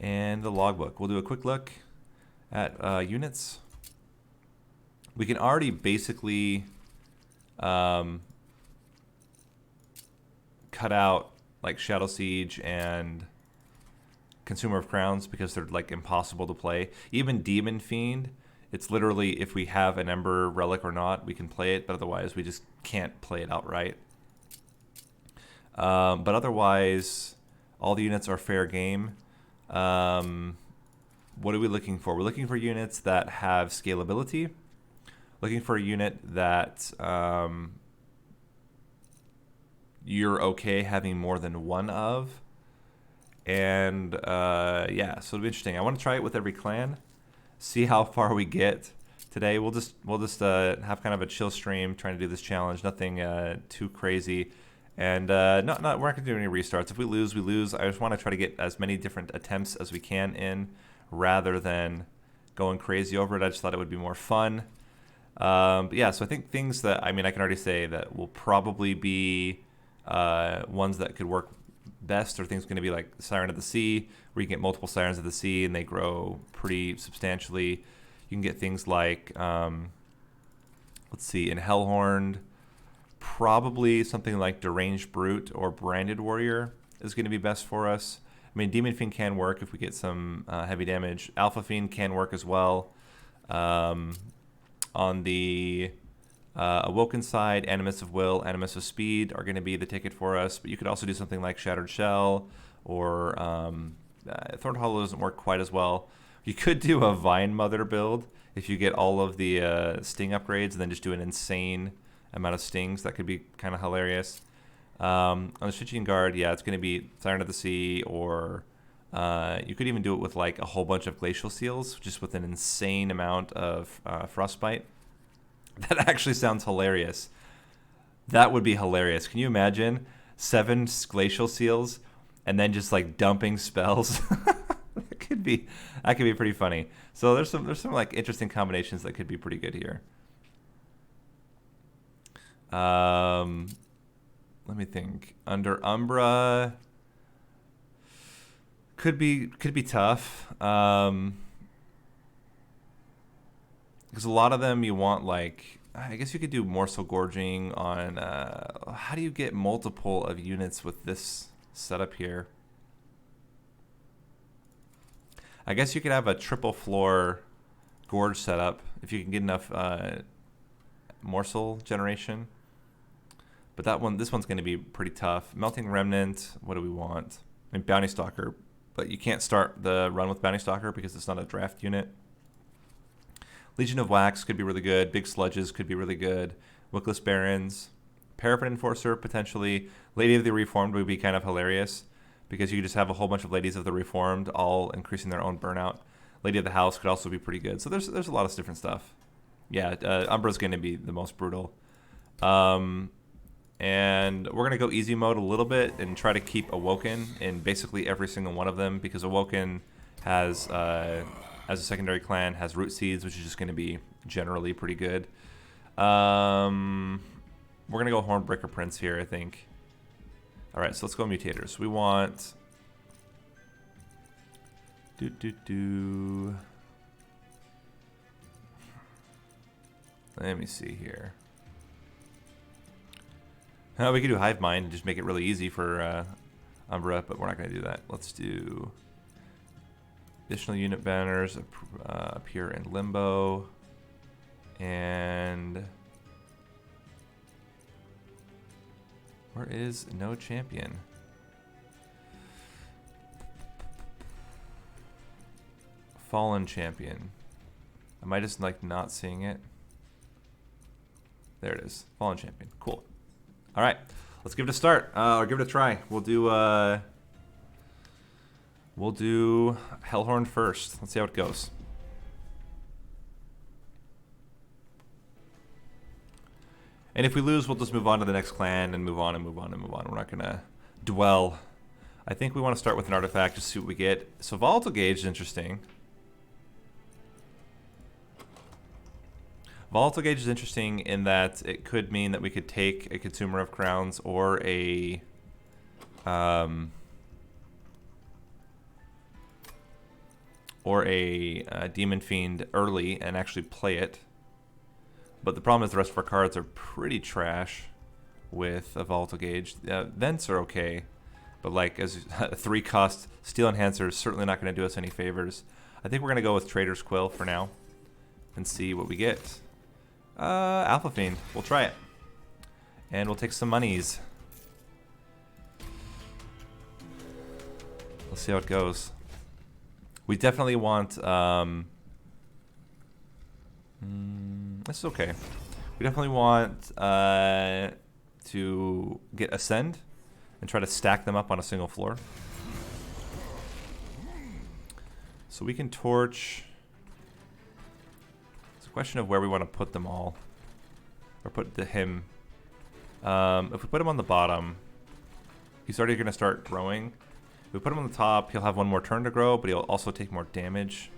and the logbook. We'll do a quick look at units. We can already basically cut out like Shadow Siege and Consumer of Crowns because they're like impossible to play. Even Demon Fiend, it's literally if we have an Ember Relic or not, we can play it, but otherwise we just can't play it outright. But otherwise, all the units are fair game. What are we looking for? We're looking for units that have scalability. Looking for a unit that you're okay having more than one of. And yeah, so it'll be interesting. I want to try it with every clan, see how far we get today. We'll just have kind of a chill stream trying to do this challenge. Nothing too crazy. And we're not going to do any restarts. If we lose, we lose. I just want to try to get as many different attempts as we can in rather than going crazy over it. I just thought it would be more fun. But yeah, so I think things that, I mean, I can already say that will probably be ones that could work best are things going to be like Siren of the Sea, where you can get multiple Sirens of the Sea and they grow pretty substantially. You can get things like, let's see, in Hellhorned, probably something like Deranged Brute or Branded Warrior is going to be best for us. I mean, Demon Fiend can work if we get some heavy damage. Alpha Fiend can work as well. On the Awoken side, Animus of Will, Animus of Speed are going to be the ticket for us. But you could also do something like Shattered Shell or Thorn Hollow doesn't work quite as well. You could do a Vine Mother build if you get all of the sting upgrades and then just do an insane amount of stings. That could be kind of hilarious. On the Stygian Guard, yeah, it's going to be Siren of the Sea, or you could even do it with like a whole bunch of Glacial Seals, just with an insane amount of Frostbite. That actually sounds hilarious. That would be hilarious. Can you imagine 7 Glacial Seals and then just like dumping spells? That could be pretty funny. So there's some like interesting combinations that could be pretty good here. Let me think. Under Umbra could be tough. Because a lot of them you want, like, I guess you could do Morsel Gorging on, how do you get multiple of units with this setup here? I guess you could have a triple floor Gorge setup if you can get enough morsel generation. But this one's going to be pretty tough. Melting Remnant, what do we want? I mean, Bounty Stalker, but you can't start the run with Bounty Stalker because it's not a draft unit. Legion of Wax could be really good. Big Sludges could be really good. Wickless Barons. Paraffin Enforcer, potentially. Lady of the Reformed would be kind of hilarious because you could just have a whole bunch of Ladies of the Reformed all increasing their own burnout. Lady of the House could also be pretty good. So there's a lot of different stuff. Yeah, Umbra's going to be the most brutal. And we're going to go easy mode a little bit and try to keep Awoken in basically every single one of them because Awoken has... as a secondary clan, has Root Seeds, which is just going to be generally pretty good. We're going to go Hornbreaker Prince here, I think. All right, so let's go Mutators. We want... Let me see here. We could do Hive Mind and just make it really easy for Umbra, but we're not going to do that. Let's do... Additional unit banners appear in Limbo. And where is no champion? Fallen champion. Am I just like not seeing it? There it is. Fallen champion. Cool. All right. Let's give it a start. Or give it a try. We'll do Hellhorned first. Let's see how it goes. And if we lose, we'll just move on to the next clan and move on and move on and move on. We're not going to dwell. I think we want to start with an artifact to see what we get. So Volatile Gauge is interesting. Volatile Gauge is interesting in that it could mean that we could take a Consumer of Crowns or a... or a Demon Fiend early and actually play it. But the problem is the rest of our cards are pretty trash with a Volatile Gauge. Vents are okay, but like as a 3-cost Steel Enhancer is certainly not going to do us any favors. I think we're going to go with Trader's Quill for now and see what we get. Alpha Fiend. We'll try it. And we'll take some monies. Let's see how it goes. We definitely want... this is okay. We definitely want to get Ascend and try to stack them up on a single floor. So we can torch. It's a question of where we want to put them all. Or put him. If we put him on the bottom, he's already going to start growing. If we put him on the top, he'll have one more turn to grow, but he'll also take more damage.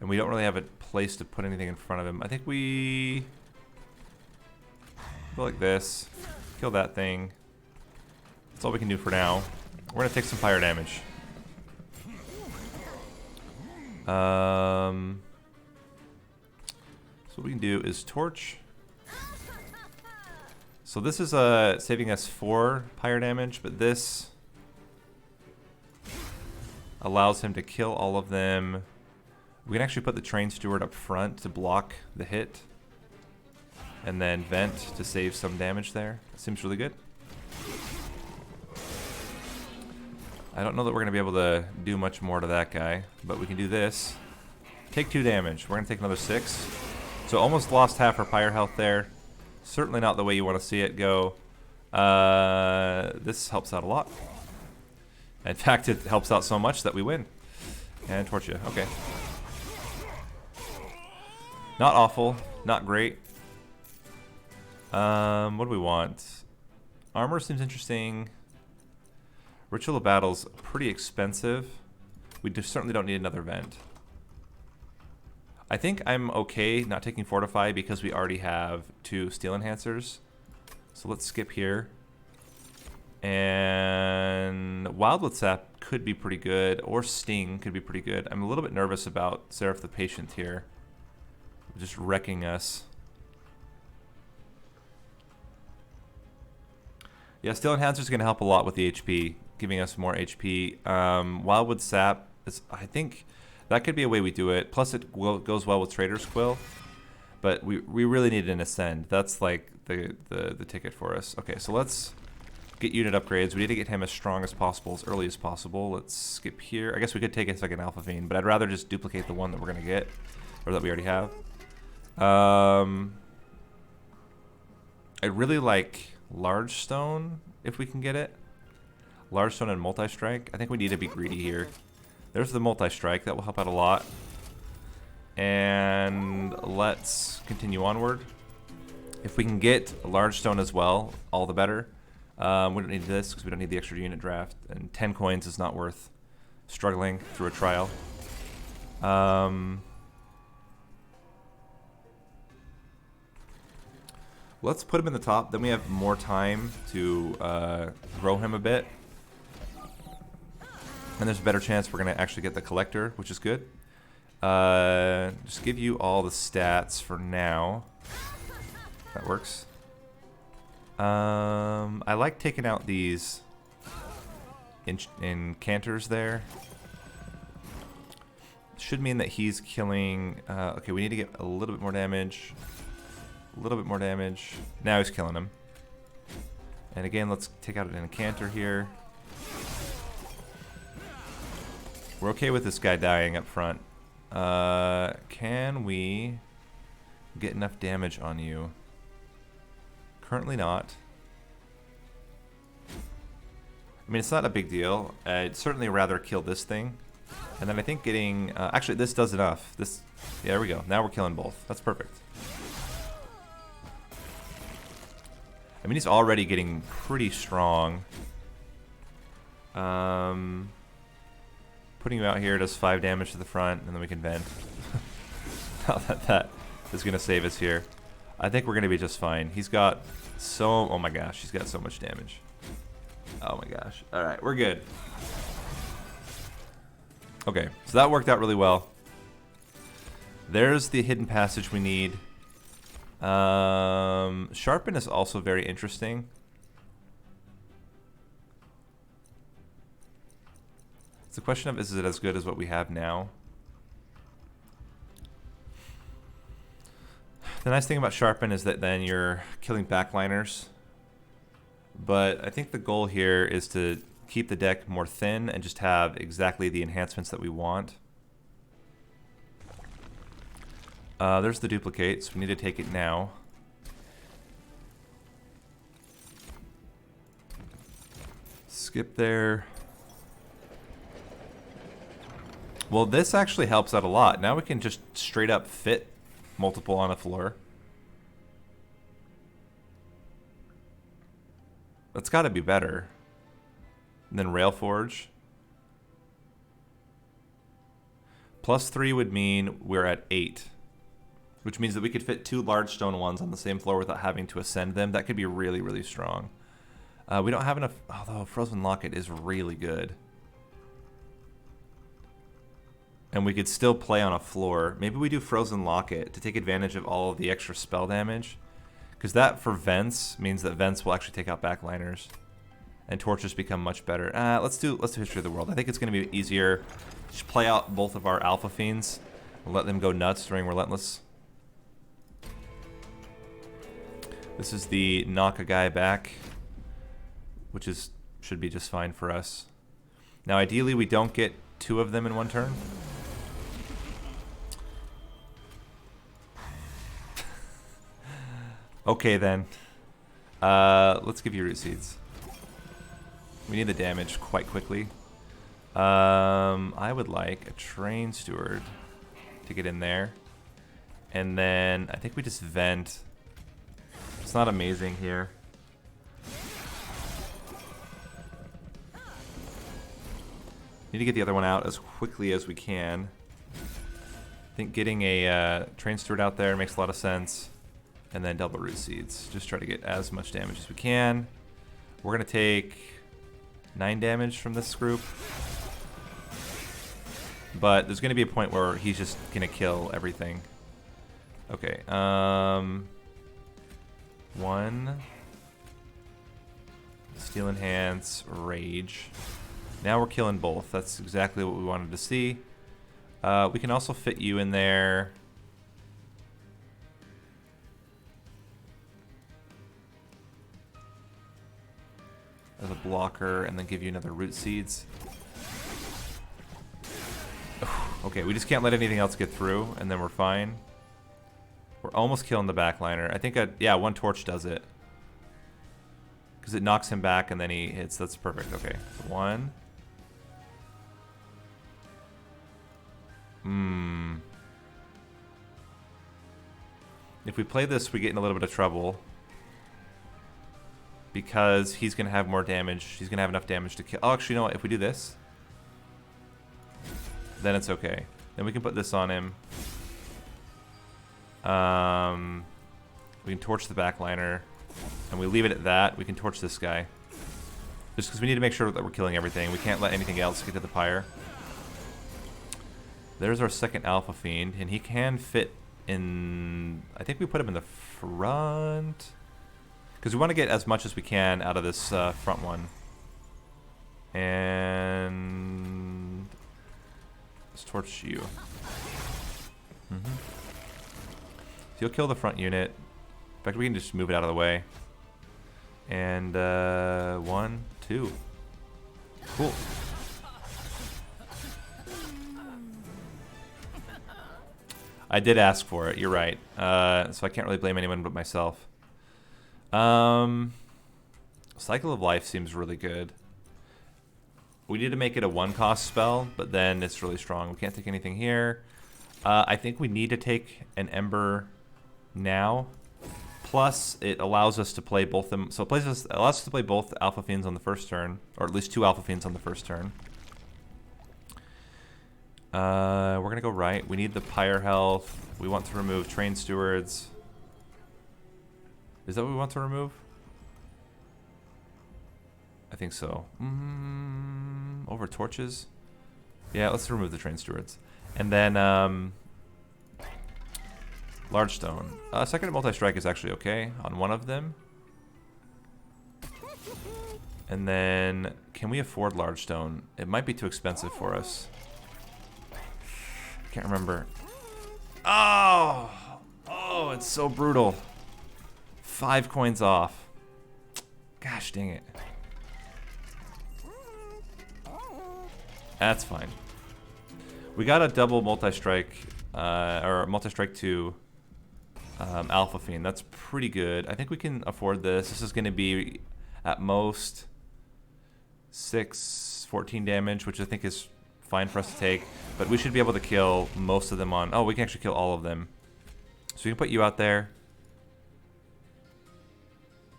And we don't really have a place to put anything in front of him. I think we go like this. Kill that thing. That's all we can do for now. We're going to take some fire damage. So what we can do is torch. So this is saving us 4 pyre damage, but this allows him to kill all of them. We can actually put the Train Steward up front to block the hit, and then Vent to save some damage there. That seems really good. I don't know that we're going to be able to do much more to that guy, but we can do this. Take 2 damage. We're going to take another 6. So almost lost half our pyre health there. Certainly not the way you want to see it go. This helps out a lot. In fact, it helps out so much that we win. And torch you. Okay. Not awful. Not great. What do we want? Armor seems interesting. Ritual of Battle's pretty expensive. We certainly don't need another vent. I think I'm okay not taking Fortify because we already have 2 Steel Enhancers. So let's skip here. And Wildwood Sap could be pretty good, or Sting could be pretty good. I'm a little bit nervous about Seraph the Patient here. Just wrecking us. Yeah, Steel Enhancer is going to help a lot with the HP, giving us more HP. Wildwood Sap, I think that could be a way we do it. Plus it goes well with Trader's Quill. But we really need an Ascend. That's like the ticket for us. Okay, so let's get unit upgrades. We need to get him as strong as possible, as early as possible. Let's skip here. I guess we could take a second Alpha Fiend, but I'd rather just duplicate the one that we're going to get, or that we already have. I really like Large Stone, if we can get it. Large Stone and Multi-Strike. I think we need to be greedy here. There's the Multi-Strike. That will help out a lot. And let's continue onward. If we can get a Large Stone as well, all the better. We don't need this because we don't need the extra unit draft. And 10 coins is not worth struggling through a trial. Let's put him in the top. Then we have more time to grow him a bit. And there's a better chance we're going to actually get the Collector, which is good. Just give you all the stats for now. That works. I like taking out these incanters there. Should mean that he's killing... okay, we need to get a little bit more damage. A little bit more damage. Now he's killing him. And again, let's take out an incanter here. We're okay with this guy dying up front. Can we get enough damage on you? Currently not. I mean, it's not a big deal. I'd certainly rather kill this thing. And then I think getting... actually, this does enough. This, yeah, there we go. Now we're killing both. That's perfect. I mean, he's already getting pretty strong. Putting him out here does 5 damage to the front, and then we can vent. Not that is going to save us here. I think we're going to be just fine. He's got so... oh my gosh, he's got so much damage. Oh my gosh. Alright, we're good. Okay, so that worked out really well. There's the hidden passage we need. Sharpen is also very interesting. It's a question of, is it as good as what we have now? The nice thing about Sharpen is that then you're killing backliners. But I think the goal here is to keep the deck more thin and just have exactly the enhancements that we want. There's the duplicate, so we need to take it now. Skip there. Well, this actually helps out a lot. Now we can just straight up fit multiple on a floor. That's got to be better than Railforge. +3 would mean we're at 8. Which means that we could fit 2 large stone ones on the same floor without having to ascend them. That could be really, really strong. We don't have enough... Although Frozen Locket is really good. And we could still play on a floor. Maybe we do Frozen Locket to take advantage of all of the extra spell damage. Because that, for Vents, means that Vents will actually take out backliners. And Torches become much better. Let's do History of the World. I think it's going to be easier. Just play out both of our Alpha Fiends. And let them go nuts during Relentless. This is the knock a guy back, which should be just fine for us. Now, ideally, we don't get 2 of them in one turn. Okay, then. Let's give you Root Seeds. We need the damage quite quickly. I would like a Train Steward to get in there. And then I think we just Vent. It's not amazing here. Need to get the other one out as quickly as we can. I think getting a Train Steward out there makes a lot of sense. And then double Root Seeds. Just try to get as much damage as we can. We're going to take 9 damage from this group. But there's going to be a point where he's just going to kill everything. Okay. 1. Steel Enhance, Rage. Now we're killing both. That's exactly what we wanted to see. We can also fit you in there. As a blocker, and then give you another Root Seeds. Okay, we just can't let anything else get through, and then we're fine. We're almost killing the backliner. I think, yeah, 1 torch does it. Because it knocks him back, and then he hits. That's perfect. Okay, so 1. If we play this, we get in a little bit of trouble. Because he's going to have more damage. He's going to have enough damage to kill. Oh, actually, you know what? If we do this, then it's okay. Then we can put this on him. We can torch the backliner. And we leave it at that. We can torch this guy. Just because we need to make sure that we're killing everything. We can't let anything else get to the pyre. There's our second Alpha Fiend. And he can fit in... I think we put him in the front... Because we want to get as much as we can out of this front one. And... let's torch you. So you'll kill the front unit. In fact, we can just move it out of the way. And 1, 2. Cool. I did ask for it, you're right. So I can't really blame anyone but myself. Cycle of Life seems really good. We need to make it a 1-cost spell, but then it's really strong. We can't take anything here. I think we need to take an Ember now. Plus, it allows us to play both them. So it allows us to play both Alpha Fiends on the first turn, or at least 2 Alpha Fiends on the first turn. We're gonna go right. We need the Pyre health. We want to remove Train Stewards. Is that what we want to remove? I think so. Over torches. Yeah, let's remove the train stewards. And then large stone. Second multi-strike is actually okay on one of them. And then, can we afford large stone? It might be too expensive for us. Can't remember. Oh! Oh, it's so brutal. 5 coins off. Gosh dang it. That's fine. We got a double multi-strike, or multi-strike 2 Alpha Fiend. That's pretty good. I think we can afford this. This is going to be, at most, 14 damage, which I think is fine for us to take. But we should be able to kill most of them on... Oh, we can actually kill all of them. So we can put you out there.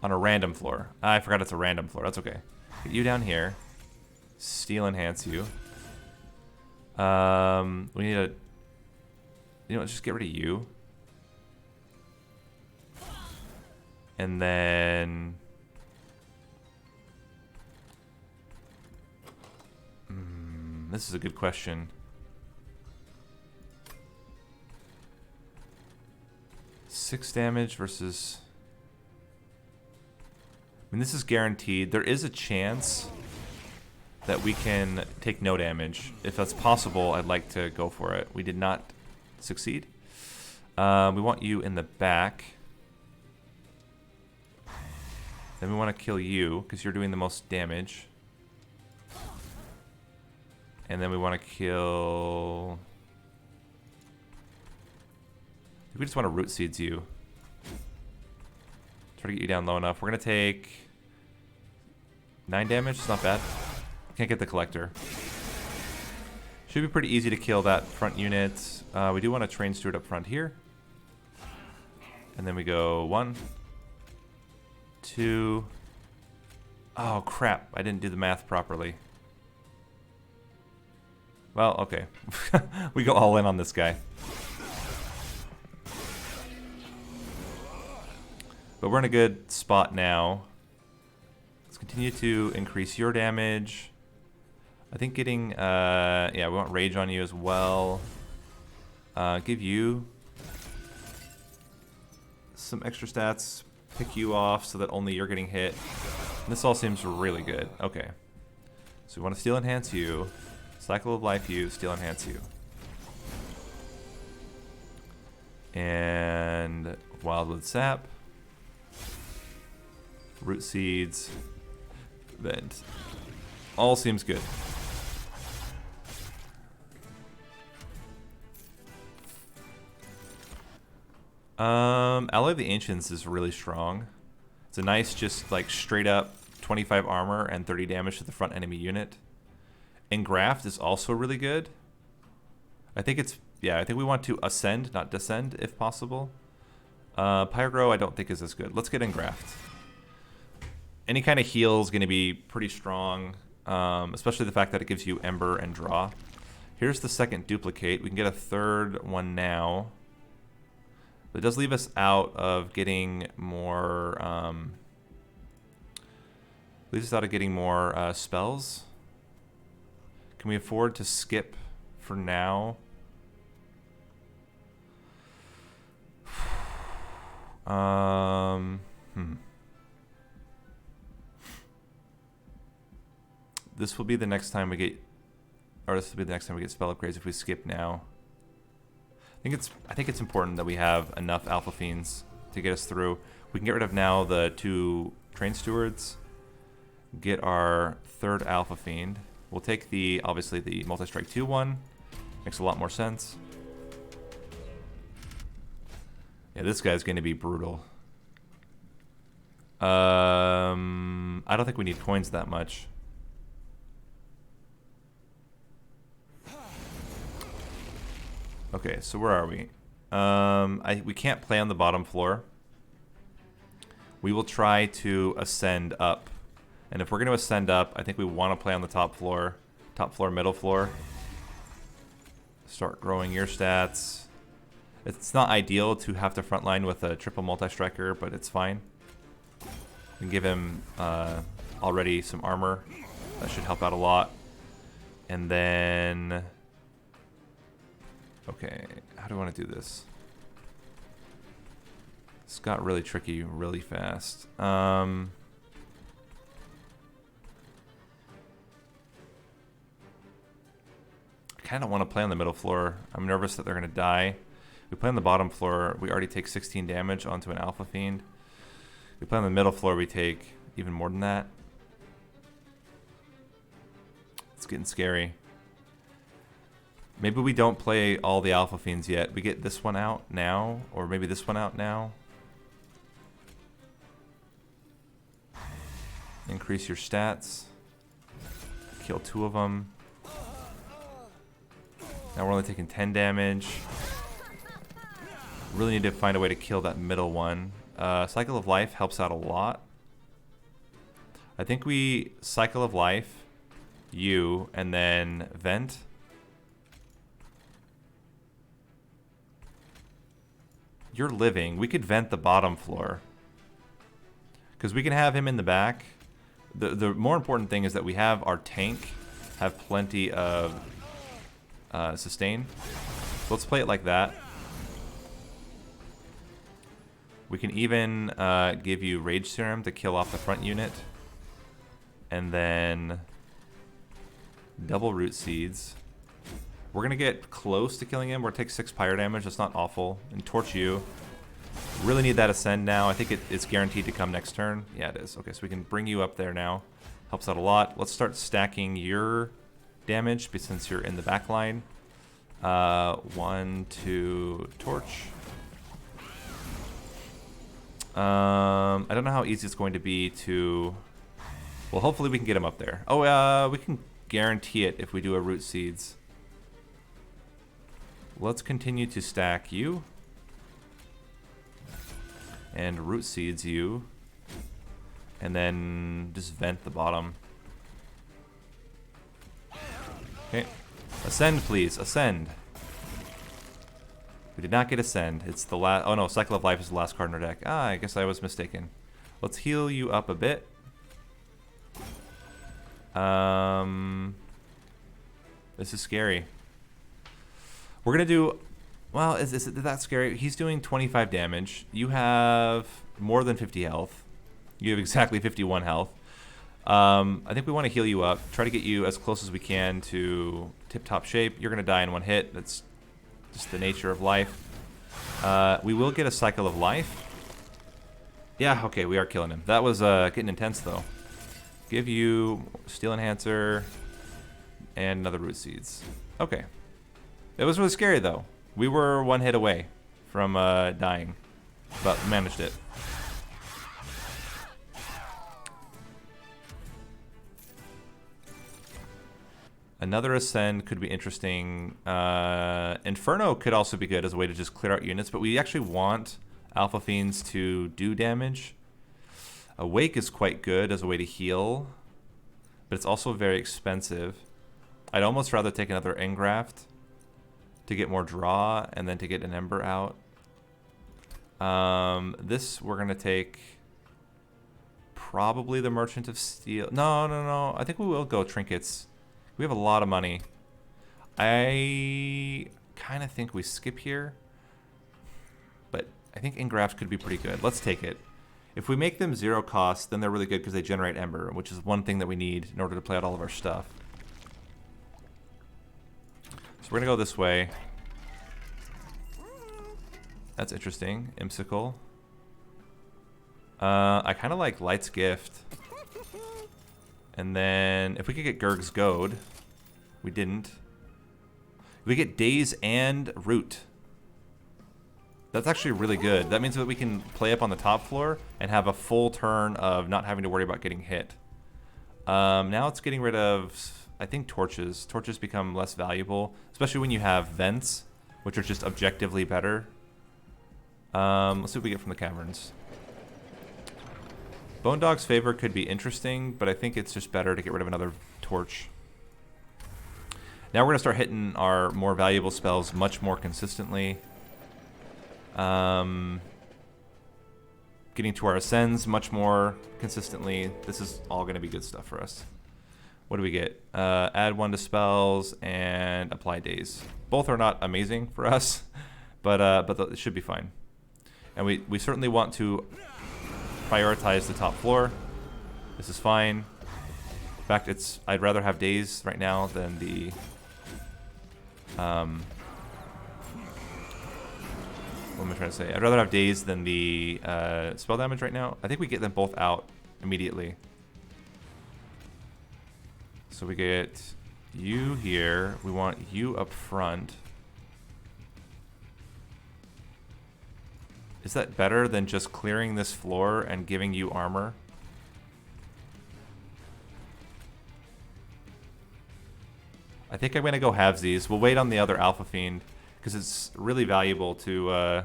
On a random floor. I forgot it's a random floor. That's okay. Get you down here. Steel enhance you. We need a... You know, let's just get rid of you. And then... This is a good question. 6 damage versus... I mean, this is guaranteed. There is a chance that we can take no damage. If that's possible, I'd like to go for it. We did not succeed. We want you in the back. Then we want to kill you, because you're doing the most damage. And then we want to kill... We just want to root seeds you. Try to get you down low enough. We're going to take 9 damage. It's not bad. Can't get the collector. Should be pretty easy to kill that front unit. We do want to train steward up front here. And then we go 1, 2... Oh, crap. I didn't do the math properly. Well, okay. We go all in on this guy. But we're in a good spot now. Let's continue to increase your damage. I think getting... yeah, we want rage on you as well. Give you some extra stats. Pick you off so that only you're getting hit. And this all seems really good. Okay. So we want to steel enhance you. Cycle of life you, steel enhance you. And wildwood sap. Root seeds. Vent. All seems good. Alloy of the Ancients is really strong. It's a nice, just like straight up 25 armor and 30 damage to the front enemy unit. Engraft is also really good. I think it's, yeah, I think we want to ascend, not descend, if possible. Pyro I don't think is as good. Let's get Engraft. Any kind of heal is going to be pretty strong, especially the fact that it gives you Ember and Draw. Here's the second duplicate. We can get a third one now. But it does leave us out of getting more, leaves us out of getting more spells. Can we afford to skip for now? This will be the next time we get, or this will be the next time we get spell upgrades if we skip now. I think it's important that we have enough Alpha Fiends to get us through. We can get rid of now the 2 Train Stewards. Get our third Alpha Fiend. We'll take the, obviously, the Multi-Strike 2 one. Makes a lot more sense. Yeah, this guy's going to be brutal. I don't think we need coins that much. Okay, so where are we? We can't play on the bottom floor. We will try to ascend up. And if we're going to ascend up, I think we want to play on the top floor, middle floor. Start growing your stats. It's not ideal to have to frontline with a triple multi-striker, but it's fine. We can give him already some armor. That should help out a lot. And then... Okay, how do I want to do this? This got really tricky really fast. I kind of want to play on the middle floor. I'm nervous that they're going to die. We play on the bottom floor, we already take 16 damage onto an Alpha Fiend. We play on the middle floor, we take even more than that. It's getting scary. Maybe we don't play all the Alpha Fiends yet. We get this one out now, or maybe this one out now. Increase your stats. Kill 2 of them. Now we're only taking 10 damage. Really need to find a way to kill that middle one. Cycle of Life helps out a lot. I think we Cycle of Life, you, and then Vent. You're living. We could Vent the bottom floor. Because we can have him in the back. The more important thing is that we have our tank have plenty of sustain. So let's play it like that. We can even give you Rage Serum to kill off the front unit. And then double Root Seeds. We're going to get close to killing him. We're going to take 6 pyre damage. That's not awful. And Torch you. Really need that Ascend now. I think it's guaranteed to come next turn. Yeah, it is. Okay, so we can bring you up there now. Helps out a lot. Let's start stacking your damage since you're in the back line. 1, 2, Torch. I don't know how easy it's going to be to... Well, hopefully we can get him up there. Oh, we can guarantee it if we do a Root Seeds. Let's continue to stack you. And Root Seeds you. And then just Vent the bottom. Okay. Ascend, please. Ascend. We did not get Ascend. It's the last... Oh, no. Cycle of Life is the last card in our deck. Ah, I guess I was mistaken. Let's heal you up a bit. This is scary. We're going to do... Well, is it that scary? He's doing 25 damage. You have more than 50 health. You have exactly 51 health. I think we want to heal you up. Try to get you as close as we can to tip-top shape. You're going to die in one hit. That's just the nature of life. We will get a Cycle of Life. Yeah, okay, we are killing him. That was getting intense, though. Give you Steel Enhancer and another Root Seeds. Okay. It was really scary, though. We were one hit away from dying, but managed it. Another Ascend could be interesting. Inferno could also be good as a way to just clear out units, but we actually want Alpha Fiends to do damage. Awake is quite good as a way to heal, but it's also very expensive. I'd almost rather take another Engraft to get more draw and then to get an Ember out. This we're going to take probably the Merchant of Steel. No. I think we will go Trinkets. We have a lot of money. I kind of think we skip here, but I think Engraft could be pretty good. Let's take it. If we make them 0 cost, then they're really good because they generate Ember, which is one thing that we need in order to play out all of our stuff. So we're going to go this way. That's interesting. Imsicle. I kind of like Light's Gift. And then if we could get Gurg's Goad. We didn't. We get Daze and Root. That's actually really good. That means that we can play up on the top floor and have a full turn of not having to worry about getting hit. Now it's getting rid of, I think, Torches. Torches become less valuable, especially when you have Vents, which are just objectively better. Let's see what we get from the Caverns. Bone Dog's Favor could be interesting, but I think it's just better to get rid of another Torch. Now we're going to start hitting our more valuable spells much more consistently. Getting to our Ascends much more consistently. This is all going to be good stuff for us. What do we get? Add 1 to spells and apply daze. Both are not amazing for us, but it should be fine. And we certainly want to prioritize the top floor. This is fine. In fact, I'd rather have daze right now than the what am I trying to say? I'd rather have daze than the spell damage right now. I think we get them both out immediately. So we get you here. We want you up front. Is that better than just clearing this floor and giving you armor? I think I'm going to go halvesies. We'll wait on the other Alpha Fiend because it's really valuable to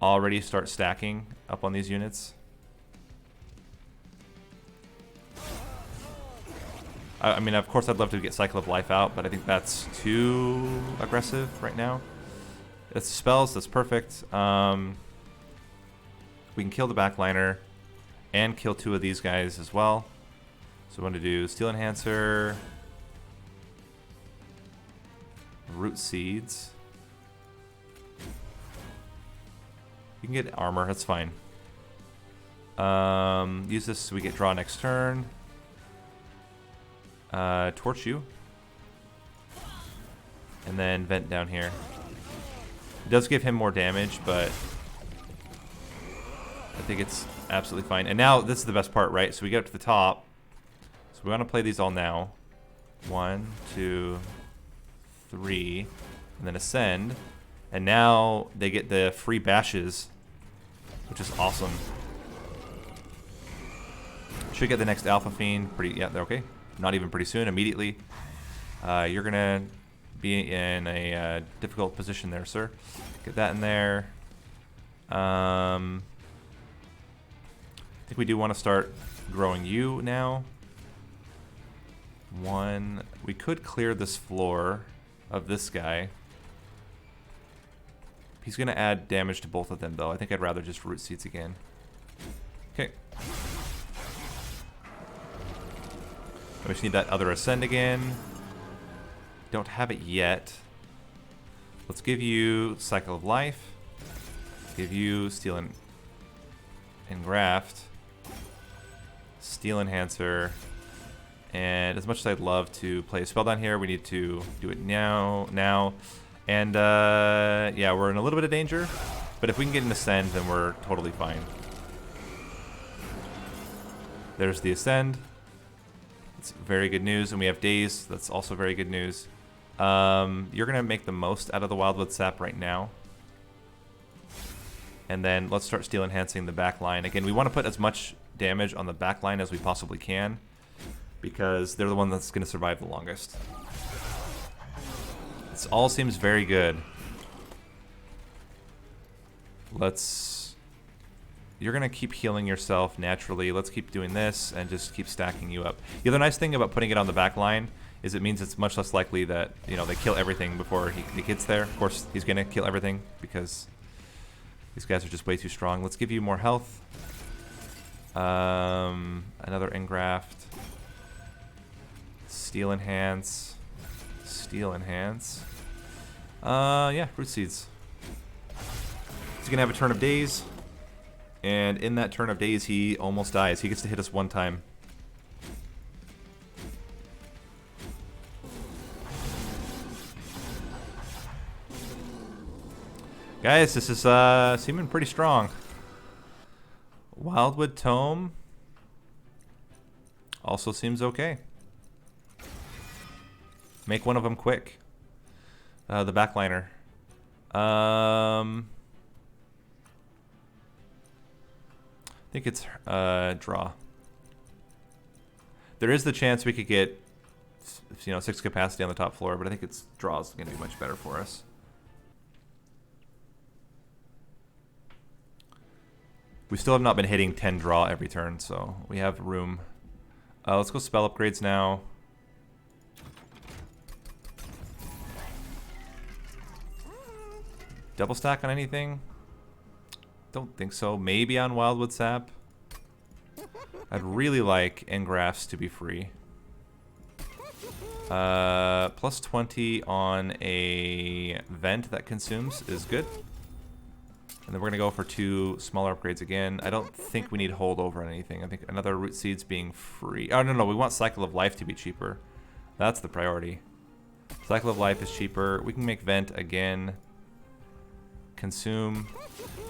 already start stacking up on these units. I mean, of course, I'd love to get Cycle of Life out, but I think that's too aggressive right now. It's spells, that's perfect. We can kill the backliner and kill 2 of these guys as well. So we want to do Steel Enhancer, Root Seeds. You can get armor, that's fine. Use this so we get draw next turn. Torch you. And then vent down here. It does give him more damage, but I think it's absolutely fine. And now this is the best part, right? So we get up to the top. So we want to play these all now. 1, 2, 3, and then ascend. And now they get the free bashes, which is awesome. Should get the next Alpha Fiend yeah, they're okay. Not even pretty soon, immediately. You're gonna be in a difficult position there, sir. Get that in there. I think we do want to start growing you now. 1. We could clear this floor of this guy. He's gonna add damage to both of them, though. I think I'd rather just Root Seeds again. Okay. We just need that other Ascend again. Don't have it yet. Let's give you Cycle of Life. Give you Steel and Graft. Steel Enhancer. And as much as I'd love to play a spell down here, we need to do it now. And yeah, we're in a little bit of danger. But if we can get an Ascend, then we're totally fine. There's the Ascend. It's very good news, and we have days. That's also very good news. You're gonna make the most out of the Wildwood Sap right now, and then let's start Steel Enhancing the back line. Again, we want to put as much damage on the back line as we possibly can, because they're the one that's gonna survive the longest. This all seems very good. You're going to keep healing yourself naturally. Let's keep doing this and just keep stacking you up. The other nice thing about putting it on the back line is it means it's much less likely that, you know, they kill everything before he gets there. Of course, he's going to kill everything because these guys are just way too strong. Let's give you more health. Another Engraft. Steel Enhance. Steel Enhance. Yeah, Root Seeds. He's going to have a turn of days. And in that turn of days, he almost dies. He gets to hit us 1 time. Guys, this is seeming pretty strong. Wildwood Tome also seems okay. Make one of them quick. The backliner. I think it's draw. There is the chance we could get, 6 capacity on the top floor, but I think it's draw is going to be much better for us. We still have not been hitting 10 draw every turn, so we have room. Let's go spell upgrades now. Double stack on anything? Don't think so. Maybe on Wildwood Sap. I'd really like Engrafts to be free. Plus 20 on a vent that consumes is good. And then we're going to go for 2 smaller upgrades again. I don't think we need holdover on anything. I think another root seeds being free. Oh, no, we want cycle of life to be cheaper. That's the priority. Cycle of life is cheaper. We can make vent again. Consume.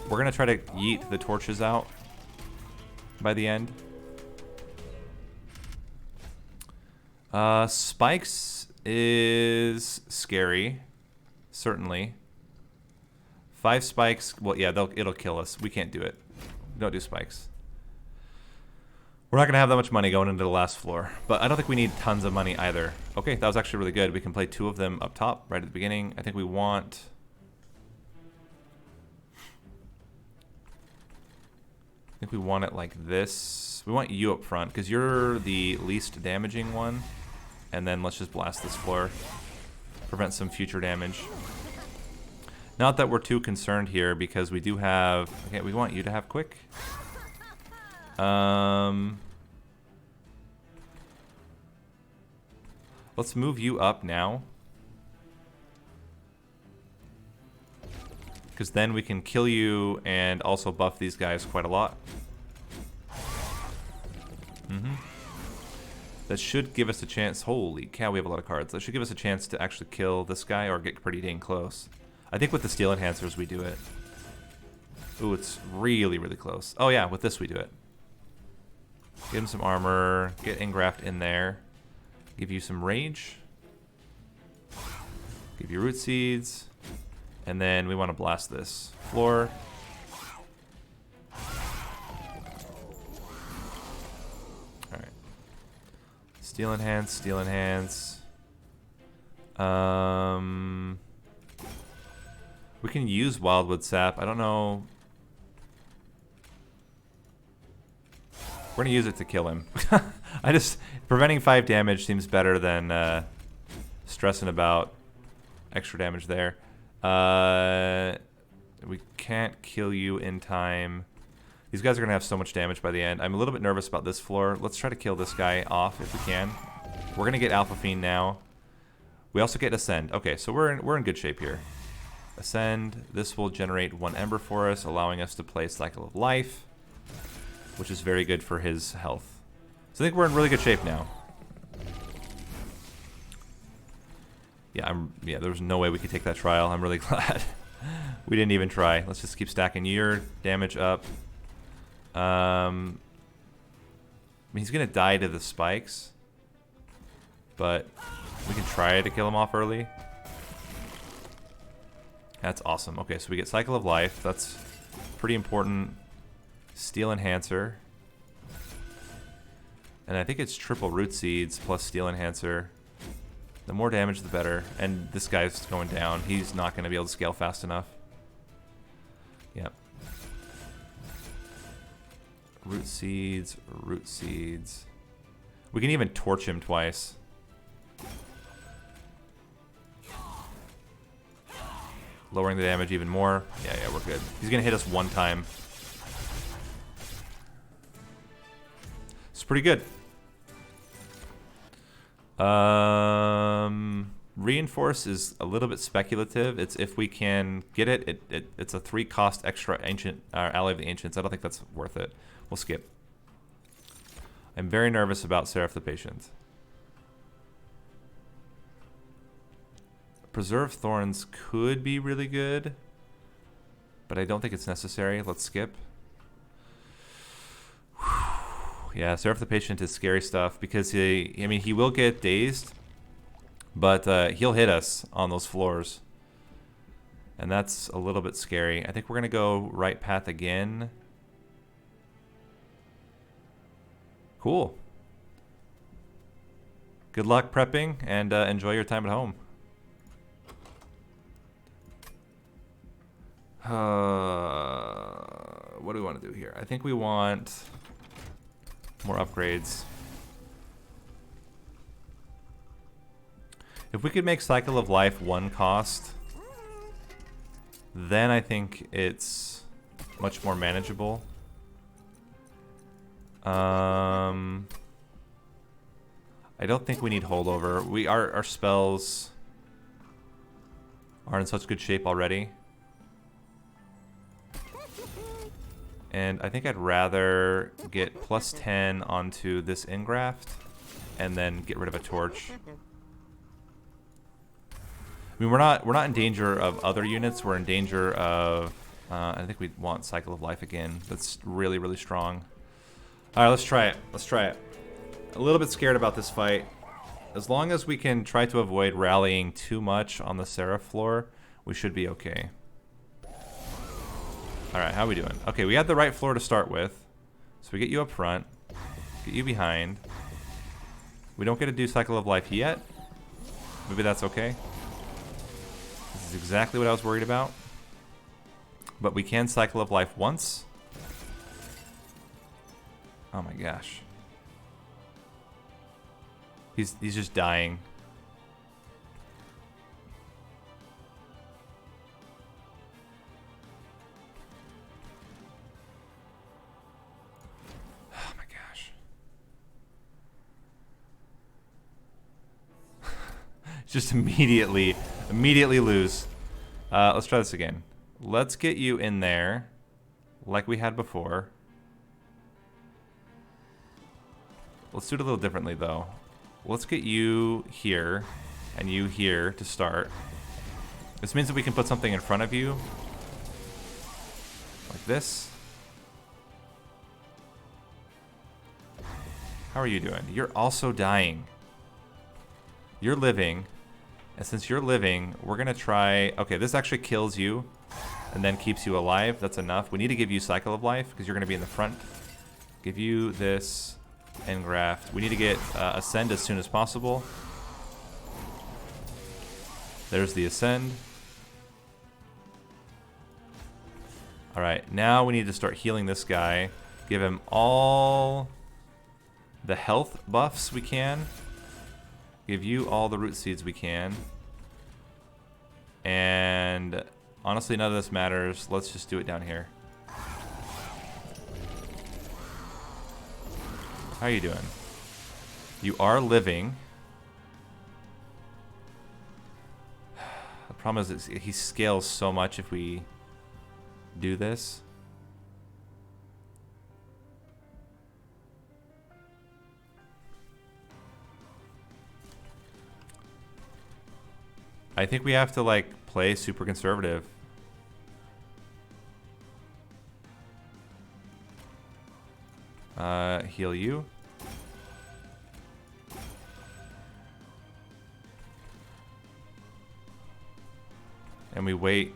We're going to try to yeet the torches out by the end. Spikes is scary. Certainly. 5 spikes. Well, yeah, it'll kill us. We can't do it. Don't do spikes. We're not going to have that much money going into the last floor. But I don't think we need tons of money either. Okay, that was actually really good. We can play 2 of them up top right at the beginning. I think we want... it like this. We want you up front because you're the least damaging one. And then let's just blast this floor. Prevent some future damage. Not that we're too concerned here because we do have... Okay, we want you to have quick. Let's move you up now. Because then we can kill you and also buff these guys quite a lot. That should give us a chance. Holy cow, we have a lot of cards. That should give us a chance to actually kill this guy or get pretty dang close. I think with the steel enhancers we do it. Ooh, it's really, really close. Oh yeah, with this we do it. Give him some armor. Get Ingraft in there. Give you some rage. Give you root seeds. And then we want to blast this floor. Alright. Steel enhance, steel enhance. We can use Wildwood Sap. I don't know. We're going to use it to kill him. Preventing 5 damage seems better than stressing about extra damage there. We can't kill you in time. These guys are going to have so much damage by the end. I'm a little bit nervous about this floor. Let's try to kill this guy off if we can. We're going to get Alpha Fiend now. We also get Ascend. Okay, so we're in good shape here. Ascend. This will generate 1 Ember for us, allowing us to play Cycle of Life, which is very good for his health. So I think we're in really good shape now. Yeah, there was no way we could take that trial. I'm really glad we didn't even try. Let's just keep stacking your damage up. I mean, he's gonna die to the spikes, but we can try to kill him off early. That's awesome. Okay, so we get Cycle of Life. That's pretty important. Steel Enhancer. And I think it's triple Root Seeds plus Steel Enhancer. The more damage, the better. And this guy's going down. He's not going to be able to scale fast enough. Yep. Root Seeds, Root Seeds. We can even torch him twice. Lowering the damage even more. Yeah, we're good. He's going to hit us 1 time. It's pretty good. Reinforce is a little bit speculative. It's if we can get it. It's a 3 cost extra ancient Ally of the Ancients. I don't think that's worth it. We'll skip. I'm very nervous about Seraph the Patient. Preserve Thorns could be really good, but I don't think it's necessary. Let's skip. Yeah, Seraph the Patient is scary stuff because he will get dazed, but he'll hit us on those floors. And that's a little bit scary. I think we're going to go right path again. Cool. Good luck prepping and enjoy your time at home. What do we want to do here? I think we want more upgrades. If we could make Cycle of Life 1 cost, then I think it's much more manageable. I don't think we need holdover. Our spells are in such good shape already. And I think I'd rather get plus 10 onto this engraft and then get rid of a torch. I mean, we're not in danger of other units. We're in danger of I think we want Cycle of Life again. That's really, really strong. All right, let's try it. Let's try it. A little bit scared about this fight. As long as we can try to avoid rallying too much on the Seraph floor, we should be okay. All right, how are we doing? Okay, we had the right floor to start with. So we get you up front, get you behind. We don't get to do Cycle of Life yet. Maybe that's okay. This is exactly what I was worried about. But we can Cycle of Life once. Oh my gosh. He's just dying. Oh my gosh. Just immediately lose. Let's try this again. Let's get you in there like we had before. Let's do it a little differently though. Let's get you here and you here to start. This means that we can put something in front of you like this. How are you doing? You're also dying. You're living. And since you're living, we're going to try... Okay, this actually kills you and then keeps you alive. That's enough. We need to give you Cycle of Life because you're going to be in the front. Give you this engraft. We need to get Ascend as soon as possible. There's the Ascend. Alright, now we need to start healing this guy. Give him all the health buffs we can. Give you all the root seeds we can. And honestly, none of this matters. Let's just do it down here. How are you doing? You are living. The problem is he scales so much if we do this. I think we have to like play super conservative. Heal you. And we wait.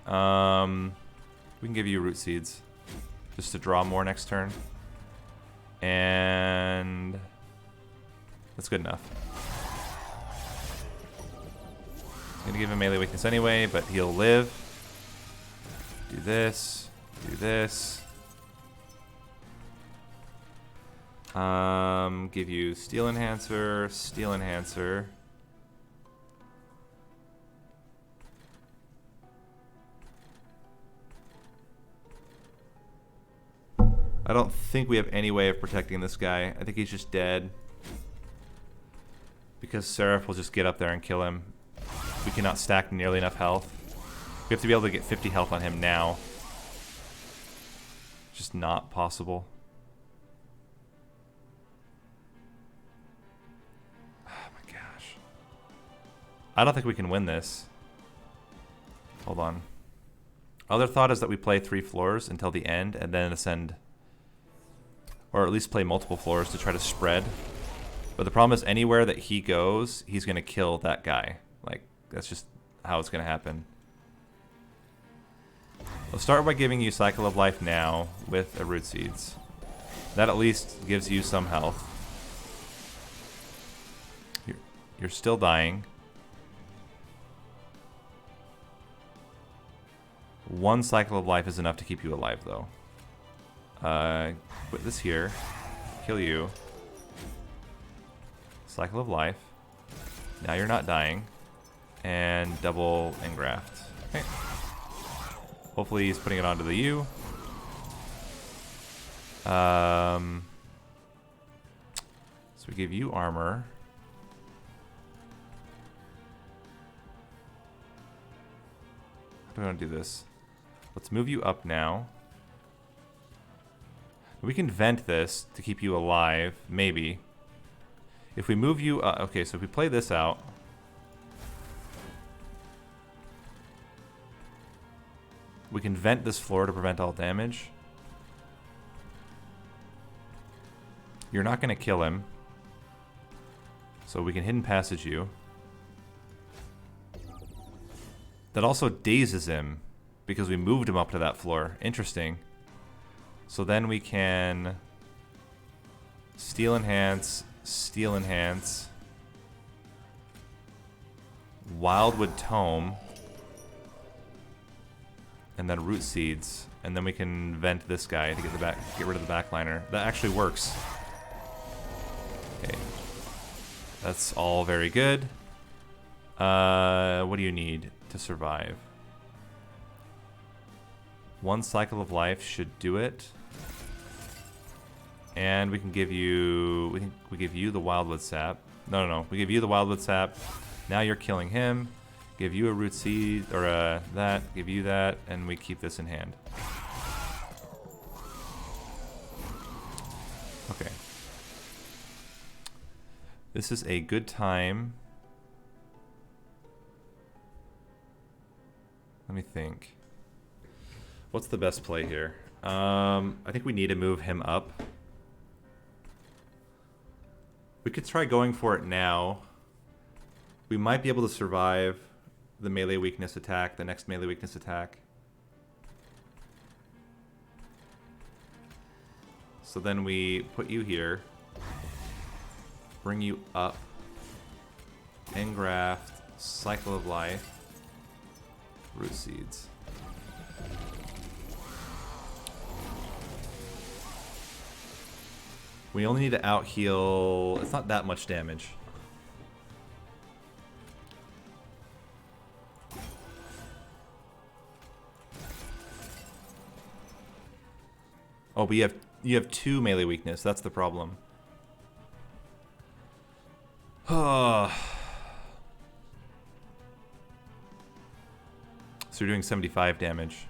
We can give you root seeds just to draw more next turn. And that's good enough. I'm gonna give him melee weakness anyway, but he'll live. Do this. Do this. Give you Steel Enhancer, Steel Enhancer. I don't think we have any way of protecting this guy. I think he's just dead. Because Seraph will just get up there and kill him. We cannot stack nearly enough health. We have to be able to get 50 health on him now. Just not possible. I don't think we can win this. Hold on. Other thought is that we play 3 floors until the end and then ascend. Or at least play multiple floors to try to spread. But the problem is anywhere that he goes, he's going to kill that guy. Like, that's just how it's going to happen. We'll start by giving you Cycle of Life now with a Root Seeds. That at least gives you some health. You're still dying. 1 Cycle of Life is enough to keep you alive, though. Put this here. Kill you. Cycle of Life. Now you're not dying. And double engraft. Okay. Hopefully he's putting it onto the U. So So we give you armor. How do I want to do this? Let's move you up now. We can vent this to keep you alive, maybe. If we move you... okay, so if we play this out... we can vent this floor to prevent all damage. You're not going to kill him. So we can hidden passage you. That also dazes him because we moved him up to that floor. Interesting. So then we can steal enhance, Wildwood Tome, and then root seeds, and then we can vent this guy to get rid of the backliner. That actually works. Okay, that's all very good. What do you need to survive? One cycle of life should do it. And we can give you... we give you the Wildwood Sap. No. We give you the Wildwood Sap. Now you're killing him. Give you a root seed, or that. Give you that, and we keep this in hand. Okay. This is a good time. Let me think. What's the best play here? I think we need to move him up. We could try going for it now. We might be able to survive the melee weakness attack, the next melee weakness attack. So then we put you here, bring you up, engraft, cycle of life, root seeds. We only need to out-heal... it's not that much damage. Oh, but you have 2 melee weakness. That's the problem. So you're doing 75 damage.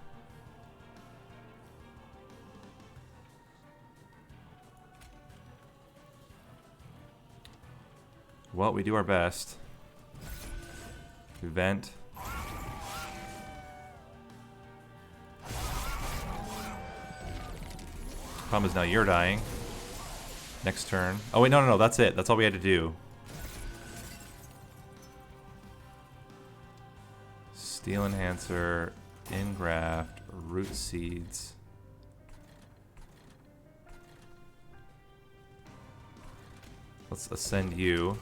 Well, we do our best. We vent. Problem is now you're dying. Next turn. Oh wait, no, that's it. That's all we had to do. Steel Enhancer, Engraft, Root Seeds. Let's ascend you.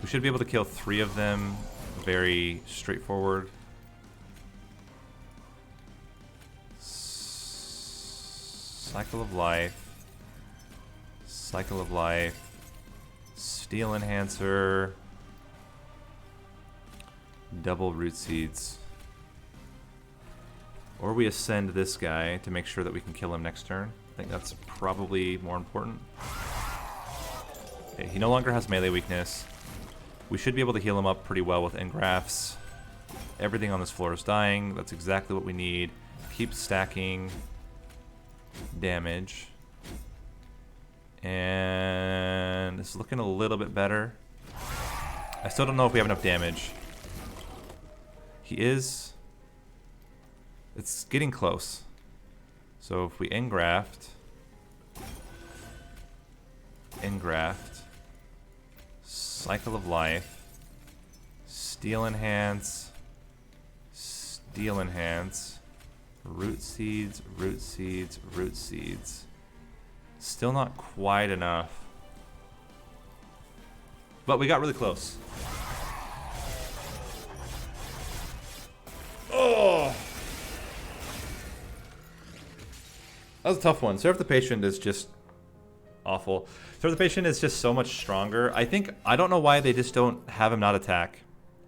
We should be able to kill 3 of them. Very straightforward. Cycle of life. Cycle of life. Steel Enhancer. Double root seeds. Or we ascend this guy to make sure that we can kill him next turn. I think that's probably more important. Okay, he no longer has melee weakness. We should be able to heal him up pretty well with engrafts. Everything on this floor is dying. That's exactly what we need. Keep stacking damage. And it's looking a little bit better. I still don't know if we have enough damage. He is... it's getting close. So if we engraft, cycle of life, steel enhance, root seeds, root seeds, root seeds. Still not quite enough. But we got really close. Oh! That was a tough one. Serve the Patient is just awful. Serve the Patient is just so much stronger. I don't know why they just don't have him not attack.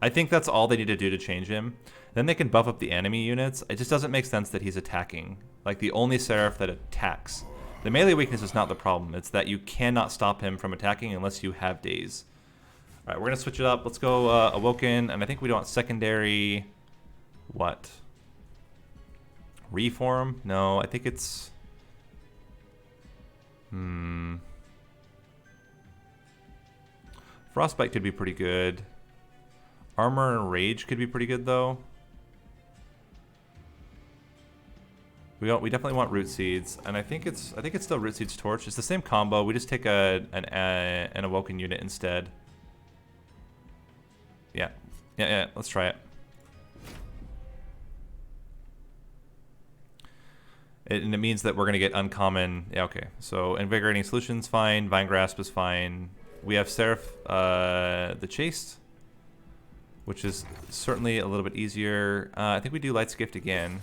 I think that's all they need to do to change him. Then they can buff up the enemy units. It just doesn't make sense that he's attacking. Like, the only Seraph that attacks The melee weakness is not the problem. It's that you cannot stop him from attacking unless you have daze. All right, we're going to switch it up. Let's go Awoken, and I think we want secondary... What? Reform? No, I think it's... Frostbite could be pretty good. Armor and Rage could be pretty good, though. We definitely want Root Seeds, and I think it's still Root Seeds Torch. It's the same combo. We just take an Awoken unit instead. Yeah. Let's try it. And it means that we're gonna get uncommon. Yeah, okay. So Invigorating Solution's fine. Vine Grasp is fine. We have Seraph the Chaste, which is certainly a little bit easier. I think we do Light's Gift again.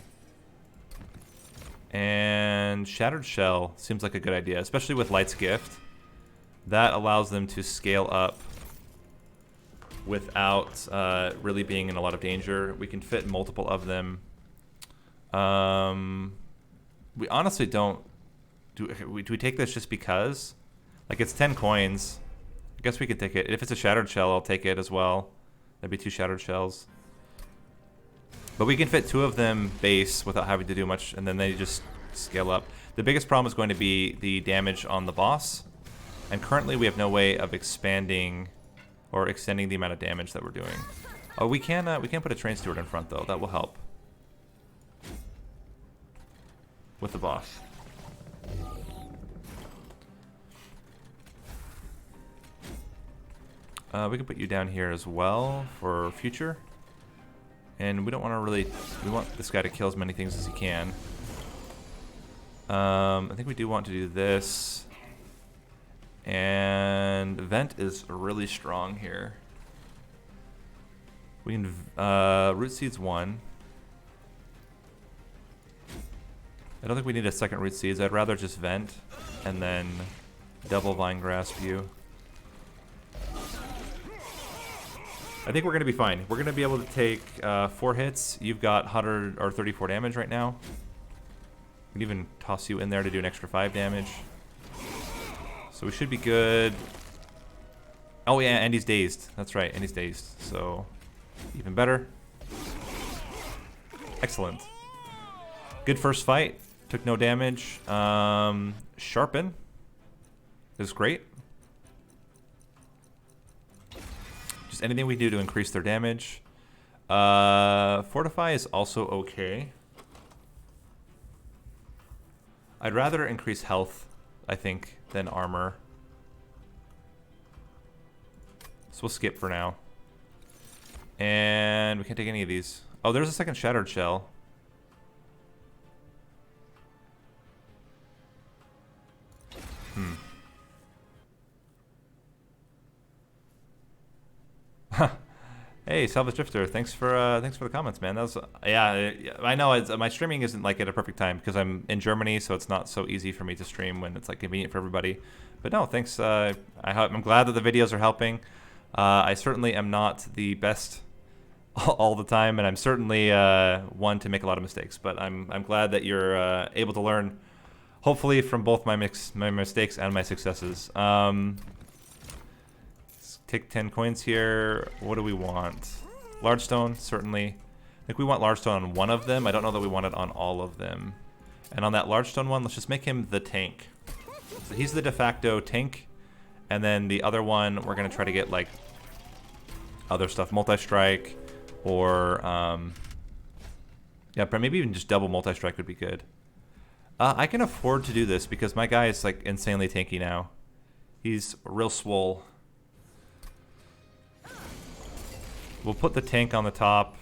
And Shattered Shell seems like a good idea, especially with Light's Gift. That allows them to scale up without really being in a lot of danger. We can fit multiple of them. We honestly don't... Do we take this just because? Like, it's 10 coins. I guess we could take it. If it's a Shattered Shell, I'll take it as well. That'd be 2 Shattered Shells. But we can fit 2 of them base without having to do much, and then they just scale up. The biggest problem is going to be the damage on the boss. And currently we have no way of expanding or extending the amount of damage that we're doing. Oh, we can put a Train Steward in front, though. That will help. With the boss. We can put you down here as well for future. And we don't want to really... We want this guy to kill as many things as he can. I think we do want to do this. And Vent is really strong here. We can... Root Seeds 1. I don't think we need a second Root Seeds. I'd rather just Vent and then double Vine Grasp you. I think we're going to be fine. We're going to be able to take 4 hits. You've got 100 or 34 damage right now. We can even toss you in there to do an extra 5 damage. So we should be good. Oh yeah, and he's dazed. That's right, and he's dazed. So even better. Excellent. Good first fight. Took no damage. Sharpen is great. Just anything we do to increase their damage. Fortify is also okay. I'd rather increase health, I think, than armor. So we'll skip for now. And we can't take any of these. Oh, there's a second Shattered Shell. Hey, Salvage Drifter, thanks for the comments, man. That was yeah. I know my streaming isn't like at a perfect time because I'm in Germany, so it's not so easy for me to stream when it's like convenient for everybody. But no, thanks. I'm glad that the videos are helping. I certainly am not the best all the time, and I'm certainly one to make a lot of mistakes. But I'm glad that you're able to learn, hopefully, from both my mistakes and my successes. Take 10 coins here. What do we want? Large stone, certainly. I think we want large stone on one of them. I don't know that we want it on all of them. And on that large stone one, let's just make him the tank. So he's the de facto tank. And then the other one, we're going to try to get like other stuff. Multi-strike or... yeah, but maybe even just double multi-strike would be good. I can afford to do this because my guy is like insanely tanky now. He's real swole. We'll put the tank on the top.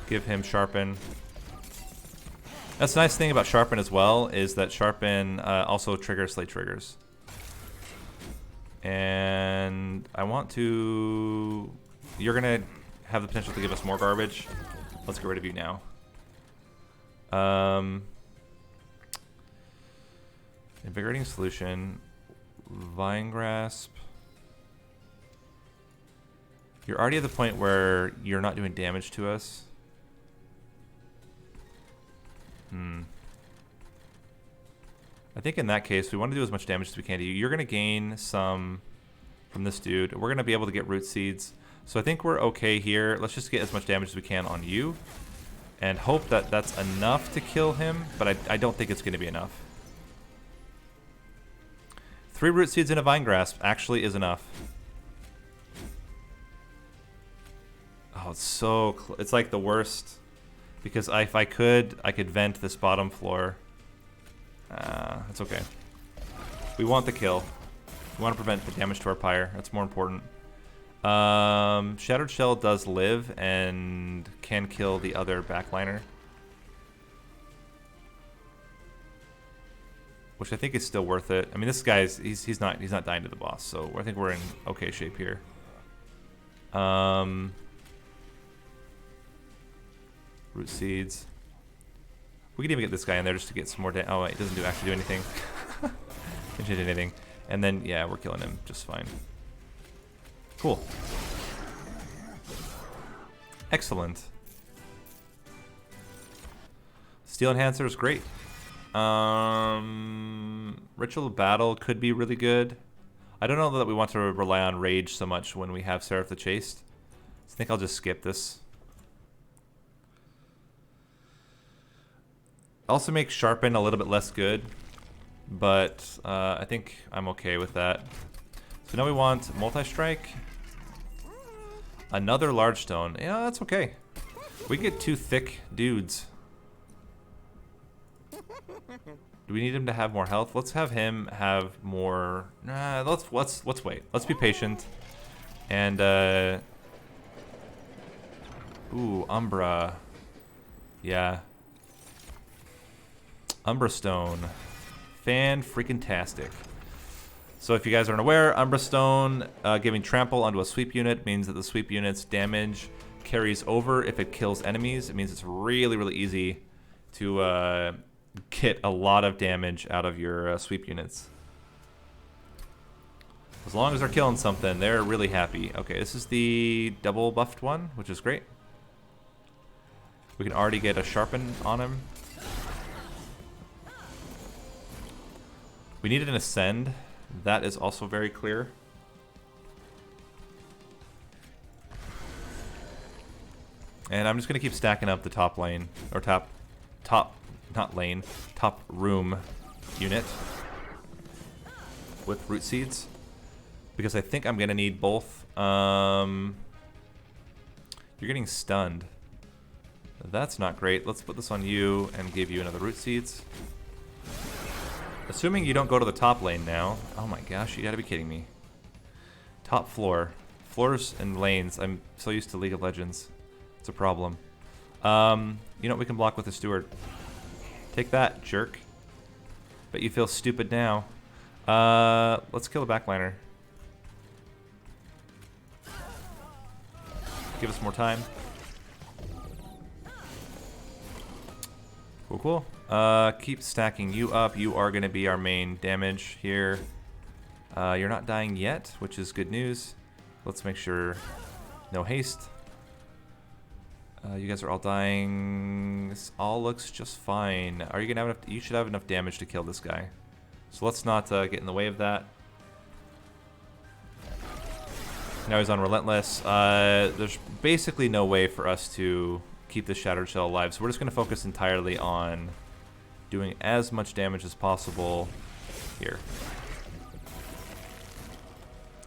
Give him Sharpen. That's the nice thing about Sharpen as well, is that Sharpen also triggers Slay triggers. And I want to... You're going to have the potential to give us more garbage. Let's get rid of you now. Invigorating Solution. Vine Grasp. You're already at the point where you're not doing damage to us. I think in that case, we want to do as much damage as we can to you. You're going to gain some from this dude. We're going to be able to get root seeds. So I think we're okay here. Let's just get as much damage as we can on you. And hope that that's enough to kill him. But I don't think it's going to be enough. 3 root seeds in a vine grasp actually is enough. Oh, it's so it's like the worst. Because if I could vent this bottom floor. It's okay. We want the kill. We want to prevent the damage to our pyre. That's more important. Shattered Shell does live and can kill the other backliner. Which I think is still worth it. I mean, this guy's he's not dying to the boss, so I think we're in okay shape here. Root seeds. We could even get this guy in there just to get some more damage. Oh, wait, it doesn't actually do anything. Didn't do anything. And then, yeah, we're killing him just fine. Cool. Excellent. Steel Enhancer is great. Ritual of Battle could be really good. I don't know that we want to rely on Rage so much when we have Seraph the Chaste. I think I'll just skip this. Also makes Sharpen a little bit less good, but I think I'm okay with that. So now we want Multi-Strike. Another Large Stone. Yeah, that's okay. We get 2 thick dudes. Do we need him to have more health? Let's have him have more. Nah, let's wait. Let's be patient. And ooh, Umbra. Yeah. Umbra Stone. Fan-freaking-tastic. So if you guys aren't aware, Umbra Stone giving trample onto a sweep unit means that the sweep unit's damage carries over if it kills enemies. It means it's really, really easy to get a lot of damage out of your sweep units. As long as they're killing something, they're really happy. Okay, this is the double buffed one, which is great. We can already get a sharpen on him. We needed an ascend. That is also very clear. And I'm just gonna keep stacking up the top lane, or top room unit with root seeds, because I think I'm gonna need both. You're getting stunned. That's not great. Let's put this on you and give you another root seeds. Assuming you don't go to the top lane now. Oh my gosh, you gotta be kidding me. Top floor. Floors and lanes. I'm so used to League of Legends. It's a problem. You know what, we can block with the steward. Take that, jerk. Bet you feel stupid now. Let's kill the backliner. Give us more time. Cool, cool. Keep stacking you up. You are going to be our main damage here. You're not dying yet, which is good news. Let's make sure no haste. You guys are all dying. This all looks just fine. Are you going to have enough? You should have enough damage to kill this guy. So let's not get in the way of that. Now he's on Relentless. There's basically no way for us to keep the Shattered Shell alive, so we're just going to focus entirely on doing as much damage as possible here.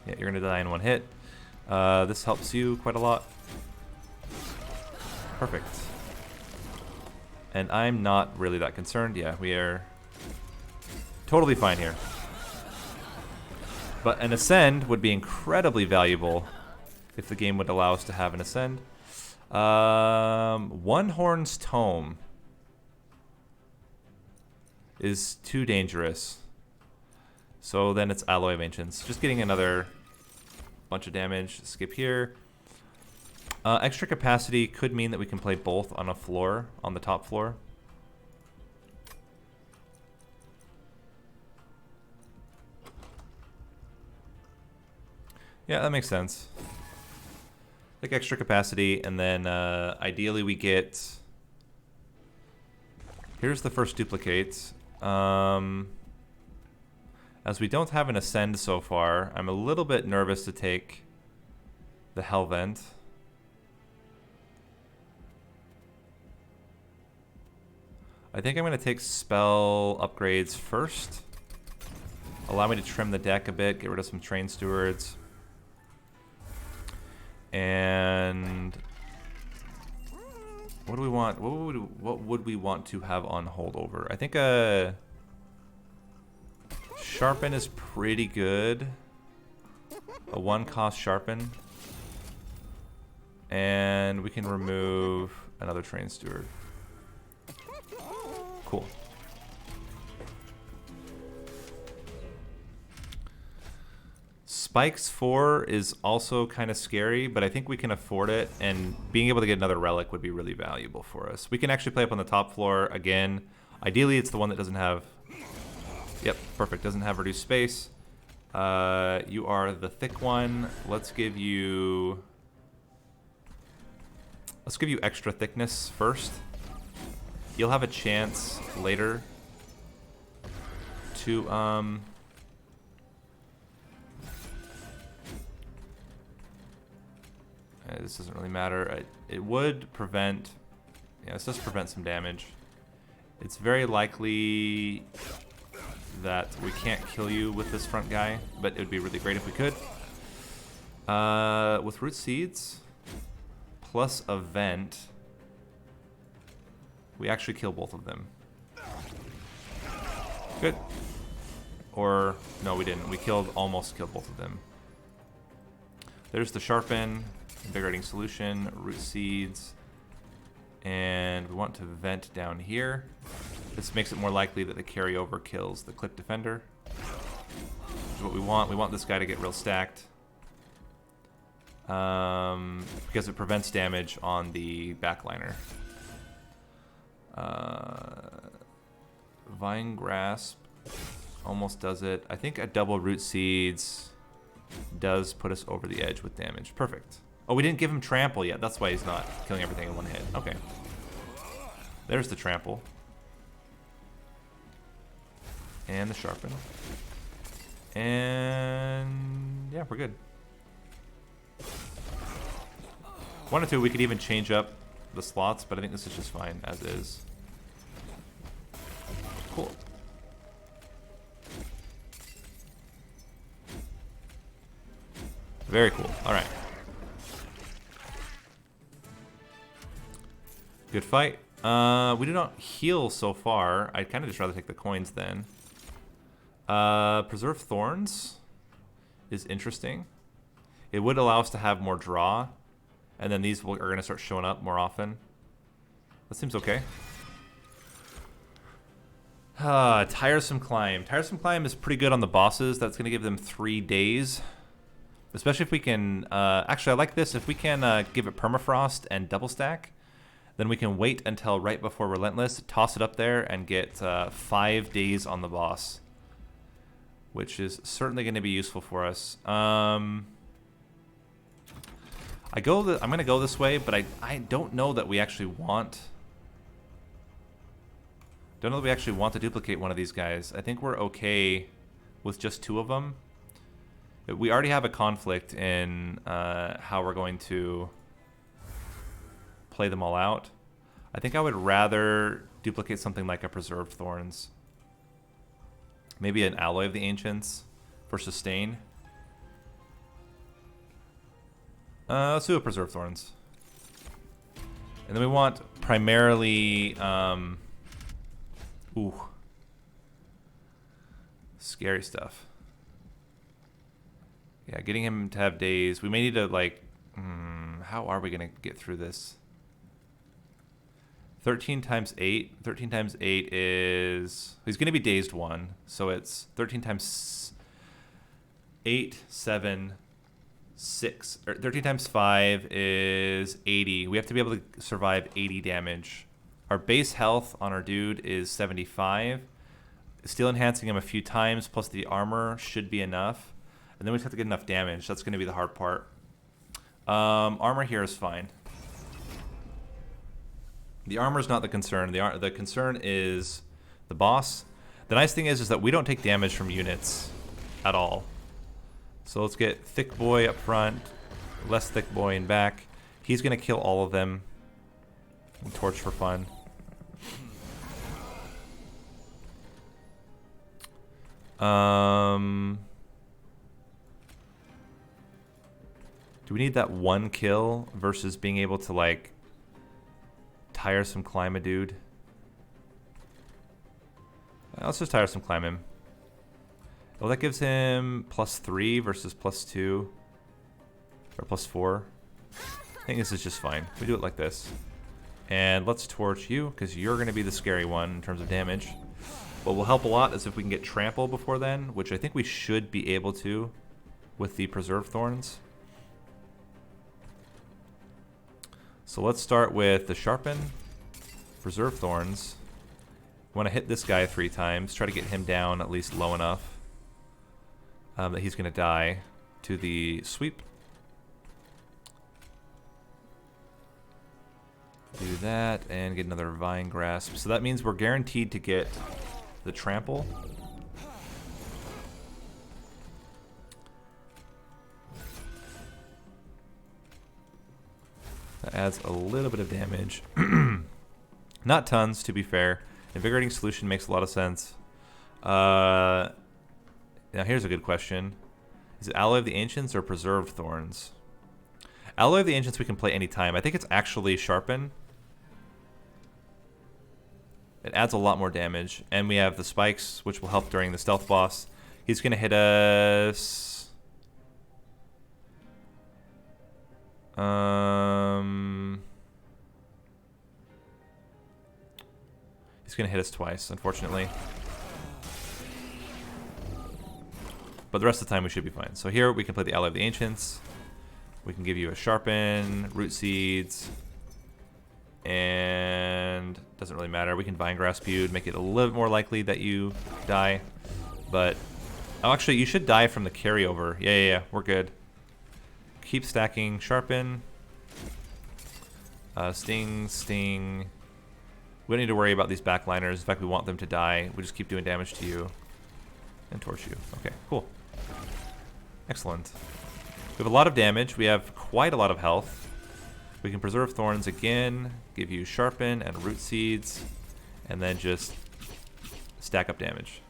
Yeah, you're going to die in one hit. This helps you quite a lot. Perfect. And I'm not really that concerned. Yeah, we are totally fine here. But an Ascend would be incredibly valuable if the game would allow us to have an Ascend. One Horn's Tome is too dangerous. So then it's Alloy of Ancients. Just getting another bunch of damage. Skip here. Extra capacity could mean that we can play both on a floor, on the top floor. Yeah, that makes sense. Like extra capacity, and then ideally we get... Here's the first duplicate. As we don't have an Ascend so far, I'm a little bit nervous to take the Hellvent. I think I'm going to take spell upgrades first. Allow me to trim the deck a bit, get rid of some Train Stewards. And what do we want? What would we want to have on holdover? I think Sharpen is pretty good. A 1-cost Sharpen. And we can remove another Train Steward. Cool. Spikes 4 is also kind of scary, but I think we can afford it, and being able to get another relic would be really valuable for us. We can actually play up on the top floor again. Ideally, it's the one that doesn't have... Yep, perfect. Doesn't have reduced space. You are the thick one. Let's give you extra thickness first. You'll have a chance later to this doesn't really matter. It would prevent... Yeah, this does prevent some damage. It's very likely that we can't kill you with this front guy, but it would be really great if we could. With Root Seeds plus a Vent, we actually kill both of them. Good. Or, no, we didn't. We almost killed both of them. There's the Sharpen, Invigorating Solution, Root Seeds, and we want to Vent down here. This makes it more likely that the carryover kills the Clip Defender, which is what we want. We want this guy to get real stacked. Because it prevents damage on the backliner. Vine Grasp almost does it. I think a double Root Seeds does put us over the edge with damage. Perfect. Oh, we didn't give him Trample yet. That's why he's not killing everything in one hit. Okay. There's the Trample. And the Sharpen. And yeah, we're good. 1 or 2, we could even change up the slots, but I think this is just fine as is. Cool. Very cool. All right. Good fight. We do not heal so far. I'd kind of just rather take the coins then. Preserve Thorns is interesting. It would allow us to have more draw, and then these are going to start showing up more often. That seems okay. Tiresome Climb. Tiresome Climb is pretty good on the bosses. That's going to give them 3 days. Especially if we can... actually, I like this. If we can give it Permafrost and Double Stack, then we can wait until right before Relentless, toss it up there, and get 5 days on the boss, which is certainly going to be useful for us. I'm going to go this way, but I don't know that we actually want... Don't know that we actually want to duplicate one of these guys. I think we're okay with just 2 of them. We already have a conflict in how we're going to play them all out. I think I would rather duplicate something like a Preserved Thorns. Maybe an Alloy of the Ancients for sustain. Let's do a Preserved Thorns. And then we want primarily... ooh. Scary stuff. Yeah, getting him to have days. We may need to, like... how are we going to get through this? 13 times 8. 13 times 8 is... He's going to be dazed 1. So it's 13 times 8, 7, 6. 13 times 5 is 80. We have to be able to survive 80 damage. Our base health on our dude is 75. Still enhancing him a few times, plus the armor should be enough. And then we just have to get enough damage. That's going to be the hard part. Armor here is fine. The armor is not the concern. The concern is the boss. The nice thing is that we don't take damage from units at all. So let's get Thick Boy up front, less Thick Boy in back. He's going to kill all of them. And torch for fun. Do we need that one kill versus being able to, like, tiresome climb a dude? Let's just tiresome climb him. Well, that gives him +3 versus +2. Or +4. I think this is just fine. We do it like this. And let's torch you, because you're going to be the scary one in terms of damage. What will help a lot is if we can get trample before then, which I think we should be able to with the Preserved Thorns. So let's start with the Sharpen, Preserved Thorns. We want to hit this guy 3 times, try to get him down at least low enough that he's going to die to the Sweep. Do that and get another Vine Grasp. So that means we're guaranteed to get the Trample. That adds a little bit of damage. Not tons, to be fair. Invigorating Solution makes a lot of sense. Now here's a good question. Is it Alloy of the Ancients or Preserved Thorns? Alloy of the Ancients we can play anytime. I think it's actually Sharpen. It adds a lot more damage. And we have the spikes, which will help during the stealth boss. He's going to hit us... He's going to hit us twice, unfortunately. But the rest of the time we should be fine. So here we can play the Alloy of the Ancients. We can give you a Sharpen, Root Seeds, and doesn't really matter. We can Vine Grasp you to make it a little bit more likely that you die. But, oh, actually, you should die from the carryover. Yeah, we're good. Keep stacking Sharpen. Sting, Sting. We don't need to worry about these backliners. In fact, we want them to die. We just keep doing damage to you. And torch you. Okay, cool. Excellent. We have a lot of damage. We have quite a lot of health. We can Preserve Thorns again, give you Sharpen and Root Seeds, and then just stack up damage.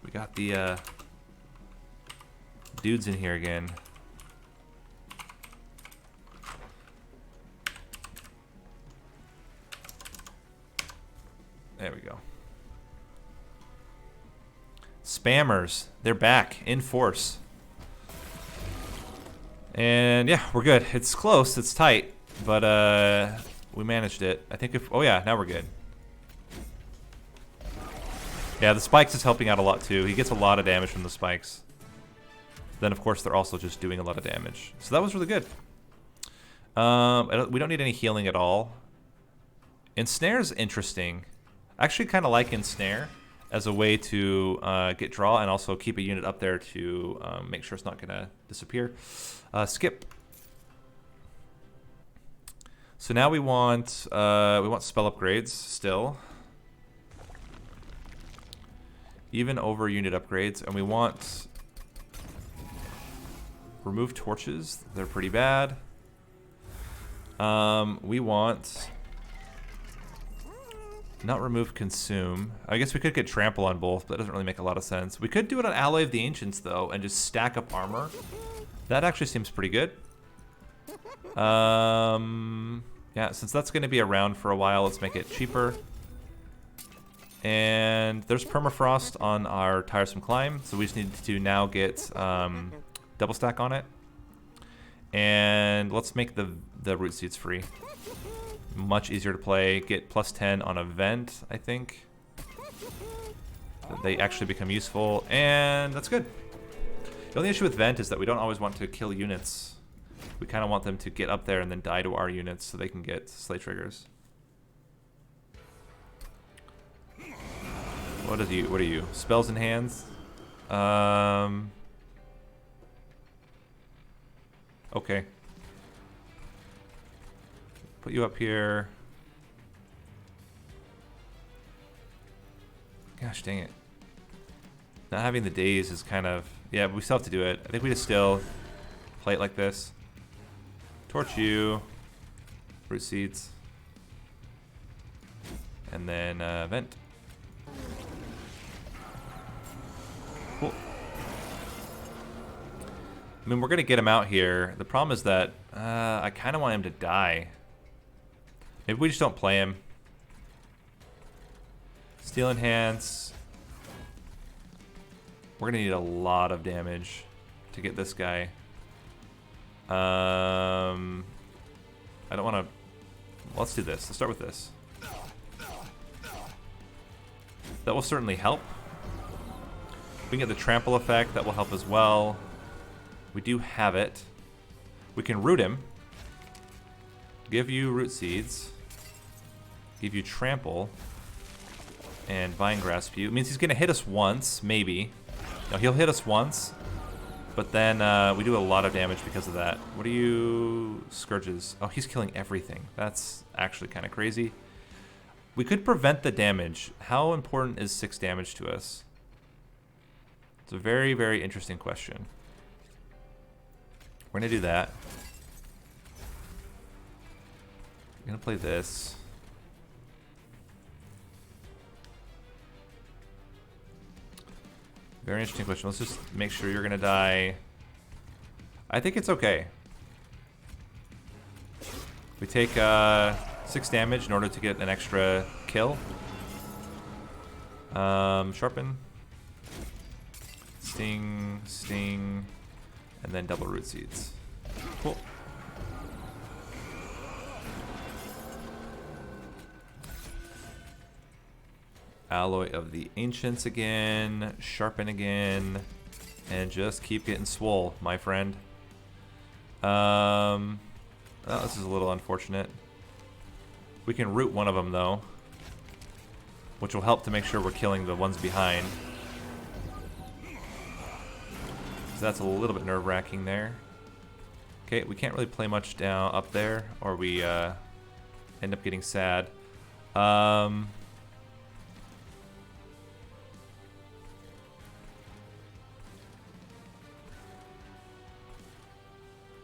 We got the dudes in here again. There we go. Spammers, they're back in force. And yeah, we're good. It's close, it's tight, but we managed it. I think if, oh yeah, now we're good. Yeah, the spikes is helping out a lot too. He gets a lot of damage from the spikes. Then of course they're also just doing a lot of damage. So that was really good. We don't need any healing at all. Ensnare's interesting. I actually kind of like Ensnare as a way to get draw and also keep a unit up there to make sure it's not gonna disappear. Skip. So now we want spell upgrades still, even over unit upgrades, and we want remove torches. They're pretty bad. We want not remove consume. I guess we could get trample on both, but that doesn't really make a lot of sense. We could do it on Alloy of the Ancients though, and just stack up armor. That actually seems pretty good. Yeah, since that's going to be around for a while, let's make it cheaper. And there's permafrost on our tiresome climb, so we just need to now get double stack on it. And let's make the root seeds free. Much easier to play. Get +10 on a vent, I think. They actually become useful, and that's good. The only issue with vent is that we don't always want to kill units. We kind of want them to get up there and then die to our units so they can get slay triggers. What are you? Spells in hands? Okay. Put you up here. Gosh dang it. Not having the daze is kind of... Yeah, but we still have to do it. I think we just still play it like this. Torch you. Root seeds. And then vent. Cool. I mean, we're going to get him out here. The problem is that I kind of want him to die. Maybe we just don't play him. Steel Enhance. We're going to need a lot of damage to get this guy. I don't want to... Let's do this. Let's start with this. That will certainly help. We can get the trample effect. That will help as well. We do have it. We can root him. Give you root seeds. Give you trample. And vine grasp you. It means he's going to hit us once, maybe. No, he'll hit us once. But then we do a lot of damage because of that. What are you... Scourges. Oh, he's killing everything. That's actually kind of crazy. We could prevent the damage. How important is 6 damage to us? It's a very, very interesting question. We're going to do that. We're going to play this. Very interesting question. Let's just make sure you're going to die. I think it's okay. We take 6 damage in order to get an extra kill. Sharpen. Sting, sting, and then double root seeds. Cool. Alloy of the Ancients again, sharpen again, and just keep getting swole, my friend. Oh, this is a little unfortunate. We can root one of them though, which will help to make sure we're killing the ones behind. So that's a little bit nerve-wracking there. Okay, we can't really play much down up there, or we end up getting sad. I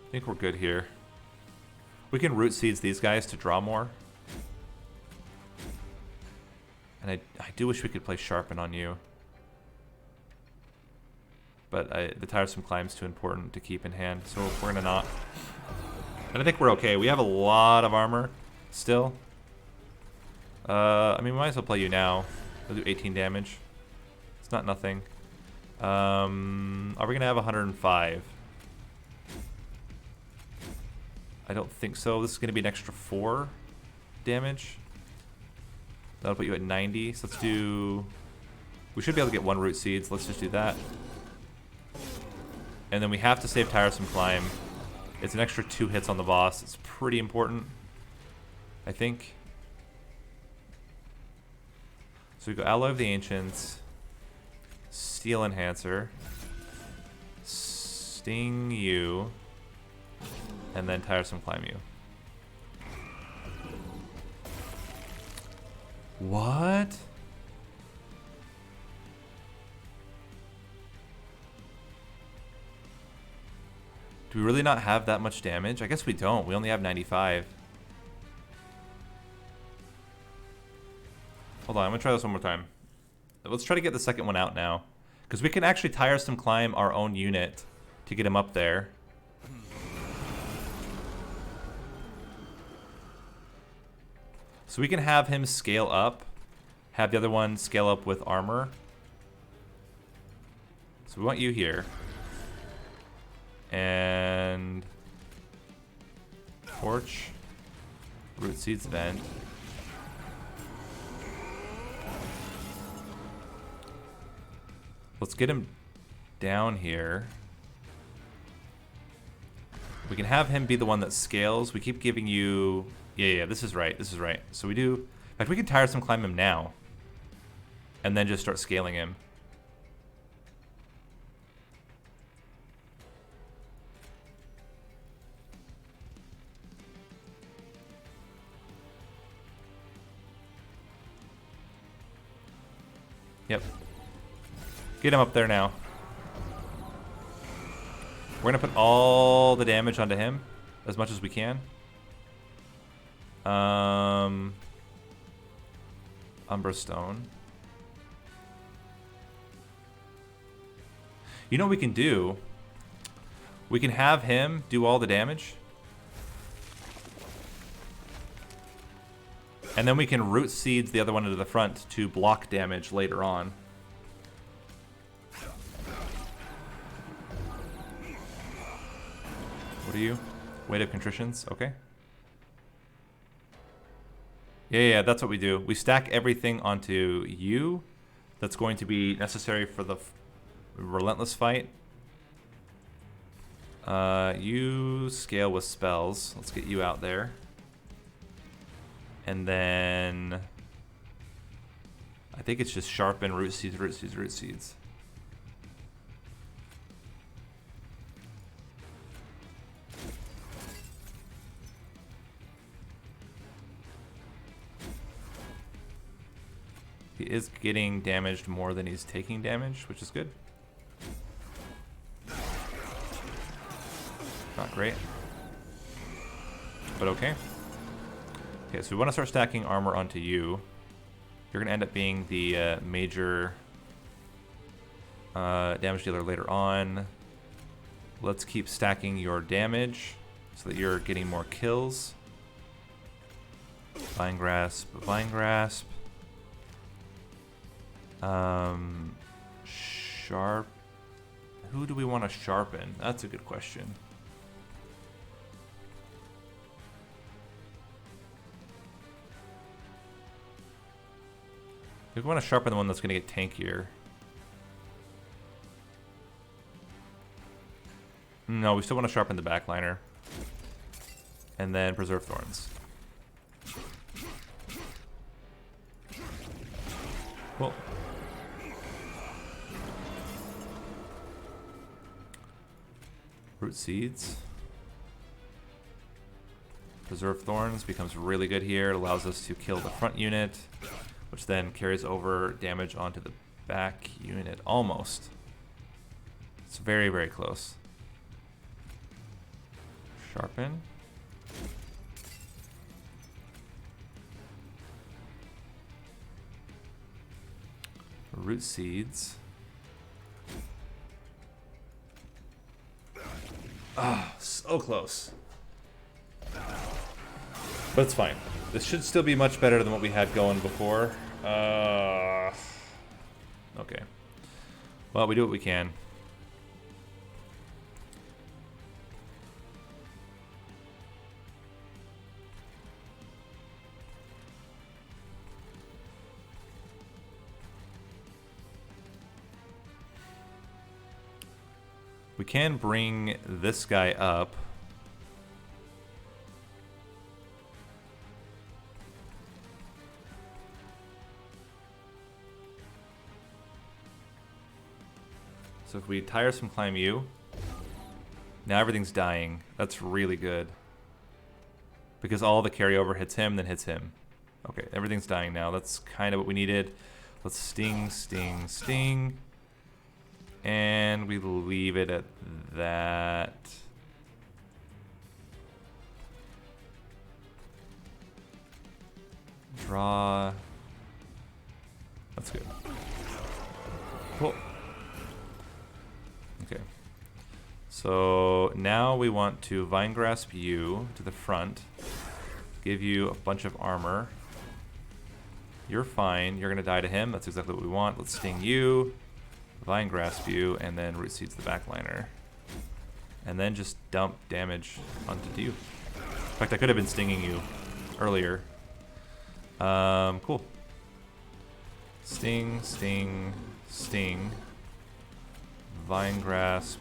think we're good here. We can root seeds these guys to draw more. And I do wish we could play Sharpen on you. But the Tiresome Climb's too important to keep in hand, so we're gonna not. And I think we're okay. We have a lot of armor still. I mean, we might as well play you now. We'll do 18 damage. It's not nothing. Are we gonna have 105? I don't think so. This is going to be an extra 4 damage. That'll put you at 90. So let's do... We should be able to get 1 root seeds. Let's just do that. And then we have to save Tiresome Climb. It's an extra 2 hits on the boss. It's pretty important, I think. So we go Alloy of the Ancients. Steel Enhancer. Sting you. And then Tiresome Climb you. What? Do we really not have that much damage? I guess we don't. We only have 95. Hold on, I'm gonna try this one more time. Let's try to get the second one out now. Because we can actually Tiresome Climb our own unit to get him up there. So we can have him scale up, have the other one scale up with armor. So we want you here. And Torch, Root Seeds Vent. Let's get him down here. We can have him be the one that scales. We keep giving you... Yeah, this is right. This is right. So we do... In fact, we can Tiresome Climb him now. And then just start scaling him. Yep. Get him up there now. We're gonna put all the damage onto him as much as we can. Umbra Stone. You know what we can do? We can have him do all the damage. And then we can root seeds the other one into the front to block damage later on. What are you? Weight of Contritions? Okay. Yeah, that's what we do. We stack everything onto you that's going to be necessary for the relentless fight. You scale with spells. Let's get you out there. And then I think it's just sharpen, root seeds, root seeds, root seeds. He is getting damaged more than he's taking damage, which is good. Not great, but okay. Okay, so we want to start stacking armor onto you. You're going to end up being the major damage dealer later on. Let's keep stacking your damage so that you're getting more kills. Vine Grasp, Vine Grasp. Sharp. Who do we want to sharpen? That's a good question. We want to sharpen the one that's going to get tankier. No, we still want to sharpen the backliner. And then Preserve Thorns. Cool. Root Seeds. Preserve Thorns becomes really good here. It allows us to kill the front unit, which then carries over damage onto the back unit. Almost. It's very, very close. Sharpen. Root Seeds. Ah, so close. But it's fine. This should still be much better than what we had going before. Okay. Well, we do what we can. We can bring this guy up. So if we tiresome climb you, now everything's dying. That's really good. Because all the carryover hits him, then hits him. Okay, everything's dying now. That's kind of what we needed. Let's sting, sting, sting. And we leave it at that. Draw. That's good. Cool. Okay. So now we want to Vine Grasp you to the front. Give you a bunch of armor. You're fine. You're going to die to him. That's exactly what we want. Let's sting you. Vine Grasp you, and then Root Seeds the backliner. And then just dump damage onto you. In fact, I could have been stinging you earlier. Cool. Sting, sting, sting. Vine Grasp.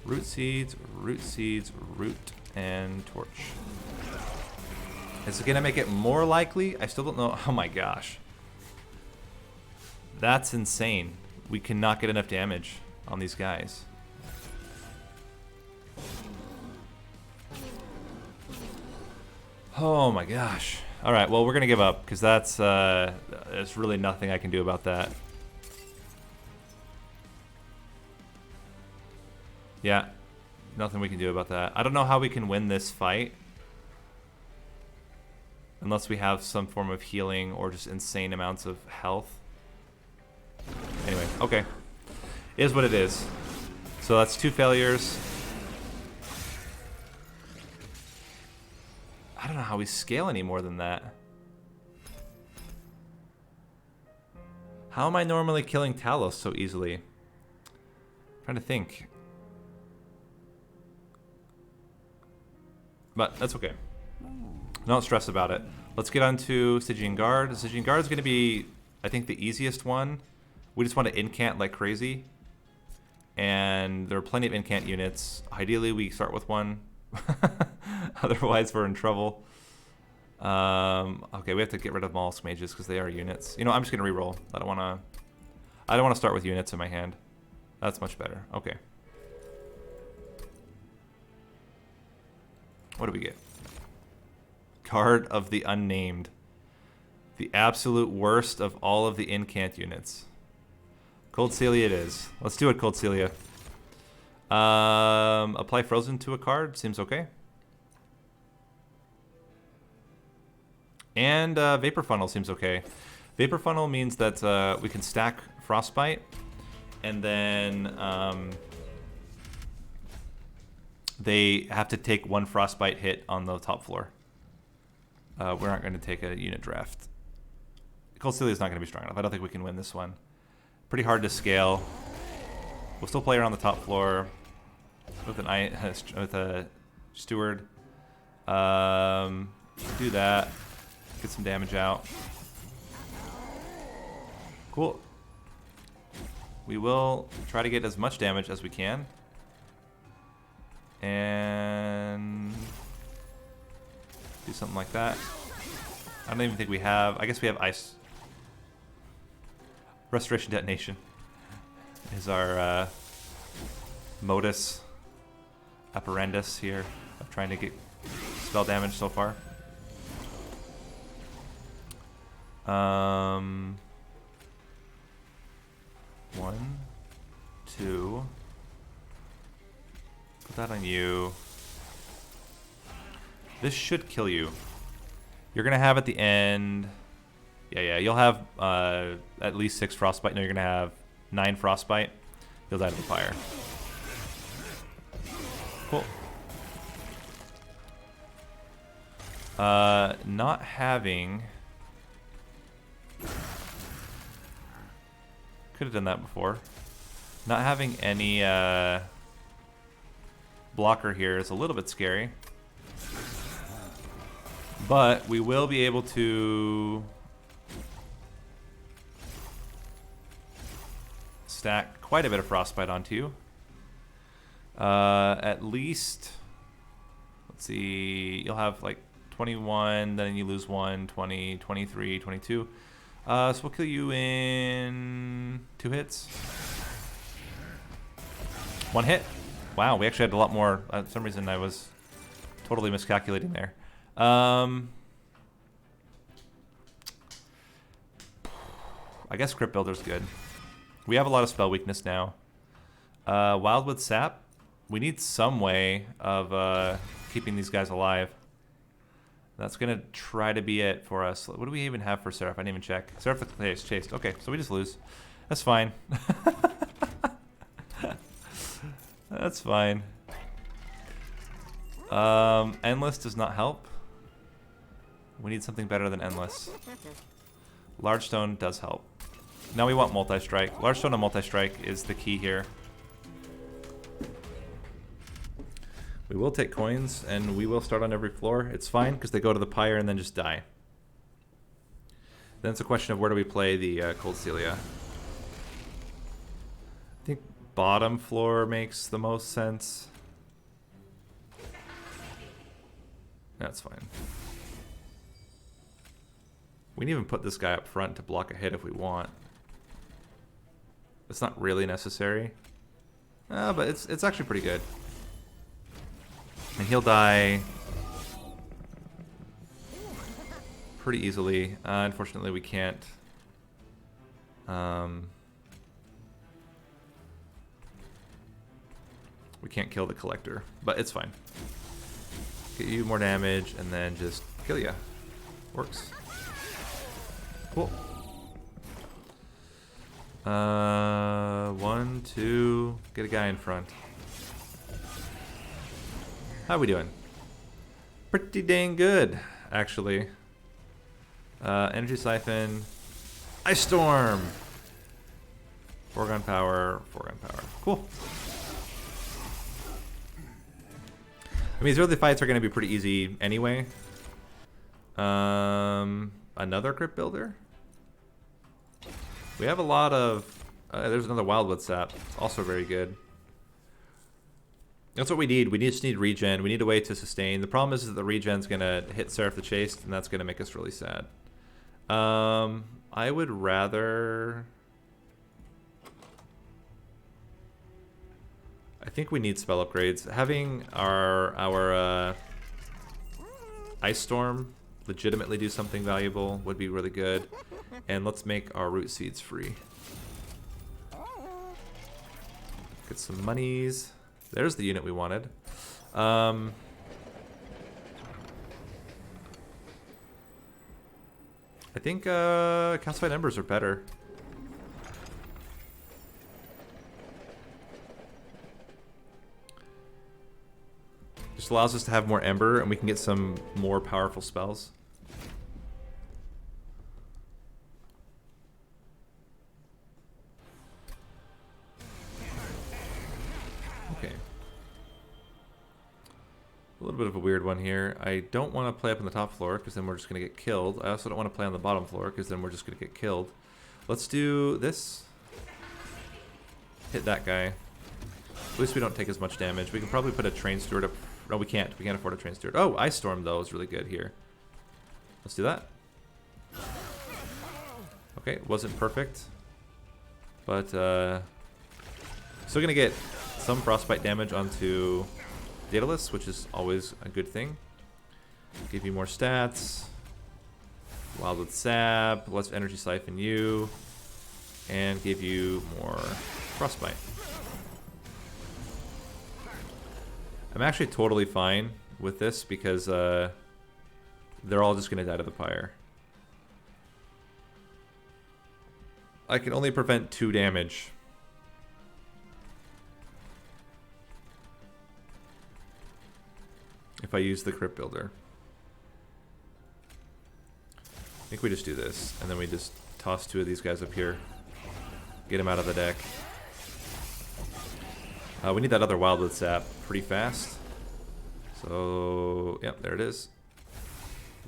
Root Seeds, Root, and Torch. Is it going to make it more likely? I still don't know. Oh my gosh. That's insane. We cannot get enough damage on these guys. Oh my gosh. All right, well, we're going to give up because that's there's really nothing I can do about that. Yeah, nothing we can do about that. I don't know how we can win this fight. Unless we have some form of healing or just insane amounts of health. Anyway, okay. It is what it is. So that's 2 failures. I don't know how we scale any more than that. How am I normally killing Talos so easily? I'm trying to think. But that's okay. Don't stress about it. Let's get on to Stygian Guard. Stygian Guard is going to be, I think, the easiest one. We just want to incant like crazy. And there are plenty of incant units. Ideally, we start with one. Otherwise, we're in trouble. Okay, we have to get rid of Mollusk Mages because they are units. You know, I'm just going to reroll. I don't want to start with units in my hand. That's much better. Okay. What do we get? Guard of the Unnamed. The absolute worst of all of the incant units. Cold Celia it is. Let's do it, Cold Celia. Apply Frozen to a card. Seems okay. And Vapor Funnel seems okay. Vapor Funnel means that we can stack Frostbite. And then they have to take 1 Frostbite hit on the top floor. We're not going to take a unit draft. Cold Celia is not going to be strong enough. I don't think we can win this one. Pretty hard to scale. We'll still play around the top floor with a Steward. Do that. Get some damage out. Cool. We will try to get as much damage as we can. And do something like that. I don't even think we have... I guess we have Ice. Restoration Detonation is our modus operandus here of trying to get spell damage so far. 1, 2. Put that on you. This should kill you. You're gonna have at the end. Yeah, you'll have at least 6 Frostbite. No, you're gonna have 9 Frostbite. You'll die to the fire. Cool. Not having... Could have done that before. Not having any blocker here is a little bit scary. But we will be able to stack quite a bit of Frostbite onto you. At least, let's see, you'll have like 21, then you lose 1, 20, 23, 22. So we'll kill you in 2 hits. 1 hit. Wow, we actually had a lot more. For some reason I was totally miscalculating there. I guess Crypt Builder's good. We have a lot of spell weakness now. Wildwood Sap. We need some way of keeping these guys alive. That's going to try to be it for us. What do we even have for Seraph? I didn't even check. Seraph the chased. Okay, so we just lose. That's fine. That's fine. Endless does not help. We need something better than Endless. Large Stone does help. Now we want Multi-Strike. Large Stone and Multi-Strike is the key here. We will take coins, and we will start on every floor. It's fine, because they go to the pyre and then just die. Then it's a question of where do we play the Cold Celia. I think bottom floor makes the most sense. That's fine. We can even put this guy up front to block a hit if we want. It's not really necessary. But it's actually pretty good. And he'll die pretty easily. Unfortunately, we can't. We can't kill the collector, but it's fine. Get you more damage and then just kill ya. Works. Cool. 1, 2, get a guy in front. How we doing? Pretty dang good, actually. Energy Siphon, Ice Storm, Foregone Power, Foregone Power. Cool. I mean, these early fights are going to be pretty easy anyway. Another Crypt Builder. We have a lot of... there's another Wildwood Sap. Also very good. That's what we need. We just need regen. We need a way to sustain. The problem is that the regen's going to hit Seraph the Chaste, and that's going to make us really sad. I would rather... I think we need spell upgrades. Having our Ice Storm legitimately do something valuable would be really good. And let's make our root seeds free. Get some monies. There's the unit we wanted. I think Calcified Embers are better. Just allows us to have more Ember and we can get some more powerful spells. Okay. A little bit of a weird one here. I don't want to play up on the top floor because then we're just going to get killed. I also don't want to play on the bottom floor because then we're just going to get killed. Let's do this. Hit that guy. At least we don't take as much damage. We can probably put a Train Steward up. No, we can't. We can't afford a Train Steward. Oh, Ice Storm, though, is really good here. Let's do that. Okay, wasn't perfect. But, still going to get some Frostbite damage onto Daedalus, which is always a good thing. Give you more stats. Wildwood Sap. Let's Energy Siphon you. And give you more Frostbite. I'm actually totally fine with this because they're all just going to die to the pyre. I can only prevent 2 damage. If I use the Crypt Builder. I think we just do this, and then we just toss 2 of these guys up here. Get them out of the deck. We need that other Wildwood Sap pretty fast. So, yep, there it is.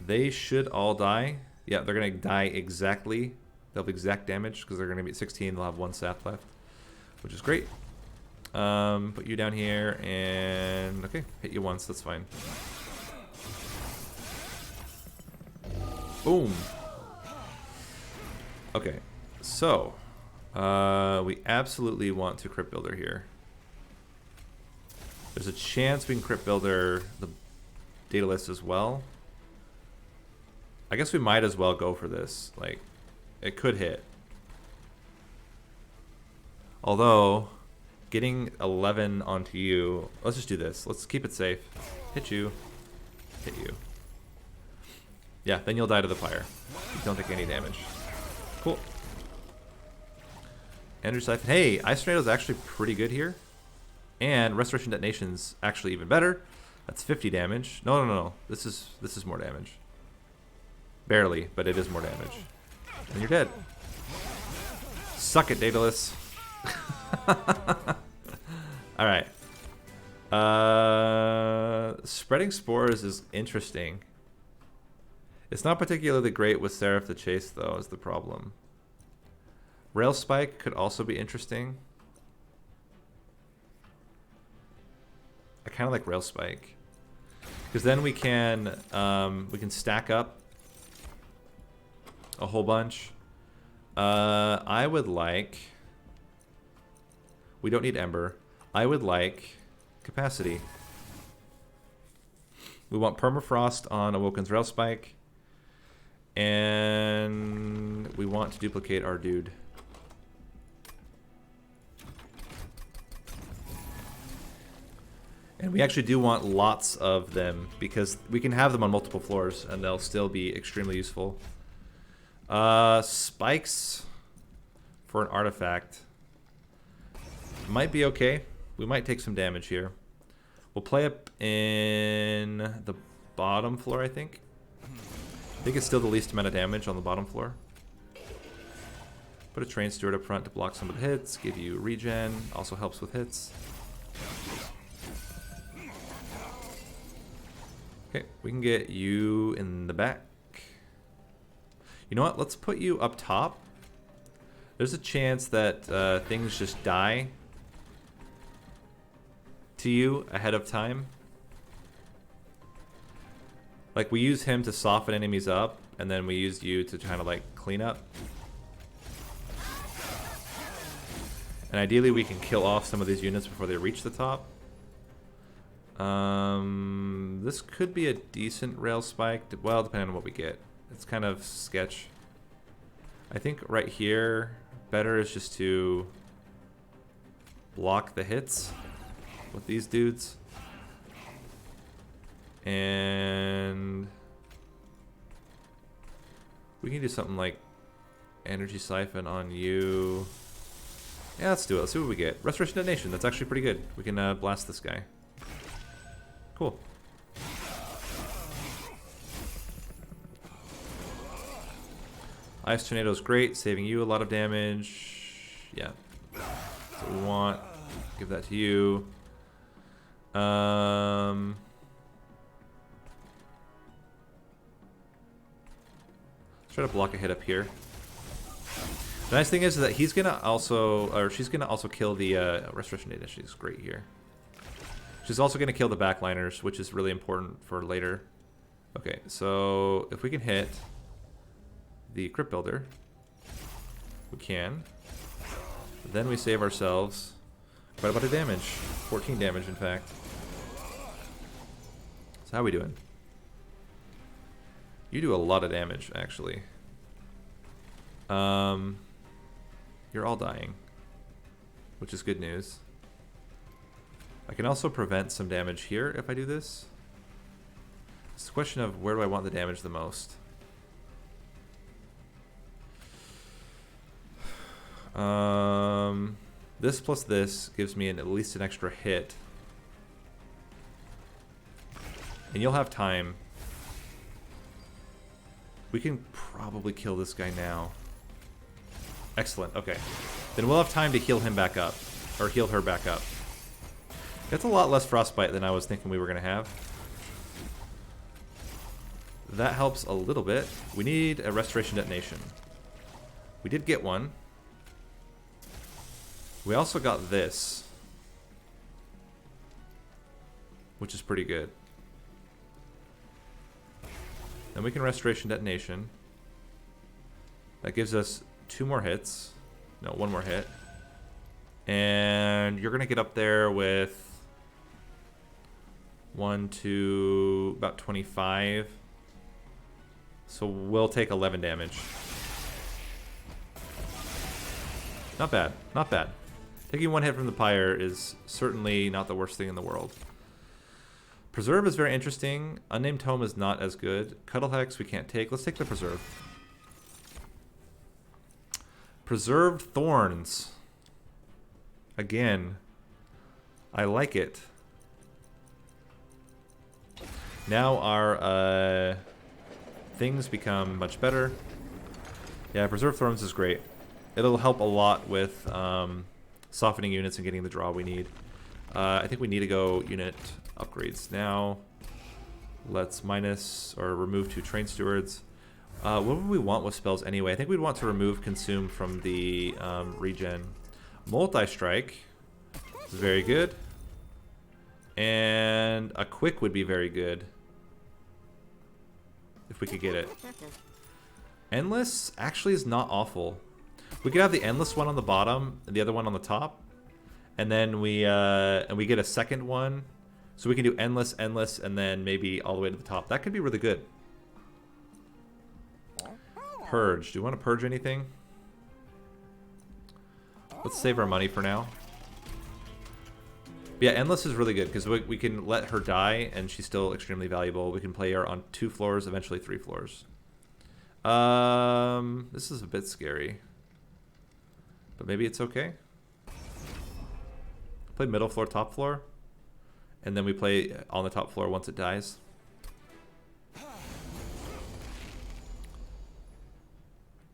They should all die. Yeah, they're going to die exactly. They'll have exact damage because they're going to be at 16. They'll have 1 sap left, which is great. Put you down here and... Okay, hit you once. That's fine. Boom. Okay, so... we absolutely want to Crypt Builder here. There's a chance we can Crypt Builder the Daedalus as well. I guess we might as well go for this. Like, it could hit. Although, getting 11 onto you... Let's just do this. Let's keep it safe. Hit you. Hit you. Yeah, then you'll die to the pyre. You don't take any damage. Cool. Energy Siphon. Hey, Ice Tornado is actually pretty good here. And Restoration Detonation's actually even better. That's 50 damage. No. This is more damage. Barely, but it is more damage. And you're dead. Suck it, Daedalus. Alright. Spreading Spores is interesting. It's not particularly great with Seraph the Chaste, though, is the problem. Rail Spike could also be interesting. I kind of like Rail Spike. Because then we can stack up a whole bunch. I would like... We don't need Ember. I would like Capacity. We want Permafrost on Awoken's Rail Spike. And we want to duplicate our dude. And we actually do want lots of them because we can have them on multiple floors and they'll still be extremely useful. Spikes for an artifact might be okay. We might take some damage here. We'll play up in the bottom floor, I think. I think it's still the least amount of damage on the bottom floor. Put a train steward up front to block some of the hits, give you regen, also helps with hits. Okay, we can get you in the back. You know what? Let's put you up top. There's a chance that things just die to you ahead of time. Like, we use him to soften enemies up, and then we use you to kind of like clean up. And ideally we can kill off some of these units before they reach the top. This could be a decent rail spike. Well, depending on what we get. It's kind of sketch. I think right here, better is just to block the hits with these dudes. And we can do something like energy siphon on you. Yeah, let's do it. Let's see what we get. Restoration Detonation. That's actually pretty good. We can blast this guy. Cool. Ice Tornado is great, saving you a lot of damage. Yeah. That's what we want. Give that to you. Let's try to block a hit up here. The nice thing is that he's gonna also, or she's gonna also kill the Restoration Data. She's great here. She's also gonna kill the backliners, which is really important for later. Okay, so if we can hit the Crypt Builder, we can. Then we save ourselves quite a bit of damage. 14 damage, in fact. So how are we doing? You do a lot of damage, actually. You're all dying, which is good news. I can also prevent some damage here if I do this. It's a question of where do I want the damage the most. This plus this gives me at least an extra hit. And you'll have time. We can probably kill this guy now. Excellent, okay. Then we'll have time to heal him back up. Or heal her back up. That's a lot less frostbite than I was thinking we were going to have. That helps a little bit. We need a Restoration Detonation. We did get one. We also got this, which is pretty good. Then we can Restoration Detonation. That gives us 2 more hits. No, 1 more hit. And you're going to get up there with 1 to about 25. So we'll take 11 damage. Not bad, not bad. Taking 1 hit from the pyre is certainly not the worst thing in the world. Preserve is very interesting. Unnamed Tome is not as good. Cuddle Hex we can't take. Let's take the Preserve. Preserved Thorns. Again, I like it. Now our things become much better. Yeah, Preserved Thorns is great. It'll help a lot with softening units and getting the draw we need. I think we need to go unit upgrades now. Let's minus or remove 2 train stewards. What would we want with spells anyway? I think we'd want to remove consume from the regen. Multi-strike is very good. And a quick would be very good. If we could get it. Endless actually is not awful. We could have the endless one on the bottom and the other one on the top. And then we get a second one. So we can do endless, endless, and then maybe all the way to the top. That could be really good. Purge. Do you want to purge anything? Let's save our money for now. But yeah, Endless is really good because we can let her die and she's still extremely valuable. We can play her on 2 floors, eventually 3 floors. This is a bit scary. But maybe it's okay. Play middle floor, top floor. And then we play on the top floor once it dies.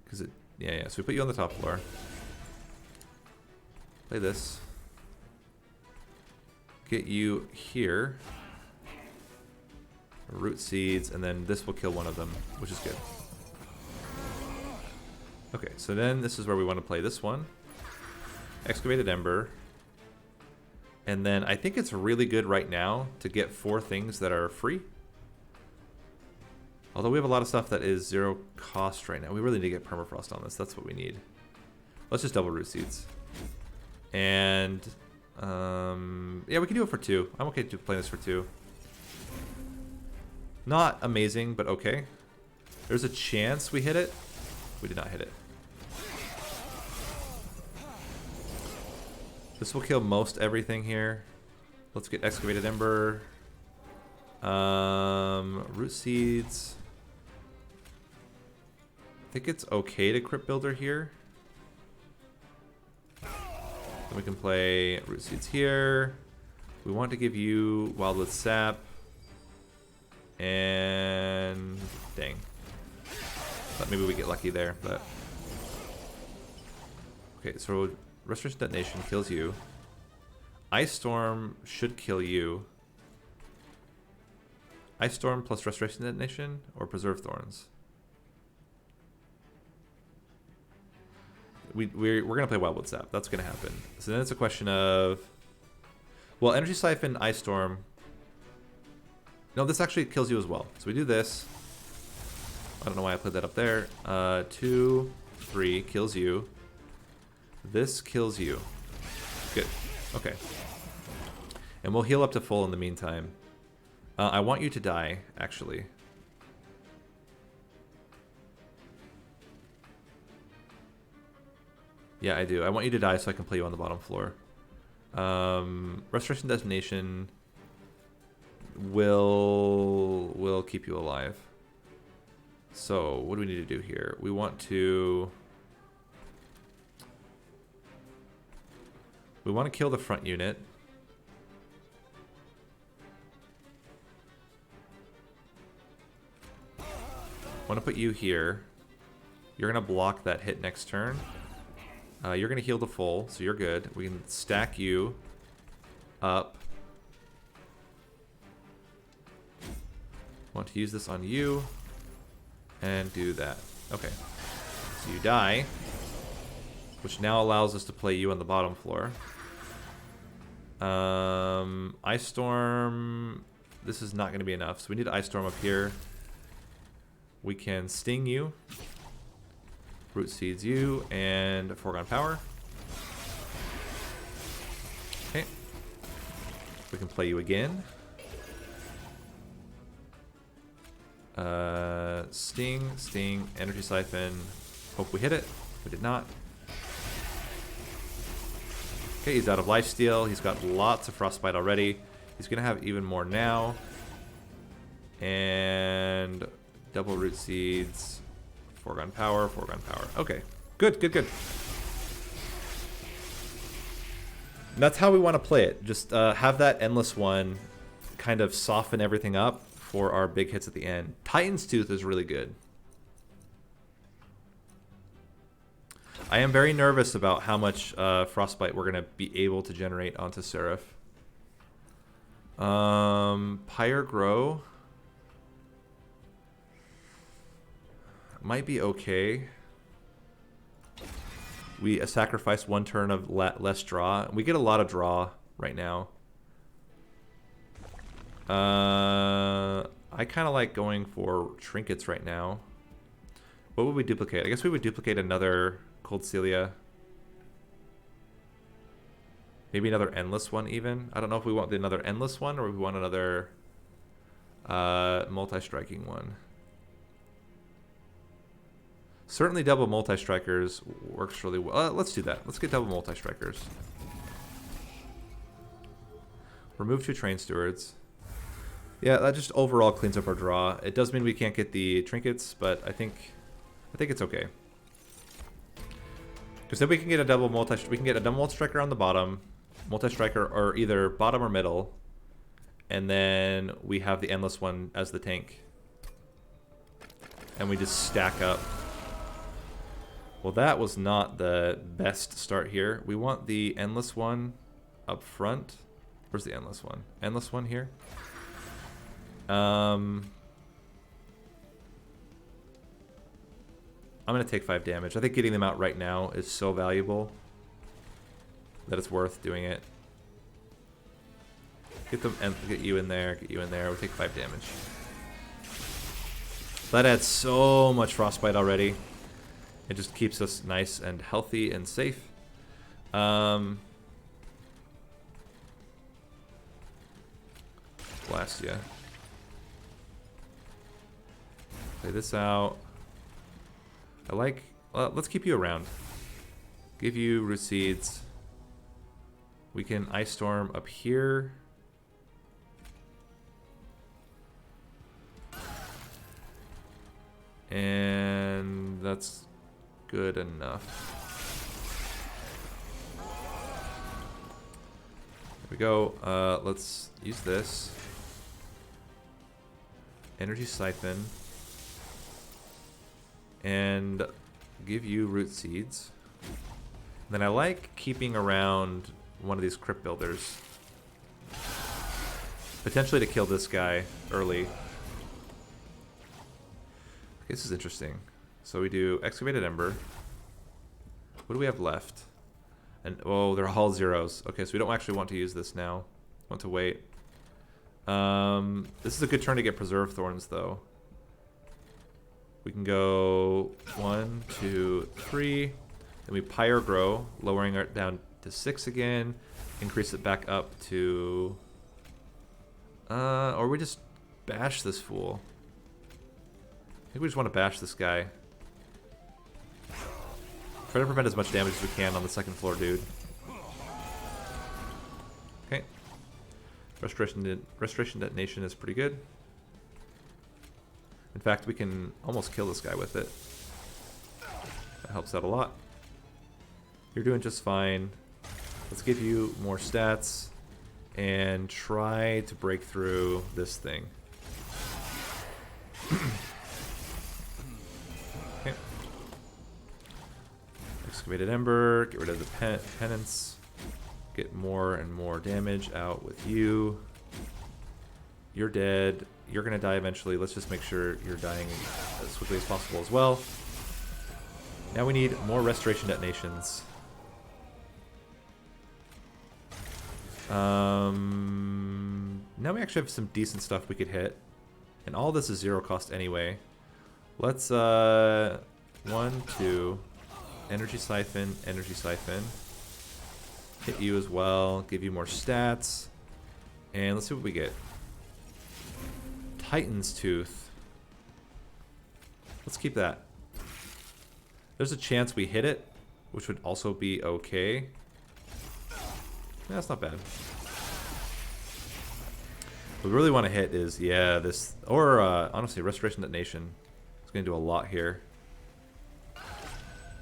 Because it... Yeah, so we put you on the top floor. Play this. Get you here. Root seeds, and then this will kill one of them, which is good. Okay, so then this is where we want to play this one. Excavated Ember. And then I think it's really good right now to get 4 things that are free. Although we have a lot of stuff that is 0 cost right now. We really need to get Permafrost on this. That's what we need. Let's just double Root Seeds. And... yeah, we can do it for 2. I'm okay to play this for 2. Not amazing, but okay. There's a chance we hit it. We did not hit it. This will kill most everything here. Let's get Excavated Ember. Root Seeds. I think it's okay to Crypt Builder here. Then we can play Root Seeds here. We want to give you Wildwood Sap. And... dang. Thought maybe we get lucky there, but... Okay, so Restoration Detonation kills you. Ice Storm should kill you. Ice Storm plus Restoration Detonation or Preserve Thorns? We're going to play Wildwood Sap. That's going to happen. So then it's a question of... Well, Energy Siphon, Ice Storm... No, this actually kills you as well. So we do this. I don't know why I put that up there. 2, 3 kills you. This kills you. Good. Okay. And we'll heal up to full in the meantime. I want you to die, actually. Yeah, I do. I want you to die so I can play you on the bottom floor. Restoration Destination will keep you alive. So, what do we need to do here? We want to... We want to kill the front unit. I want to put you here. You're going to block that hit next turn. You're going to heal the full, so you're good. We can stack you up. Want to use this on you. And do that. Okay. So you die. Which now allows us to play you on the bottom floor. Ice Storm. This is not going to be enough. So we need Ice Storm up here. We can sting you. Root Seeds you. And Foregone Power. Okay. We can play you again. Sting, Sting, Energy Siphon. Hope we hit it. We did not. Okay, he's out of lifesteal. He's got lots of Frostbite already. He's going to have even more now. And double Root Seeds. Foregone Power, Foregone Power. Okay, good, good, good. And that's how we want to play it. Just have that Endless one kind of soften everything up for our big hits at the end. Titan's Tooth is really good. I am very nervous about how much Frostbite we're going to be able to generate onto Seraph. Pyre Grow might be okay. We sacrifice 1 turn of less draw. We get a lot of draw right now. I kind of like going for trinkets right now. What would we duplicate? I guess we would duplicate another Cold Celia. Maybe another Endless one even. I don't know if we want another Endless one or if we want another multi-striking one. Certainly double multi-strikers works really well. Let's do that. Let's get double multi-strikers. Remove 2 train stewards. Yeah, that just overall cleans up our draw. It does mean we can't get the trinkets, but I think it's okay. Because then we can get a double multi-striker on the bottom, multi-striker or either bottom or middle, and then we have the endless one as the tank. And we just stack up. Well, that was not the best start here. We want the endless one up front. Where's the endless one? Endless one here. I'm going to take 5 damage. I think getting them out right now is so valuable that it's worth doing it. Get them and get you in there, get you in there. We'll take 5 damage. That adds so much frostbite already. It just keeps us nice and healthy and safe. Blast ya. Play this out. I like... let's keep you around. Give you root seeds. We can ice storm up here. And that's good enough. There we go. Let's use this. Energy siphon. And give you root seeds. And then I like keeping around one of these crypt builders. Potentially to kill this guy early. This is interesting. So we do excavated ember. What do we have left? And oh, they're all zeros. Okay, so we don't actually want to use this now. Want to wait. This is a good turn to get preserve thorns though. We can go 1, 2, 3. Then we pyre grow, lowering it down to 6 again. Increase it back up to or we just bash this fool. I think we just want to bash this guy. Try to prevent as much damage as we can on the second floor dude. Okay. Restoration detonation is pretty good. In fact, we can almost kill this guy with it. That helps out a lot. You're doing just fine. Let's give you more stats and try to break through this thing. Okay. Excavated ember, get rid of the penance. Get more and more damage out with you. You're dead. You're gonna die eventually. Let's just make sure you're dying as quickly as possible as well. Now we need more restoration detonations. Now we actually have some decent stuff we could hit. And all this is 0 cost anyway. Let's 1, 2, energy siphon, hit you as well, give you more stats, and let's see what we get. Titan's Tooth. Let's keep that. There's a chance we hit it, which would also be okay. Yeah, that's not bad. What we really want to hit is, yeah, this, or honestly, Restoration Detonation. It's going to do a lot here.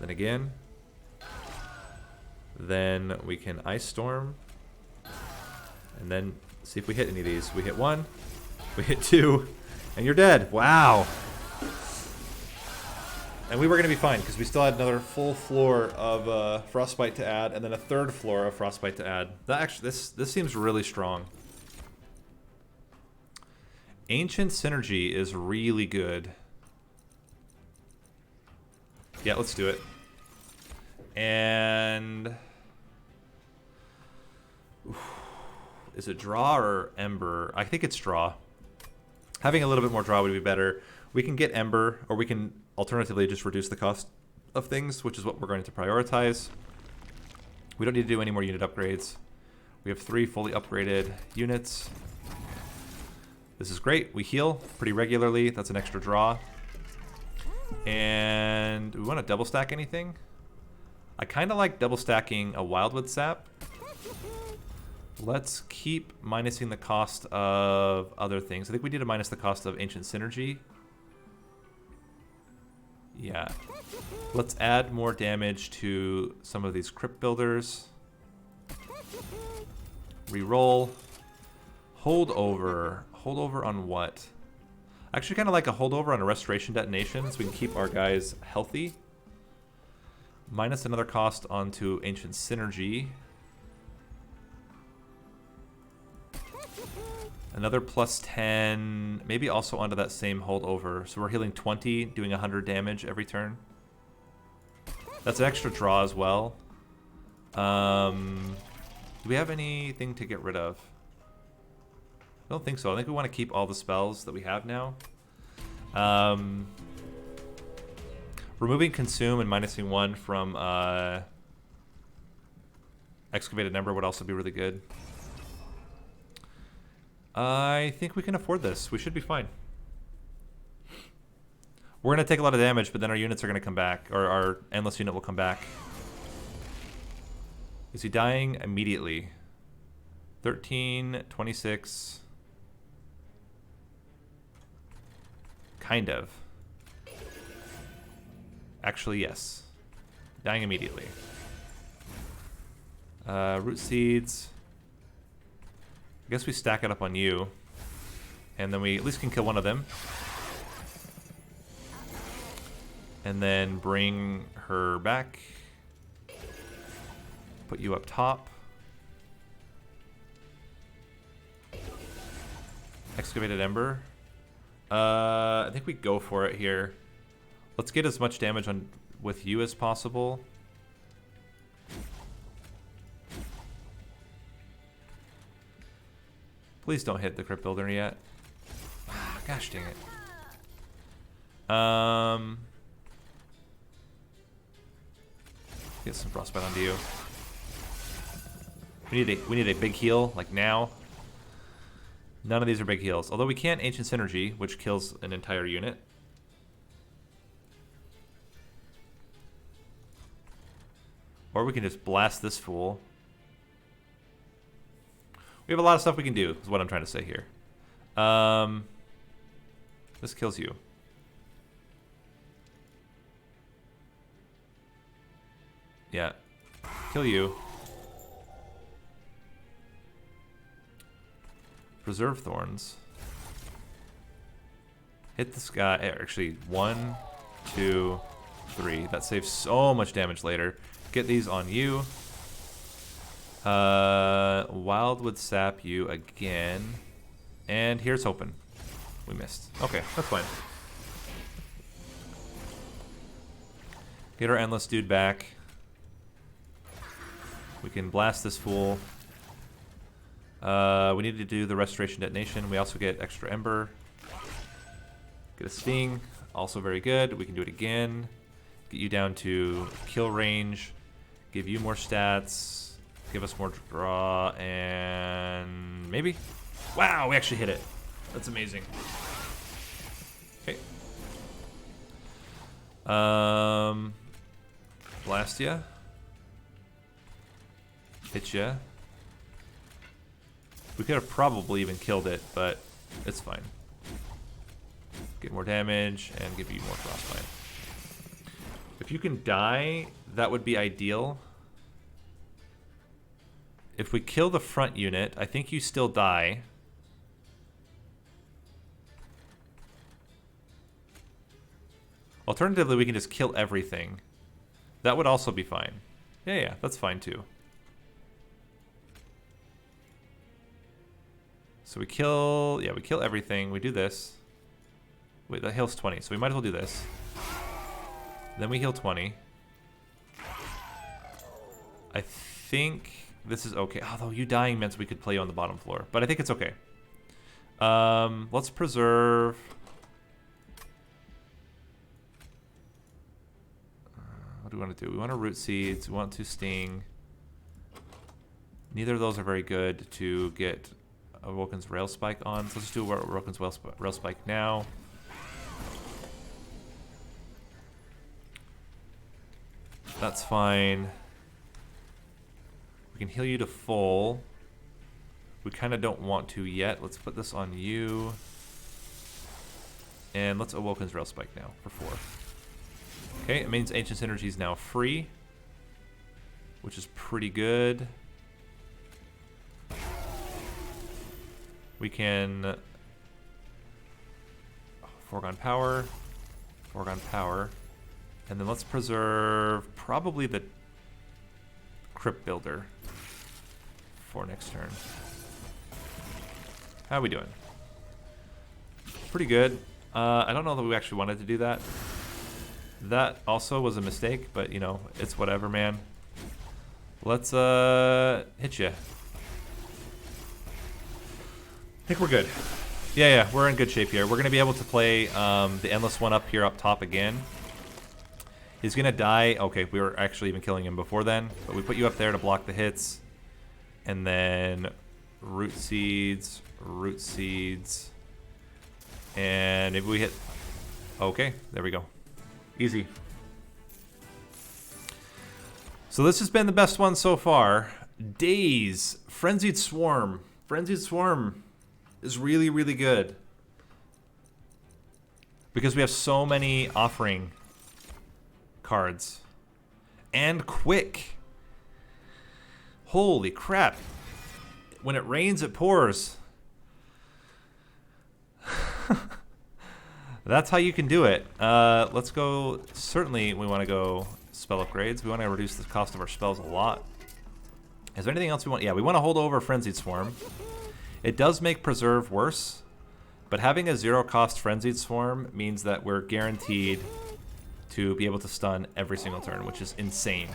Then again. Then we can Ice Storm. And then see if we hit any of these. We hit 1. We hit 2. And you're dead. Wow. And we were going to be fine because we still had another full floor of Frostbite to add. And then a third floor of Frostbite to add. That actually, this seems really strong. Ancient Synergy is really good. Yeah, let's do it. And is it draw or ember? I think it's draw. Having a little bit more draw would be better. We can get ember, or we can alternatively just reduce the cost of things, which is what we're going to prioritize. We don't need to do any more unit upgrades. We have 3 fully upgraded units. This is great. We heal pretty regularly. That's an extra draw. And do we want to double stack anything? I kind of like double stacking a Wildwood Sap Let's keep minusing the cost of other things. I think we need to minus the cost of Ancient Synergy. Yeah. Let's add more damage to some of these Crypt Builders. Reroll. Holdover. Holdover on what? I actually kind of like a holdover on a Restoration Detonation so we can keep our guys healthy. Minus another cost onto Ancient Synergy. Another plus 10, maybe also onto that same holdover. So we're healing 20, doing 100 damage every turn. That's an extra draw as well. Do we have anything to get rid of? I don't think so. I think we want to keep all the spells that we have now. Removing Consume and minusing 1 from Excavated Ember would also be really good. I think we can afford this. We should be fine. We're going to take a lot of damage, but then our units are going to come back. Or our Endless unit will come back. Is he dying immediately? 13, 26. Kind of. Actually, yes. Dying immediately. Root Seeds. I guess we stack it up on you. And then we at least can kill one of them. And then bring her back. Put you up top. Excavated Ember. I think we go for it here. Let's get as much damage on with you as possible. Please don't hit the Crypt Builder yet. Gosh dang it. Get some Frostbite onto you. We need a big heal, like now. None of these are big heals. Although we can Ancient Synergy, which kills an entire unit. Or we can just blast this fool. We have a lot of stuff we can do, is what I'm trying to say here. This kills you. Yeah. Kill you. Preserve Thorns. Hit this guy. Actually, 1, 2, 3. That saves so much damage later. Get these on you. Wildwood Sap you again. And here's hoping. We missed. Okay, that's fine. Get our Endless dude back. We can blast this fool. We need to do the Restoration Detonation. We also get extra Ember. Get a Sting. Also very good. We can do it again. Get you down to kill range. Give you more stats. Give us more draw. And maybe? Wow, we actually hit it. That's amazing. Okay. Blast ya. Hit ya. We could have probably even killed it, but it's fine. Get more damage and give you more frostbite. If you can die, that would be ideal. If we kill the front unit, I think you still die. Alternatively, we can just kill everything. That would also be fine. Yeah, that's fine too. So we kill, we kill everything. We do this. Wait, that heals 20, so we might as well do this. Then we heal 20. I think this is okay. Although you dying meant we could play you on the bottom floor, but I think it's okay. Let's preserve. What do we want to do? We want to Root Seeds. We want to Sting. Neither of those are very good to get Awoken's Rail Spike on. So let's just do Awoken's Rail Spike now. That's fine. We can heal you to full. We kind of don't want to yet. Let's put this on you. And let's Awoken's Rail Spike now for 4. Okay, it means Ancient Synergy is now free, which is pretty good. We can Foregone Power, and then let's preserve probably the Crypt Builder for next turn. How are we doing? Pretty good. I don't know that we actually wanted to do that. That also was a mistake, but you know, it's whatever, man. Let's hit you. I think we're good. Yeah, we're in good shape here. We're gonna be able to play the Endless one up here up top again. He's gonna die. Okay, we were actually even killing him before then, but we put you up there to block the hits. And then root seeds. And maybe we hit... Okay, there we go. Easy. So this has been the best one so far. Daze. Frenzied Swarm. Frenzied Swarm is really, really good. Because we have so many offering cards. And quick. Holy crap. When it rains, it pours. That's how you can do it. Let's go. Certainly, we want to go spell upgrades. We want to reduce the cost of our spells a lot. Is there anything else we want? Yeah, we want to hold over Frenzied Swarm. It does make Preserve worse, but having a 0-cost Frenzied Swarm means that we're guaranteed to be able to stun every single turn, which is insane.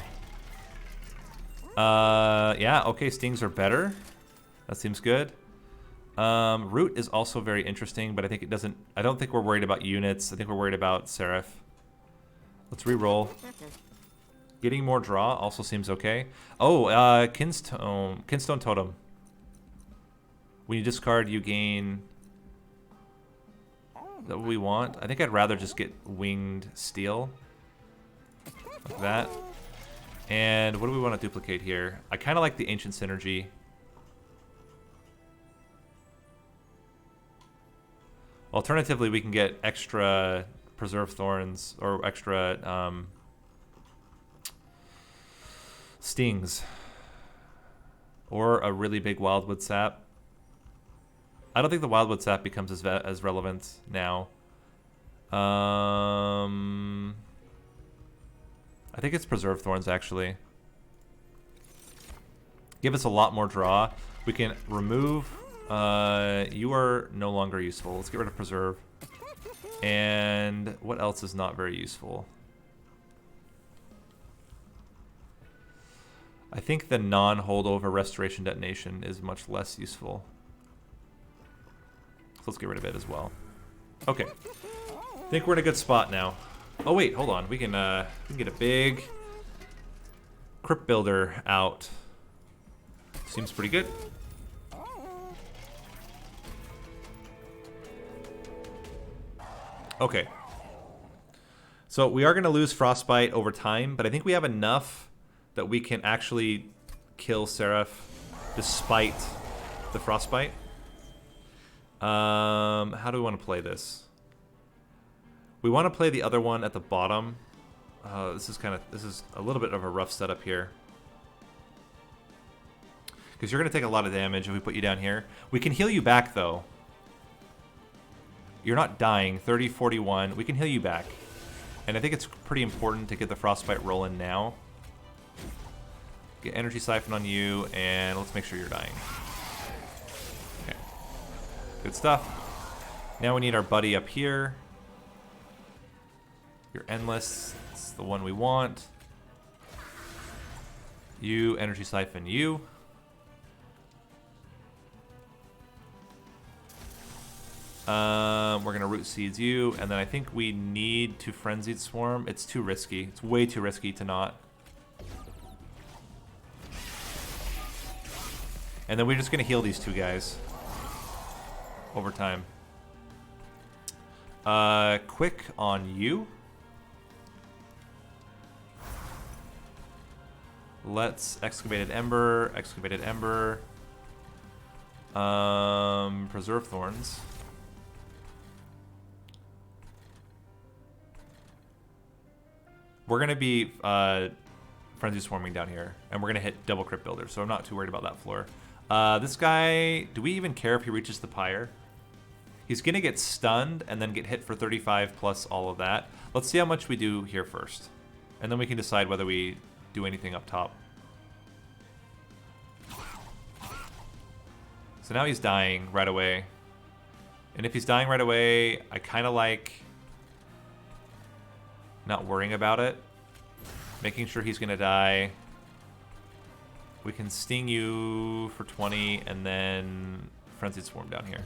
Yeah, okay, Stings are better. That seems good. Root is also very interesting, but I think it doesn't... I don't think we're worried about units. I think we're worried about Seraph. Let's re-roll. Getting more draw also seems okay. Oh, Kinstone Totem. When you discard, you gain... Is that what we want? I think I'd rather just get Winged Steel. Like that. And what do we want to duplicate here? I kind of like the Ancient Synergy. Alternatively, we can get extra Preserve Thorns or extra Stings. Or a really big Wildwood Sap. I don't think the Wildwood Sap becomes as relevant now. I think it's Preserve Thorns, actually. Give us a lot more draw. We can remove... you are no longer useful. Let's get rid of Preserve. And what else is not very useful? I think the non-holdover Restoration Detonation is much less useful. So let's get rid of it as well. Okay. I think we're in a good spot now. Oh wait, hold on. We can get a big Crypt Builder out. Seems pretty good. Okay. So we are going to lose Frostbite over time, but I think we have enough that we can actually kill Seraph despite the Frostbite. How do we want to play this? We want to play the other one at the bottom. This is a little bit of a rough setup here. Because you're going to take a lot of damage if we put you down here. We can heal you back, though. You're not dying. 30, 41. We can heal you back. And I think it's pretty important to get the Frostbite rolling now. Get Energy Siphon on you, and let's make sure you're dying. Okay. Good stuff. Now we need our buddy up here. You're Endless. It's the one we want. You, Energy Siphon, you. We're gonna Root Seeds you, and then I think we need to Frenzied Swarm. It's too risky. It's way too risky to not. And then we're just gonna heal these two guys over time. Quick on you. Let's Excavated Ember. Preserve Thorns. We're going to be Frenzy Swarming down here, and we're going to hit double Crypt Builder, so I'm not too worried about that floor. This guy, do we even care if he reaches the Pyre? He's going to get stunned and then get hit for 35 plus all of that. Let's see how much we do here first, and then we can decide whether we do anything up top. So now he's dying right away. And if he's dying right away, I kind of like not worrying about it. Making sure he's going to die. We can sting you for 20 and then Frenzied Swarm down here.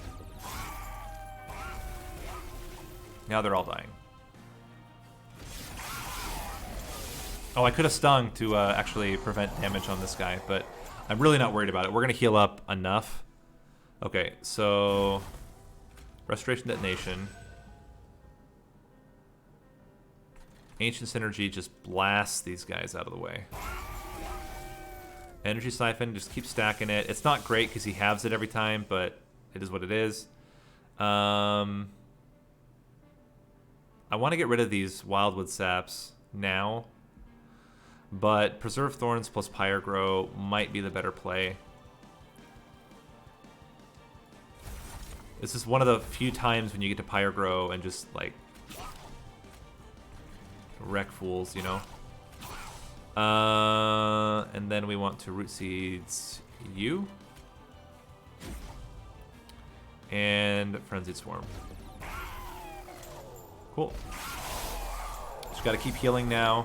Now they're all dying. Oh, I could have stung to actually prevent damage on this guy, but I'm really not worried about it. We're going to heal up enough. Okay, so Restoration Detonation. Ancient Synergy just blasts these guys out of the way. Energy Siphon, just keep stacking it. It's not great because he halves it every time, but it is what it is. I want to get rid of these Wildwood Saps now, but Preserve Thorns plus Pyre Grow might be the better play. This is one of the few times when you get to Pyre Grow and just, like, wreck fools, you know? And then we want to Root Seeds you. And Frenzied Swarm. Cool. Just gotta keep healing now.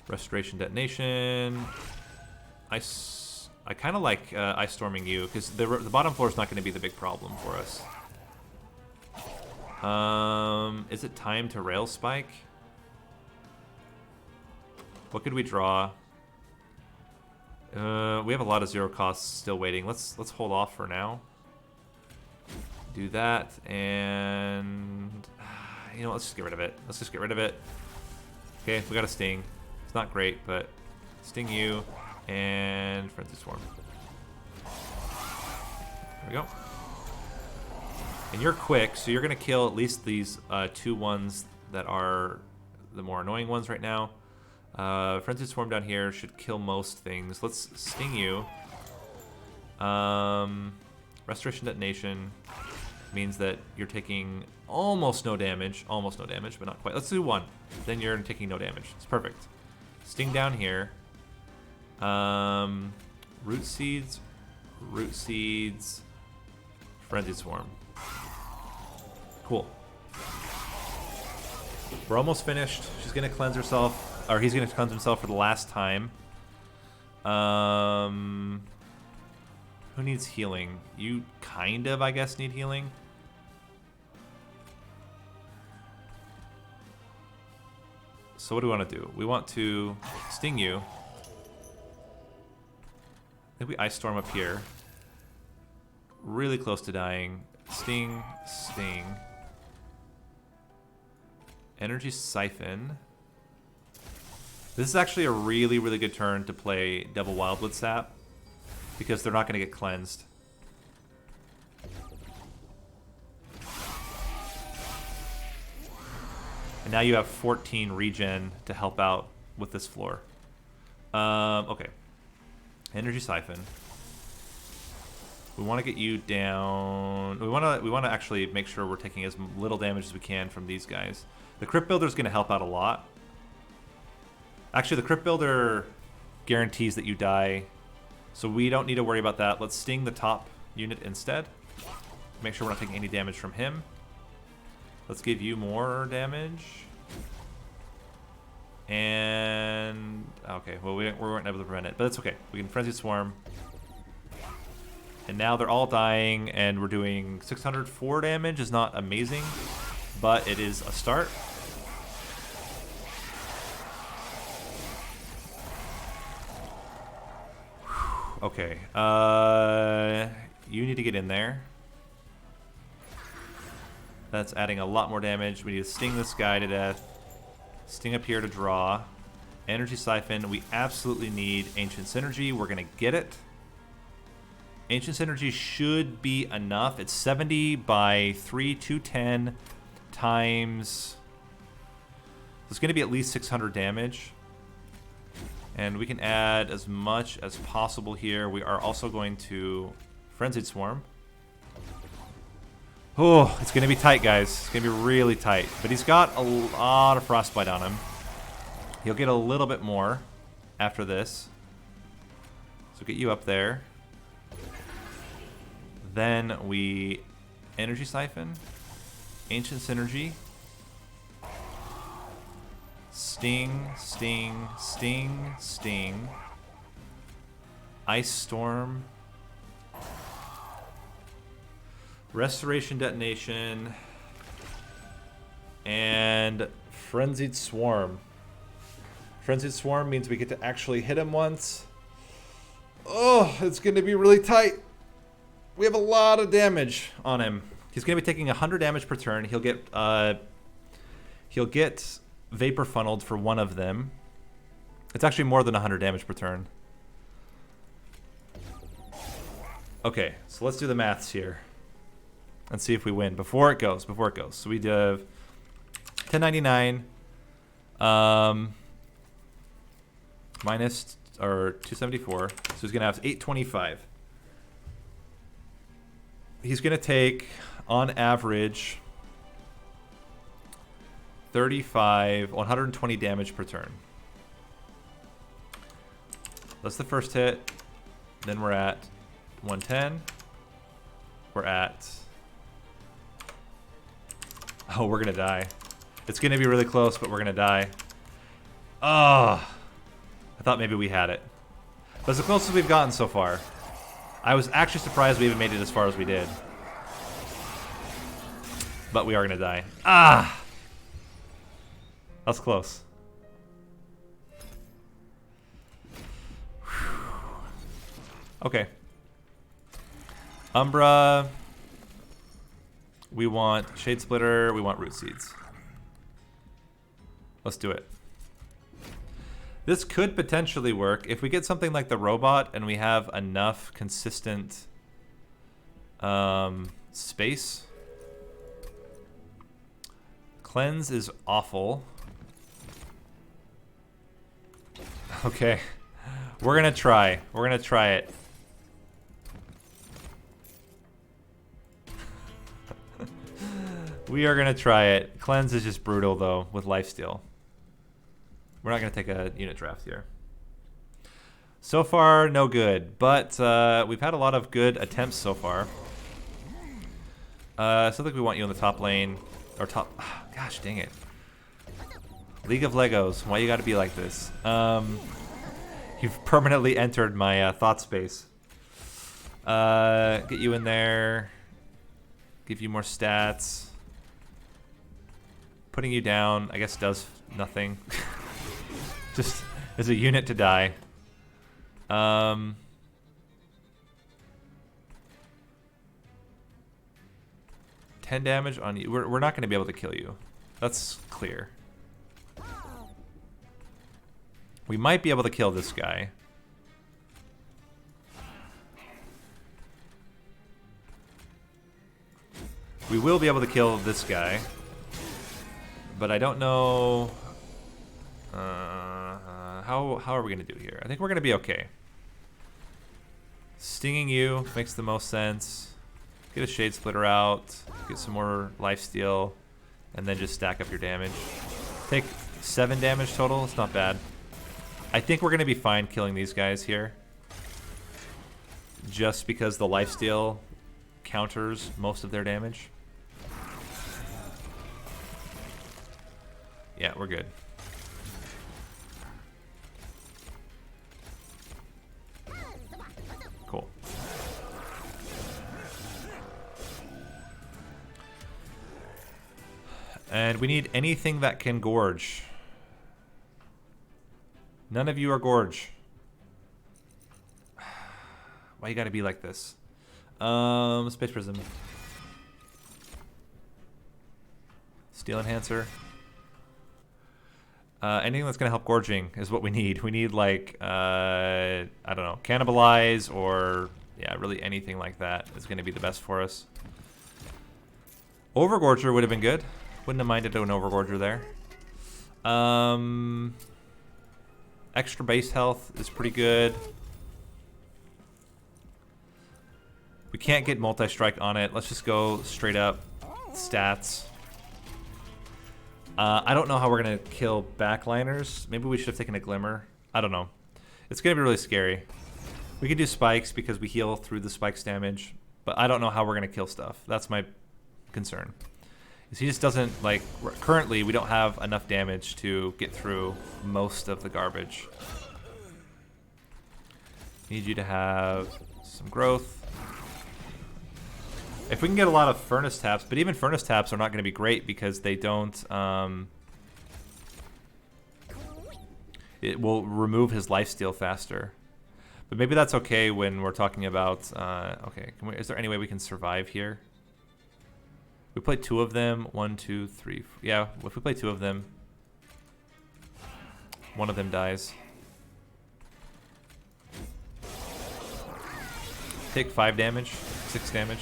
Restoration Detonation. I kind of like Ice Storming you, because the bottom floor is not going to be the big problem for us. Is it time to Rail Spike? What could we draw? We have a lot of zero costs still waiting. Let's hold off for now. Do that, and you know, let's just get rid of it. Let's just get rid of it. Okay, we got a Sting. It's not great, but Sting you and Frenzy Swarm. There we go. And you're quick, so you're gonna kill at least these two ones that are the more annoying ones right now. Frenzy Swarm down here should kill most things. Let's Sting you. Restoration Detonation means that you're taking almost no damage, but not quite. Let's do one. Then you're taking no damage. It's perfect. Sting down here. Root Seeds, Frenzy Swarm. Cool. We're almost finished. She's gonna cleanse herself, or he's gonna cleanse himself for the last time. Who needs healing? You kind of, I guess, need healing. So what do we want to do? We want to Sting you. I think we Ice Storm up here. Really close to dying. Sting, Sting. Energy Siphon. This is actually a really, really good turn to play Double Wildwood Sap, because they're not going to get cleansed. And now you have 14 regen to help out with this floor. Okay. Energy Siphon. We want to get you down. We want to actually make sure we're taking as little damage as we can from these guys. The Crypt Builder is going to help out a lot. Actually, the Crypt Builder guarantees that you die, so we don't need to worry about that. Let's Sting the top unit instead. Make sure we're not taking any damage from him. Let's give you more damage. And okay, well we weren't able to prevent it, but it's okay. We can Frenzy Swarm. And now they're all dying, and we're doing 604 damage. Is not amazing, but it is a start. Okay, you need to get in there. That's adding a lot more damage. We need to Sting this guy to death. Sting up here to draw. Energy Siphon. We absolutely need Ancient Synergy. We're going to get it. Ancient Synergy should be enough. It's 70 by 3, 210 times... It's going to be at least 600 damage. And we can add as much as possible here. We are also going to Frenzied Swarm. Oh, it's going to be tight, guys. It's going to be really tight. But he's got a lot of Frostbite on him. He'll get a little bit more after this. So get you up there. Then we Energy Siphon, Ancient Synergy, Sting, Sting, Sting, Sting, Ice Storm, Restoration Detonation, and Frenzied Swarm. Frenzied Swarm means we get to actually hit him once. Oh, it's going to be really tight. We have a lot of damage on him. He's going to be taking 100 damage per turn. He'll get Vapor Funneled for one of them. It's actually more than 100 damage per turn. Okay, so let's do the maths here and see if we win before it goes. So we do 1099 minus or 274. So he's going to have 825. He's going to take, on average, 120 damage per turn. That's the first hit. Then we're at 110. We're at... Oh, we're going to die. It's going to be really close, but we're going to die. Oh, I thought maybe we had it. That's the closest we've gotten so far. I was actually surprised we even made it as far as we did. But we are going to die. Ah! That's close. Okay. Umbra. We want Shade Splitter. We want Root Seeds. Let's do it. This could potentially work if we get something like the robot and we have enough consistent space. Cleanse is awful. Okay. We're gonna try. We're gonna try it. We are gonna try it. Cleanse is just brutal though with lifesteal. We're not going to take a unit draft here. So far, no good. But we've had a lot of good attempts so far. So I think we want you in the top lane. Or top... Gosh, dang it. League of Legos. Why you got to be like this? You've permanently entered my thought space. Get you in there. Give you more stats. Putting you down, I guess, does nothing. Just as a unit to die. 10 damage on you. We're not going to be able to kill you. That's clear. We might be able to kill this guy. We will be able to kill this guy. But I don't know... how are we going to do here? I think we're going to be okay. Stinging you makes the most sense. Get a Shade Splitter out. Get some more lifesteal. And then just stack up your damage. Take 7 damage total. It's not bad. I think we're going to be fine killing these guys here. Just because the lifesteal counters most of their damage. Yeah, we're good. Cool. And we need anything that can gorge. None of you are gorge. Why you gotta be like this? Space Prism. Steel Enhancer. Anything that's gonna help gorging is what we need. We need like, I don't know, Cannibalize or Yeah, really anything like that is going to be the best for us. Overgorger would have been good. Wouldn't have minded an Overgorger there. Extra base health is pretty good. We can't get multi-strike on it. Let's just go straight up stats. I don't know how we're going to kill backliners. Maybe we should have taken a Glimmer. I don't know. It's going to be really scary. We can do spikes because we heal through the spikes damage. But I don't know how we're going to kill stuff. That's my concern. He just doesn't, like, currently we don't have enough damage to get through most of the garbage. Need you to have some growth. If we can get a lot of furnace taps, but even furnace taps are not going to be great because they don't, it will remove his lifesteal faster. But maybe that's okay when we're talking about, okay, is there any way we can survive here? We play 2 of them. 1, 2, 3. Yeah, if we play 2 of them, one of them dies. Take 5 damage, 6 damage.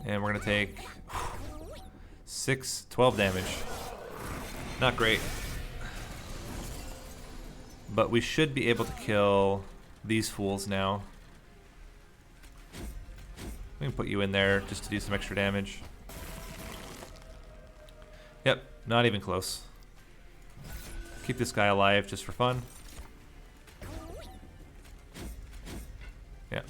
And we're gonna take 12 damage. Not great. But we should be able to kill these fools now. We can put you in there just to do some extra damage. Yep, not even close. Keep this guy alive just for fun. Yeah.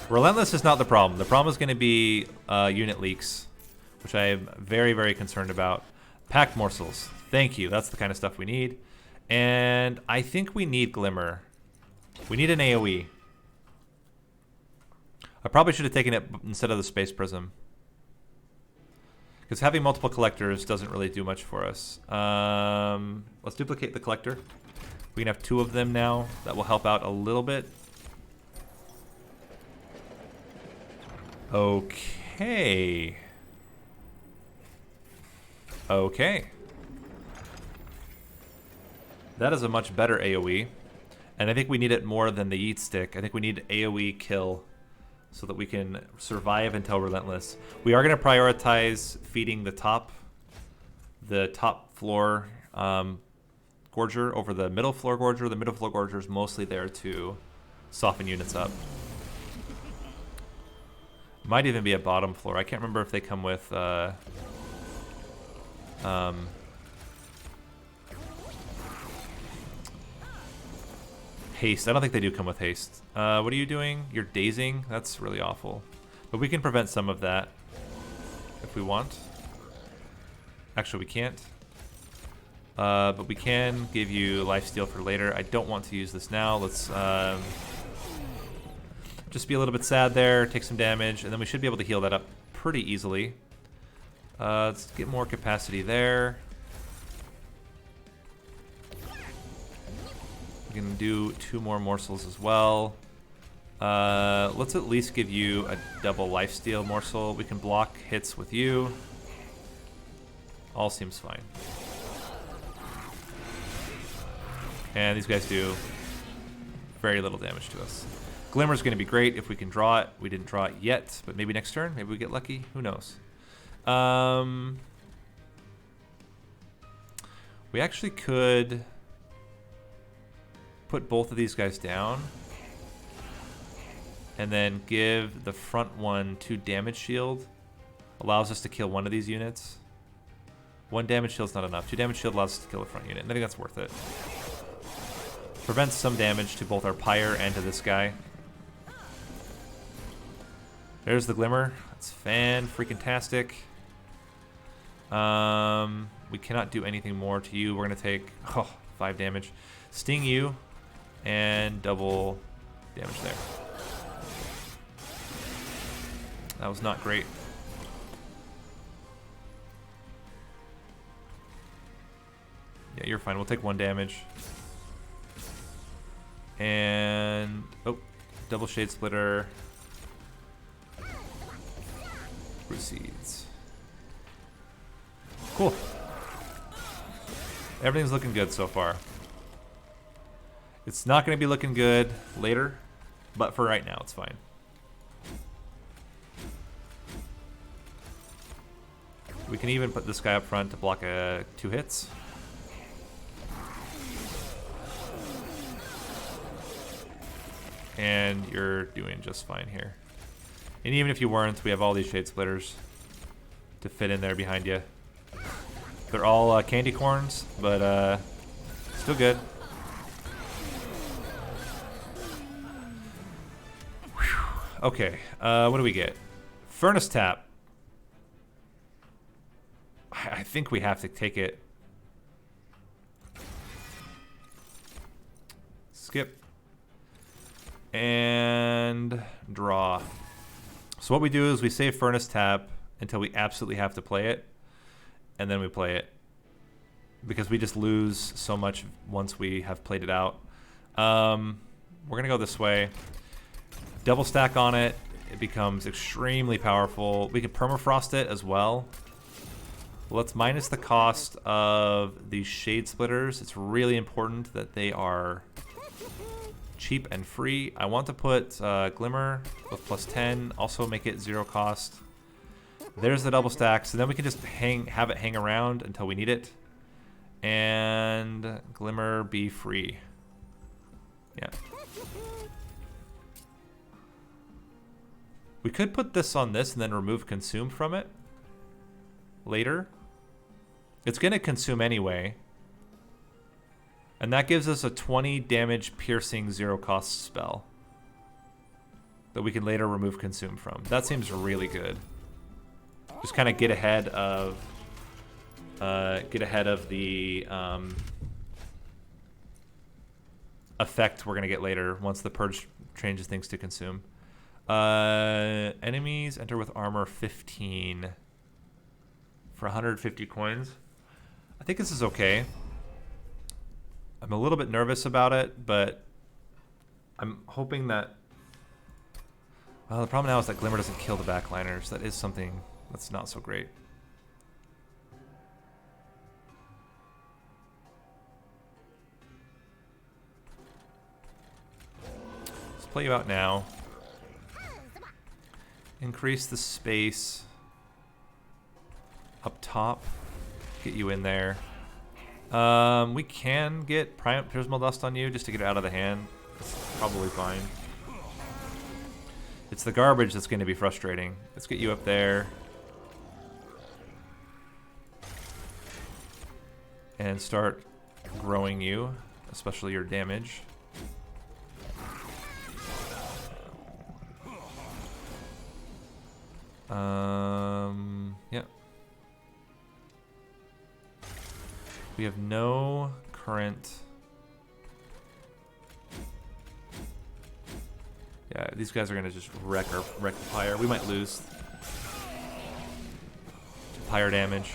Relentless is not the problem. The problem is going to be unit leaks, which I am very, very concerned about. Packed morsels. Thank you. That's the kind of stuff we need. And I think we need Glimmer. We need an AoE. I probably should have taken it instead of the Space Prism. Because having multiple collectors doesn't really do much for us. Let's duplicate the collector. We can have 2 of them now. That will help out a little bit. Okay. Okay. That is a much better AoE. And I think we need it more than the Yeet Stick. I think we need AoE kill so that we can survive until Relentless. We are going to prioritize feeding the top floor Gorger over the middle floor Gorger. The middle floor Gorger is mostly there to soften units up. Might even be a bottom floor. I can't remember if they come with haste. I don't think they do come with haste. What are you doing? You're dazing? That's really awful. But we can prevent some of that if we want. Actually, we can't. But we can give you lifesteal for later. I don't want to use this now. Let's just be a little bit sad there, take some damage, and then we should be able to heal that up pretty easily. Let's get more capacity there. We can do 2 more morsels as well. Let's at least give you a double lifesteal morsel. We can block hits with you. All seems fine. And these guys do very little damage to us. Glimmer's going to be great if we can draw it. We didn't draw it yet, but maybe next turn. Maybe we get lucky. Who knows? We actually could put both of these guys down and then give the front one 2 damage shield. Allows us to kill one of these units. 1 damage shield's not enough. 2 damage shield allows us to kill the front unit, and I think that's worth it. Prevents some damage to both our Pyre and to this guy. There's the Glimmer. That's fan-freaking-tastic. We cannot do anything more to you. We're going to take 5 damage. Sting you, and double damage there. That was not great. Yeah, you're fine. We'll take 1 damage. And double Shade Splitter proceeds. Cool. Everything's looking good so far. It's not going to be looking good later, but for right now, it's fine. We can even put this guy up front to block 2 hits. And you're doing just fine here. And even if you weren't, we have all these shade splitters to fit in there behind you. They're all candy corns, but still good. Whew. Okay, what do we get? Furnace Tap. I think we have to take it. Skip. And draw. So what we do is we save Furnace Tap until we absolutely have to play it, and then we play it, because we just lose so much once we have played it out. We're gonna go this way. Double stack on it. It becomes extremely powerful. We can permafrost it as well. Let's minus the cost of these shade splitters. It's really important that they are cheap and free. I want to put Glimmer with +10, also make it 0 cost. There's the double stack, so then we can just have it hang around until we need it. And Glimmer be free. Yeah. We could put this on this and then remove Consume from it later. It's going to consume anyway. And that gives us a 20 damage piercing 0 cost spell that we can later remove Consume from. That seems really good. Just kind of get ahead of the effect we're gonna get later once the Purge changes things to Consume. Enemies enter with armor 15 for 150 coins. I think this is okay. I'm a little bit nervous about it, but I'm hoping that... Well, the problem now is that Glimmer doesn't kill the backliners. That is something that's not so great. Let's play you out now. Increase the space up top. Get you in there. We can get Prismal Dust on you just to get it out of the hand. It's probably fine. It's the garbage that's going to be frustrating. Let's get you up there. And start growing you, especially your damage. Yeah. We have no current... Yeah, these guys are going to just wreck Pyre. We might lose Pyre damage.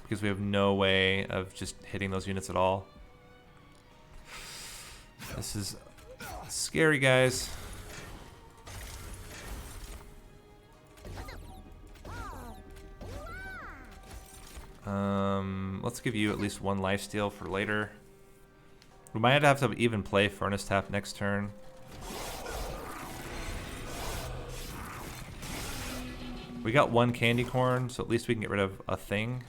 Because we have no way of just hitting those units at all. This is scary, guys. Let's give you at least 1 lifesteal for later. We might have to even play Furnace Tap next turn. We got 1 candy corn, so at least we can get rid of a thing.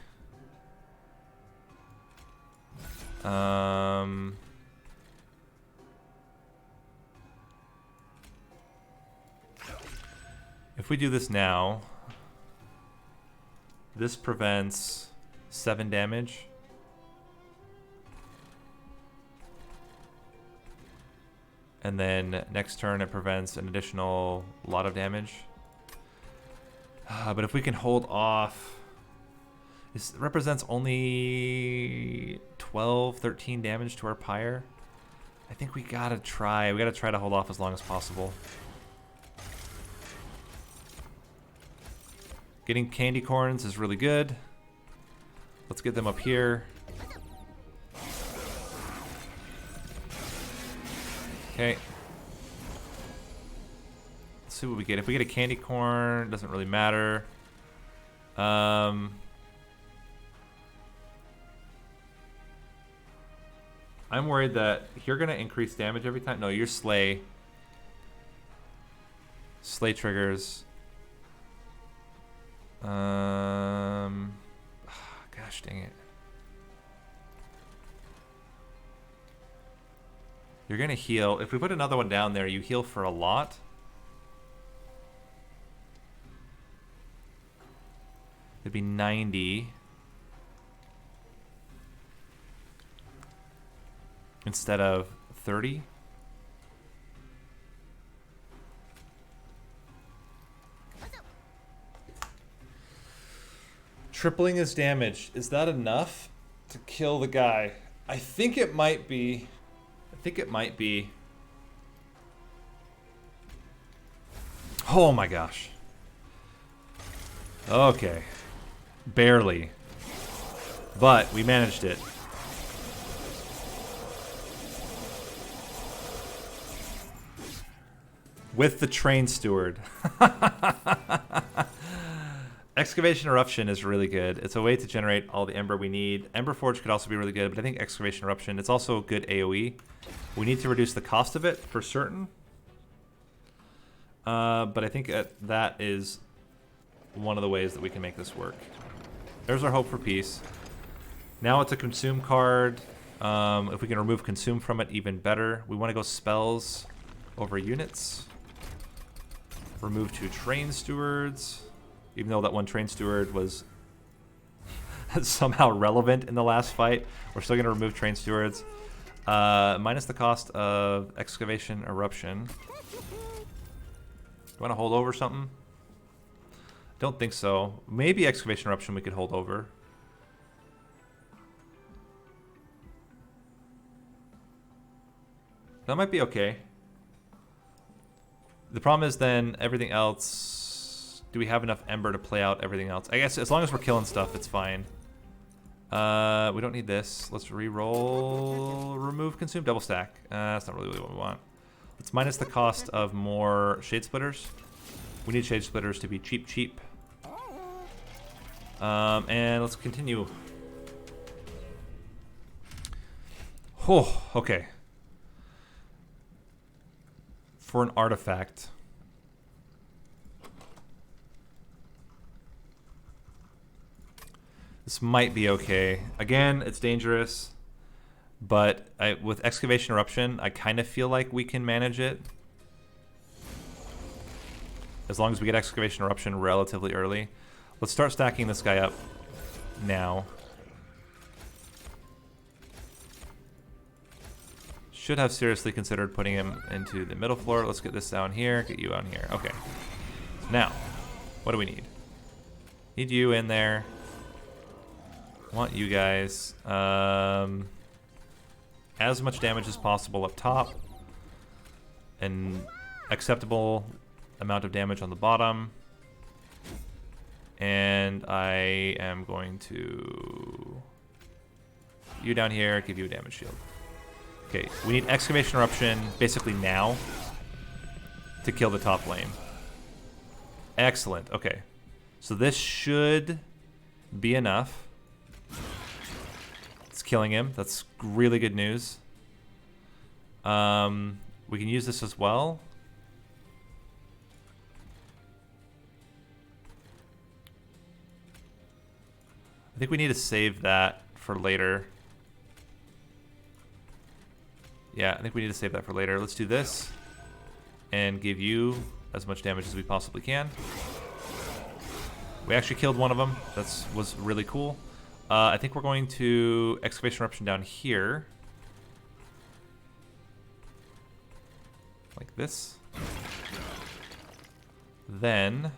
If we do this now, this prevents 7 damage. And then next turn it prevents an additional lot of damage. But if we can hold off, this represents only 12, 13 damage to our Pyre. I think we gotta try. We gotta try to hold off as long as possible. Getting candy corns is really good. Let's get them up here. Okay. Let's see what we get. If we get a candy corn, it doesn't really matter. I'm worried that you're going to increase damage every time. No, you're Slay. Slay triggers. Gosh dang it. You're going to heal. If we put another one down there, you heal for a lot. It'd be 90. Instead of 30. Tripling his damage. Is that enough to kill the guy? I think it might be. Oh my gosh. Okay. Barely. But we managed it. With the train steward. Excavation Eruption is really good. It's a way to generate all the Ember we need. Ember Forge could also be really good, but I think Excavation Eruption, it's also a good AoE. We need to reduce the cost of it for certain. But I think that is one of the ways that we can make this work. There's our hope for peace. Now it's a consume card. If we can remove consume from it, even better. We want to go spells over units. Remove 2 train stewards. Even though that one train steward was somehow relevant in the last fight, we're still going to remove train stewards. Minus the cost of Excavation Eruption. You want to hold over something? Don't think so. Maybe Excavation Eruption we could hold over. That might be okay. The problem is then everything else... Do we have enough Ember to play out everything else? I guess as long as we're killing stuff, it's fine. We don't need this. Let's re-roll. Remove consume double stack. That's not really what we want. Let's minus the cost of more Shade Splitters. We need Shade Splitters to be cheap. And let's continue. Oh, okay. For an artifact. This might be okay. Again, it's dangerous, but with Excavation Eruption, I kind of feel like we can manage it. As long as we get Excavation Eruption relatively early. Let's start stacking this guy up now. Should have seriously considered putting him into the middle floor. Let's get this down here, get you on here. Okay. Now, what do we need? Need you in there. Want you guys. As much damage as possible up top. An acceptable amount of damage on the bottom. And I am going to... You down here, give you a damage shield. Okay, we need Excavation Eruption basically now to kill the top lane. Excellent, okay. So this should be enough. It's killing him. That's really good news. We can use this as well. I think we need to save that for later. Yeah, I think we need to save that for later. Let's do this and give you as much damage as we possibly can. We actually killed one of them. That was really cool. I think we're going to Excavation Eruption down here. Like this. Then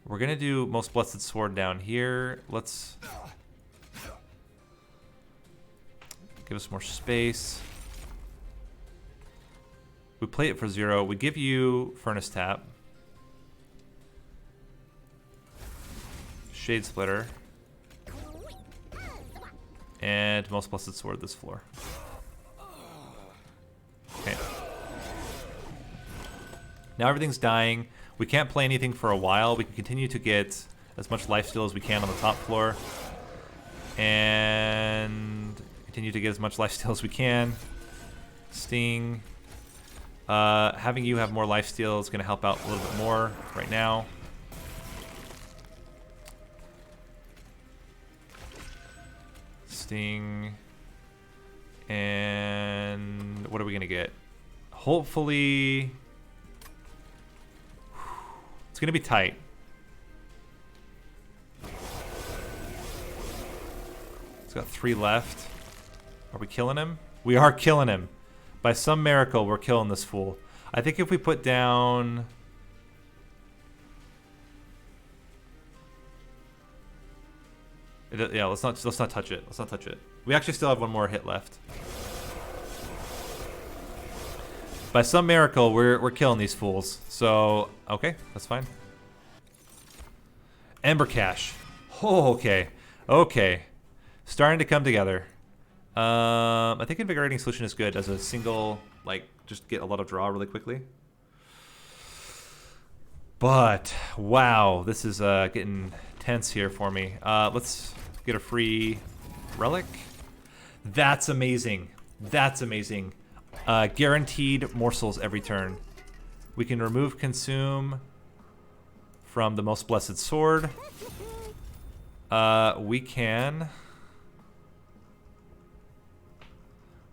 we're going to do Most Blessed Sword down here. Let's give us more space. We play it for 0. We give you Furnace Tap. Shade Splitter. And Most Blessed Sword this floor. Okay. Now everything's dying. We can't play anything for a while. We can continue to get as much lifesteal as we can on the top floor. And continue to get as much lifesteal as we can. Sting. Having you have more lifesteal is going to help out a little bit more right now. Sting. And what are we going to get? Hopefully... It's going to be tight. It's got 3 left. Are we killing him? We are killing him. By some miracle, we're killing this fool. I think if we put down... Yeah, let's not touch it. Let's not touch it. We actually still have 1 more hit left. By some miracle, we're killing these fools. So, okay, that's fine. Ember Cache. Oh, okay. Okay. Starting to come together. I think Invigorating Solution is good as a single, like, just get a lot of draw really quickly. But, wow, this is getting tense here for me. Let's get a free relic. That's amazing. That's amazing. Guaranteed morsels every turn. We can remove consume from the Most Blessed Sword. We can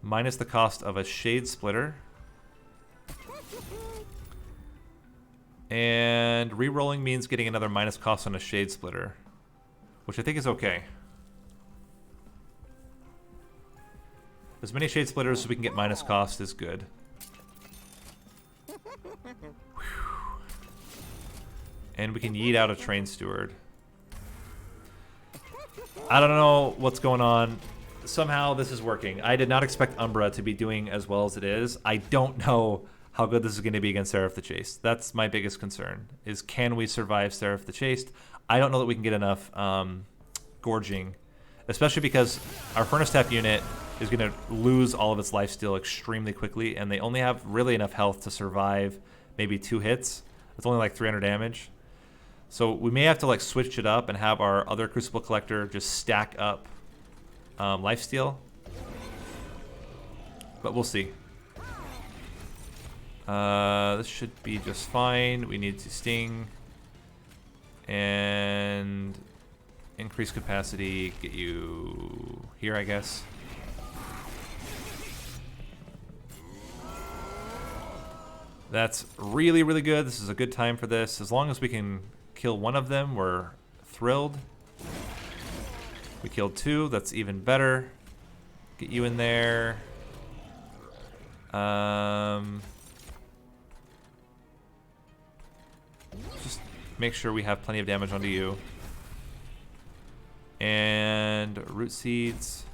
minus the cost of a Shade Splitter. And re-rolling means getting another minus cost on a Shade Splitter, which I think is okay. As many Shade Splitters as we can get minus cost is good. Whew. And we can yeet out a Train Steward. I don't know what's going on. Somehow this is working. I did not expect Umbra to be doing as well as it is. I don't know how good this is going to be against Seraph the Chaste. That's my biggest concern, is can we survive Seraph the Chaste? I don't know that we can get enough gorging, especially because our Furnace Tap unit is going to lose all of its lifesteal extremely quickly, and they only have really enough health to survive maybe 2 hits. It's only like 300 damage. So we may have to like switch it up and have our other Crucible Collector just stack up lifesteal. But we'll see. This should be just fine. We need to Sting and increase capacity, get you here, I guess. That's really, really good. This is a good time for this. As long as we can kill 1 of them, we're thrilled. We killed 2. That's even better. Get you in there. Just make sure we have plenty of damage onto you. And Root Seeds.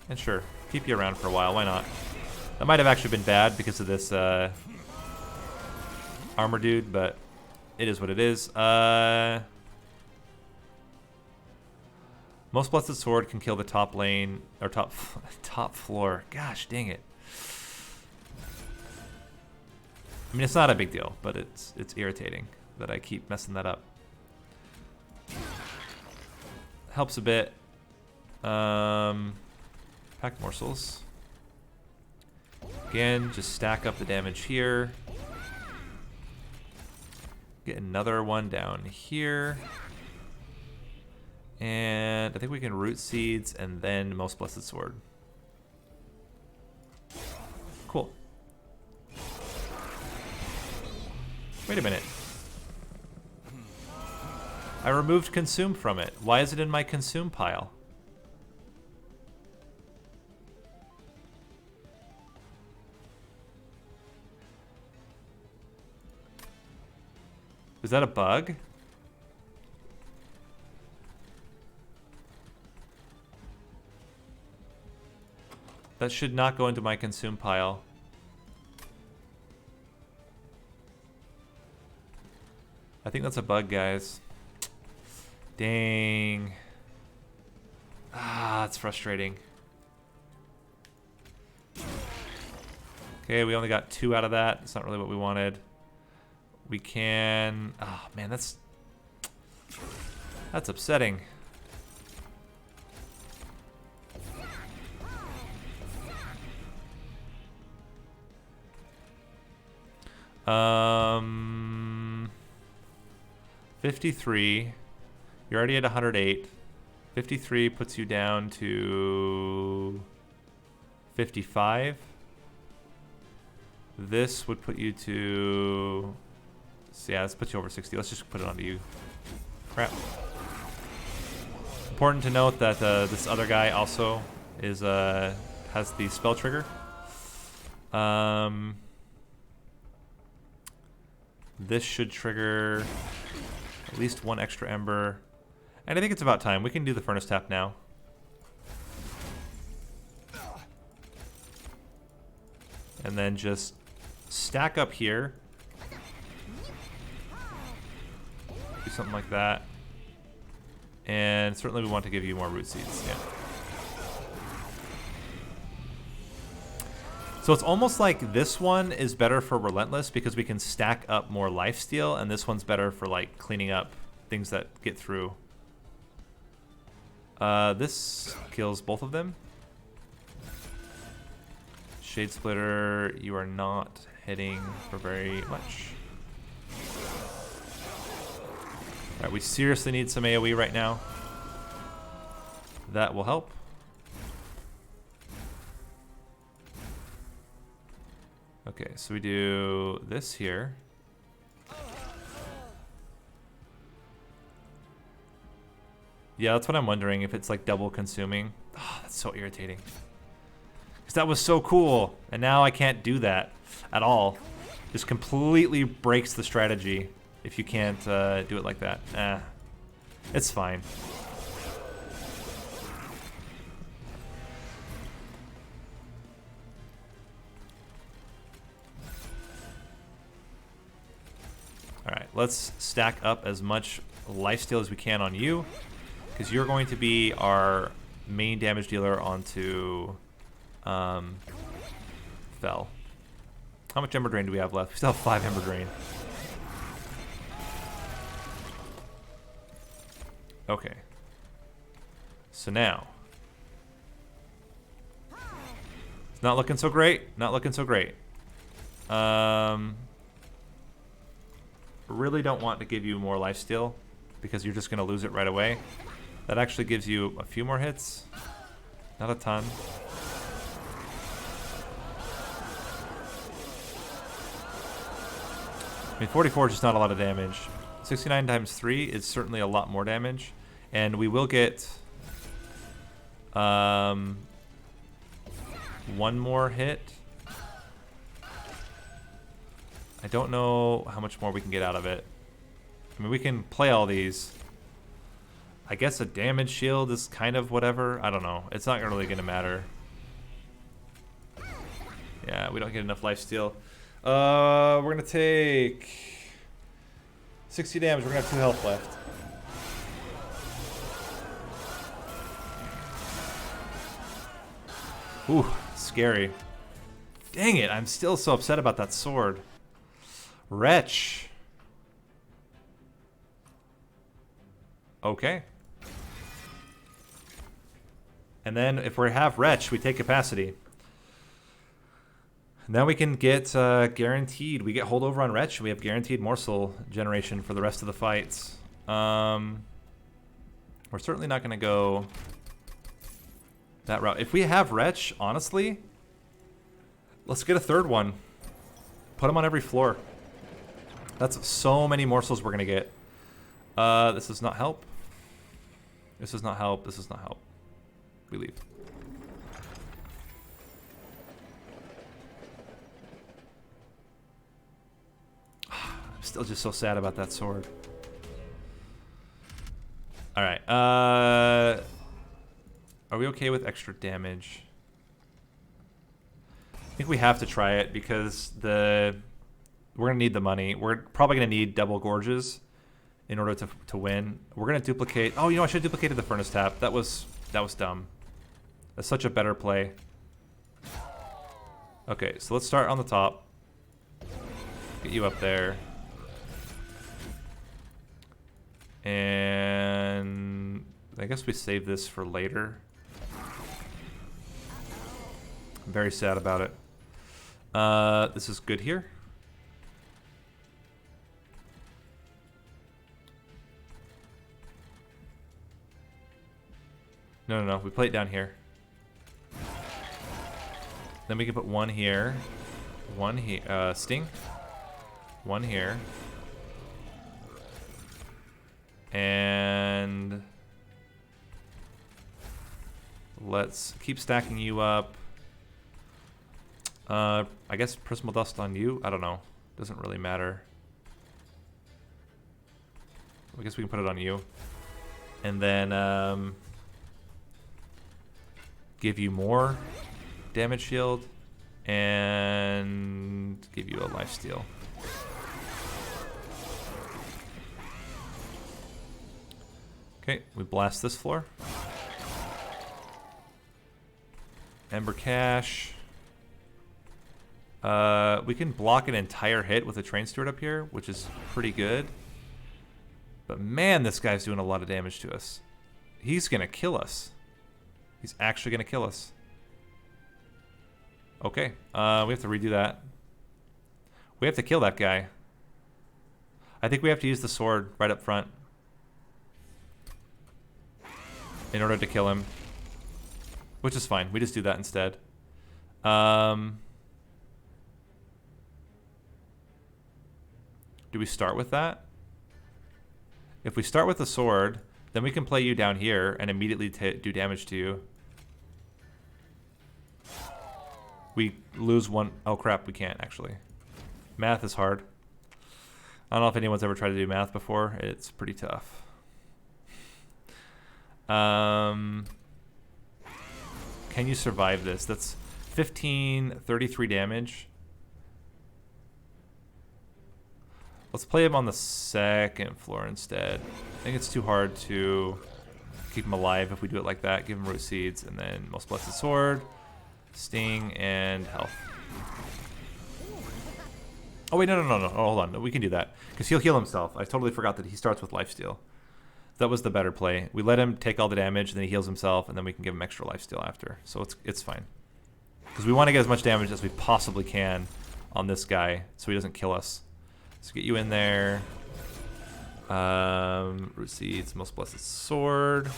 And sure, keep you around for a while. Why not? That might have actually been bad because of this armor dude, but it is what it is. Most Blessed Sword can kill the top lane, or top floor. Gosh, dang it. I mean, it's not a big deal, but it's irritating that I keep messing that up. Helps a bit. Pack morsels. Again, just stack up the damage here. Get another one down here. And I think we can Root Seeds and then Most Blessed Sword. Cool. Wait a minute. I removed Consume from it. Why is it in my Consume pile? Is that a bug? That should not go into my Consume pile. I think that's a bug, guys. Dang. Ah, it's frustrating. Okay, we only got 2 out of that. It's not really what we wanted. we can... Oh, man, that's upsetting. Um, 53. You're already at 108. 53 puts you down to 55. This would put you to... So yeah, let's put you over 60. Let's just put it onto you. Crap. Important to note that this other guy also is has the spell trigger. This should trigger at least one extra ember. And I think it's about time. We can do the furnace tap now. And then just stack up here. Do something like that. And certainly we want to give you more root seeds. Yeah. So it's almost like this one is better for Relentless because we can stack up more lifesteal, and this one's better for like cleaning up things that get through. This kills both of them. Shade Splitter, you are not hitting for very much. Alright, we seriously need some AoE right now. That will help. Okay, so we do this here. Yeah, that's what I'm wondering, if it's like double consuming. Oh, that's so irritating. Because that was so cool, and now I can't do that at all. Just completely breaks the strategy if you can't do it like that. It's fine. Alright, let's stack up as much lifesteal as we can on you, because you're going to be our main damage dealer onto Fel. How much Ember Drain do we have left? We still have 5 Ember Drain. Okay. So now. It's not looking so great. Not looking so great. Really don't want to give you more lifesteal because you're just going to lose it right away. That actually gives you a few more hits. Not a ton. I mean, 44 is just not a lot of damage. 69 times 3 is certainly a lot more damage. And we will get one more hit. I don't know how much more we can get out of it. I mean, we can play all these. I guess a damage shield is kind of whatever. I don't know. It's not really going to matter. Yeah, we don't get enough lifesteal. We're going to take 60 damage. We're going to have 2 health left. Ooh, scary. Dang it, I'm still so upset about that sword. Wretch. Okay. And then if we have Wretch, we take Capacity. And then we can get guaranteed. We get holdover on Wretch. We have guaranteed morsel generation for the rest of the fights. We're certainly not going to go that route. If we have Wretch, honestly, let's get a third one. Put them on every floor. That's so many morsels we're going to get. This does not help. This does not help. This does not help. We leave. I'm still just so sad about that sword. Alright. Are we okay with extra damage? I think we have to try it because we're going to need the money. We're probably going to need double gorges in order to win. We're going to duplicate... Oh, you know, I should have duplicated the furnace tap. That was dumb. That's such a better play. Okay, so let's start on the top. Get you up there. And I guess we save this for later. I'm very sad about it. This is good here. No. We play it down here. Then we can put one here. One here. Sting. One here. And let's keep stacking you up. I guess Prismal Dust on you? I don't know. Doesn't really matter. I guess we can put it on you. And then give you more damage shield and give you a lifesteal. Okay, we blast this floor. Ember Cache. We can block an entire hit with a Train Steward up here, which is pretty good. But man, this guy's doing a lot of damage to us. He's gonna kill us. He's actually gonna kill us. Okay, we have to redo that. We have to kill that guy. I think we have to use the sword right up front in order to kill him, which is fine. We just do that instead. Do we start with that? If we start with the sword, then we can play you down here and immediately do damage to you. We lose one. Oh crap, we can't actually. Math is hard. I don't know if anyone's ever tried to do math before. It's pretty tough. Can you survive this? That's 33 damage. Let's play him on the second floor instead. I think it's too hard to keep him alive if we do it like that. Give him root seeds and then most blessed sword, sting, and health. Oh wait, no. Oh, hold on. We can do that because he'll heal himself. I totally forgot that he starts with lifesteal. That was the better play. We let him take all the damage, then he heals himself, and then we can give him extra lifesteal after. So it's fine because we want to get as much damage as we possibly can on this guy so he doesn't kill us. Let's get you in there. Root seeds, most blessed sword.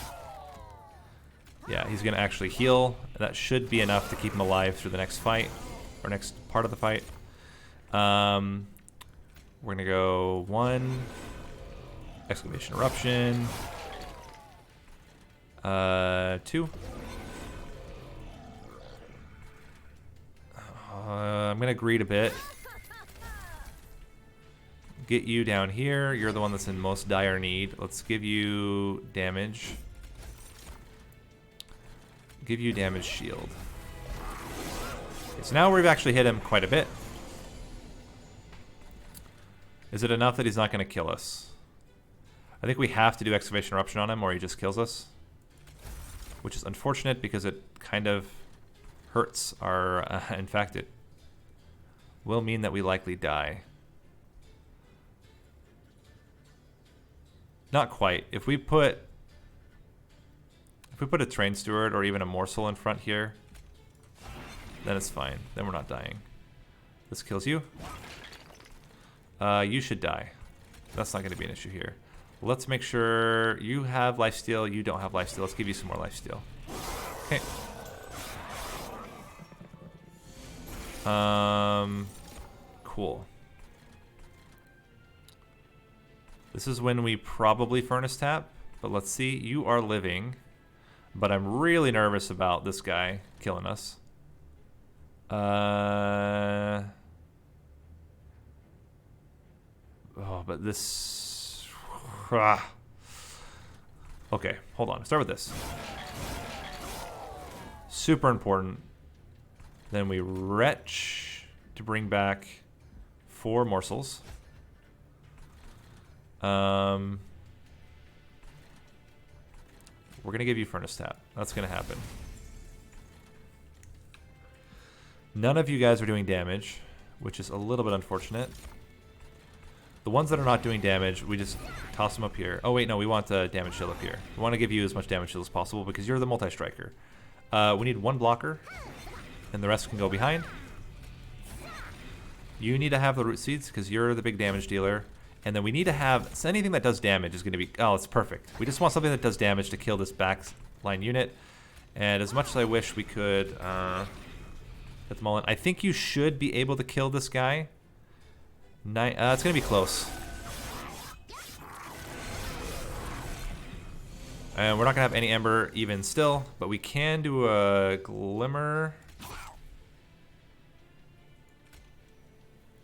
Yeah, he's gonna actually heal. That should be enough to keep him alive through the next fight, or next part of the fight. We're gonna go 1 exclamation eruption. 2. I'm gonna greed a bit. Get you down here. You're the one that's in most dire need. Let's give you damage. Give you damage shield. Okay, so now we've actually hit him quite a bit. Is it enough that he's not going to kill us? I think we have to do excavation eruption on him or he just kills us. Which is unfortunate because it kind of hurts our... in fact, it will mean that we likely die. Not quite. If we put a Train Steward or even a Morsel in front here, then it's fine. Then we're not dying. This kills you. You should die. That's not going to be an issue here. Let's make sure you have lifesteal. You don't have lifesteal. Let's give you some more lifesteal. Okay. Cool. This is when we probably Furnace Tap, but let's see. You are living, but I'm really nervous about this guy killing us. Oh, but this... Okay, hold on. Start with this. Super important. Then we retch to bring back 4 morsels. We're gonna give you Furnace Tap. That's gonna happen. None of you guys are doing damage, which is a little bit unfortunate. The ones that are not doing damage, we just toss them up here. Oh wait, no, we want the damage shield up here. We want to give you as much damage shield as possible because you're the multi-striker. We need one blocker, and the rest can go behind. You need to have the root seeds because you're the big damage dealer. And then we need to have, so anything that does damage is going to be, oh, it's perfect. We just want something that does damage to kill this backline unit. And as much as I wish we could get them all in, I think you should be able to kill this guy. It's going to be close. And we're not going to have any Ember even still, but we can do a Glimmer.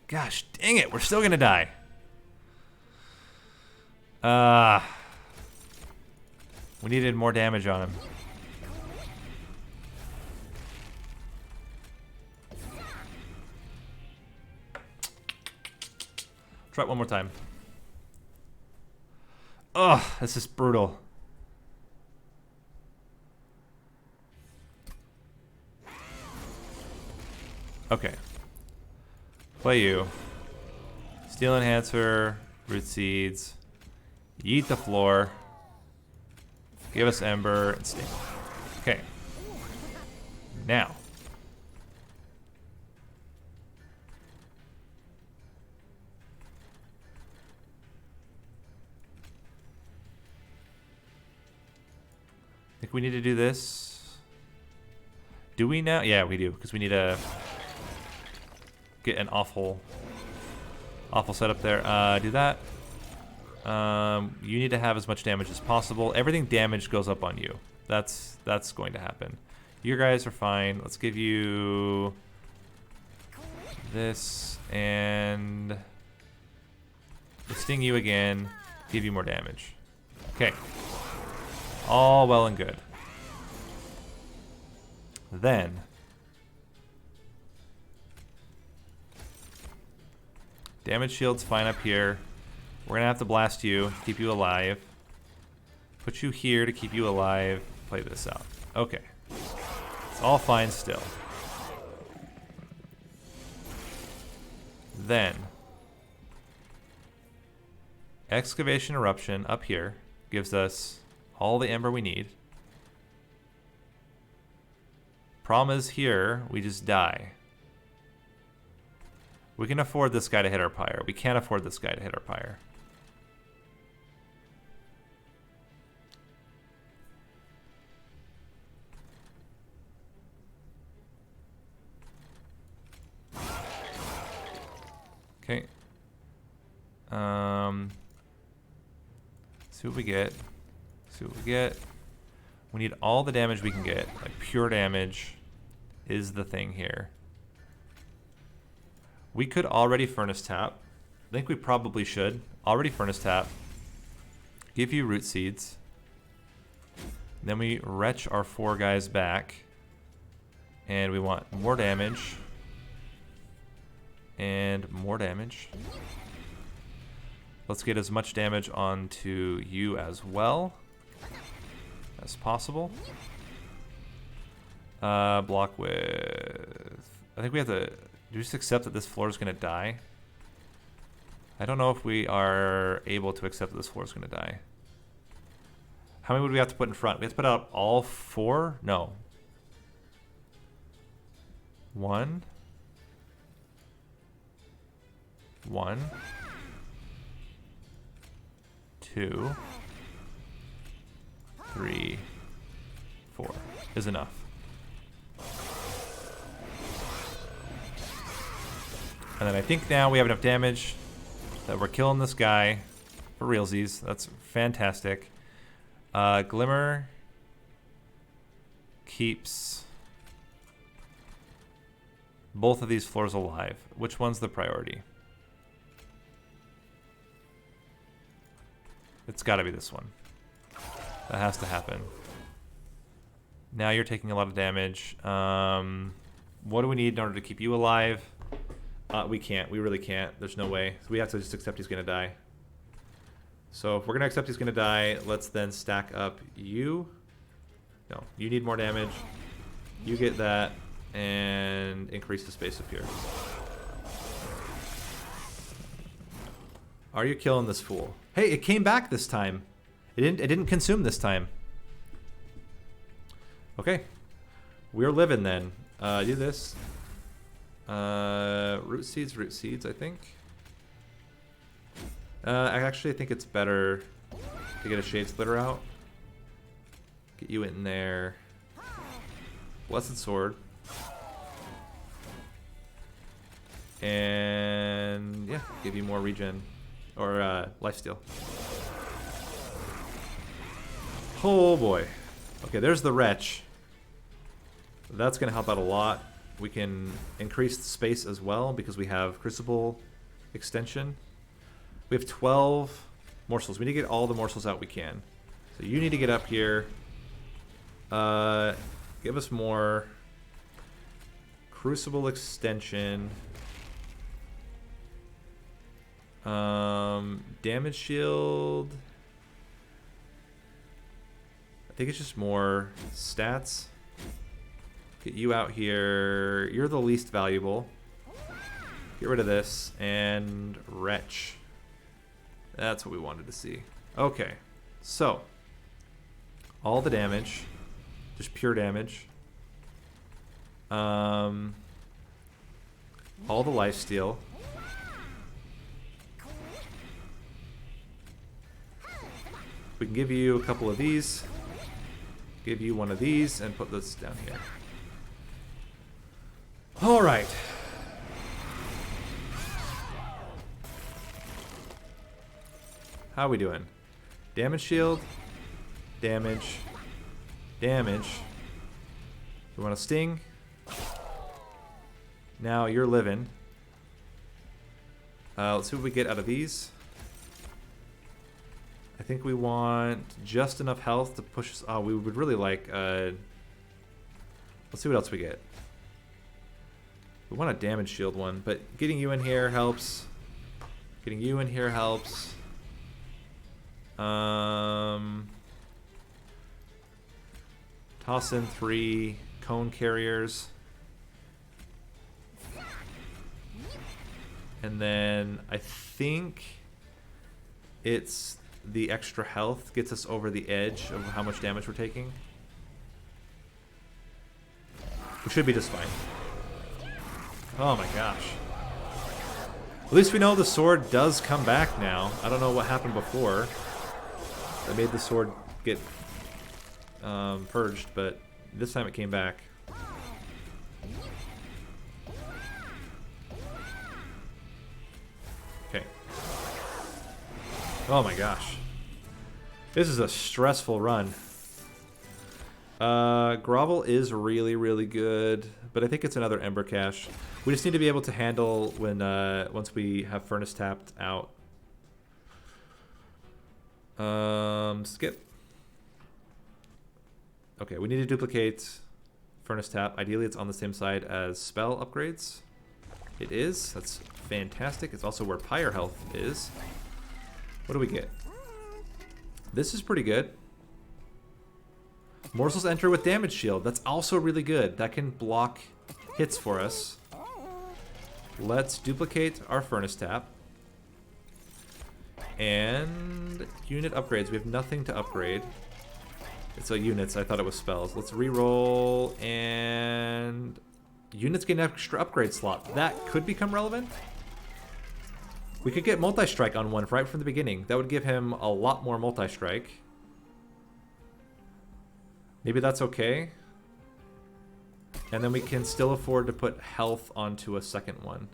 Gosh dang it, we're still going to die. We needed more damage on him. Try it one more time. Ugh, this is brutal. Okay. Play you. Steel Enhancer, Root Seeds. Yeet the floor. Give us Ember and Sting. Okay. Now. I think we need to do this. Do we now? Yeah, we do, because we need to get an awful setup there. Do that. You need to have as much damage as possible. Everything damage goes up on you. That's going to happen. You guys are fine. Let's give you this and sting you again. Give you more damage. Okay. All well and good. Then damage shield's fine up here. We're gonna have to blast you, keep you alive. Put you here to keep you alive. Play this out. Okay. It's all fine still. Then Excavation Eruption up here gives us all the Ember we need. Problem is here, we just die. We can afford this guy to hit our pyre. We can't afford this guy to hit our pyre. Okay. See what we get. See what we get. We need all the damage we can get. Like pure damage is the thing here. We could already Furnace Tap. I think we probably should. Already Furnace Tap. Give you Root Seeds. Then we retch our 4 guys back. And we want more damage. And more damage. Let's get as much damage onto you as well as possible. Block with... I think we have to... Do we just accept that this floor is going to die? I don't know if we are able to accept that this floor is going to die. How many would we have to put in front? We have to put out all 4? No. 1. 1. 2. 3. 4 is enough. And then I think now we have enough damage that we're killing this guy for realsies. That's fantastic. Glimmer keeps both of these floors alive. Which one's the priority? It's got to be this one. That has to happen. Now you're taking a lot of damage. What do we need in order to keep you alive? We can't. We really can't. There's no way. So we have to just accept he's going to die. So if we're going to accept he's going to die, let's then stack up you. No, you need more damage. You get that. And increase the space up here. Are you killing this fool? Hey, it came back this time. It didn't consume this time. Okay. We're living then. Do this. Root seeds, I think. I think it's better to get a Shade Splitter out. Get you in there. Blessed Sword. And yeah, give you more regen. Or lifesteal. Oh boy. Okay, there's the Wretch. That's going to help out a lot. We can increase the space as well because we have Crucible extension. We have 12 morsels. We need to get all the morsels out we can. So you need to get up here. Give us more Crucible extension. Damage shield. I think it's just more stats. Get you out here. You're the least valuable. Get rid of this. And Wretch. That's what we wanted to see. Okay. So. All the damage. Just pure damage. All the lifesteal. We can give you a couple of these. Give you one of these and put this down here. All right. How are we doing? Damage shield. Damage. Damage. We want to sting. Now you're living. Let's see what we get out of these. I think we want just enough health to push us. Oh, we would really like. Let's see what else we get. We want a damage shield one, but getting you in here helps. Getting you in here helps. Toss in 3 cone carriers. And then I think it's the extra health gets us over the edge of how much damage we're taking. We should be just fine. Oh my gosh. At least we know the sword does come back now. I don't know what happened before. I made the sword get purged, but this time it came back. Okay. Oh my gosh. This is a stressful run. Grovel is really, really good, but I think it's another Ember Cache. We just need to be able to handle when once we have Furnace tapped out. Skip. Okay, we need to duplicate Furnace tap. Ideally, it's on the same side as spell upgrades. It is. That's fantastic. It's also where Pyre health is. What do we get? This is pretty good. Morsels enter with damage shield. That's also really good. That can block hits for us. Let's duplicate our Furnace tap. And unit upgrades. We have nothing to upgrade. It's units. I thought it was spells. Let's re-roll, and units get an extra upgrade slot. That could become relevant. We could get multi-strike on one right from the beginning. That would give him a lot more multi-strike. Maybe that's okay. And then we can still afford to put health onto a second one.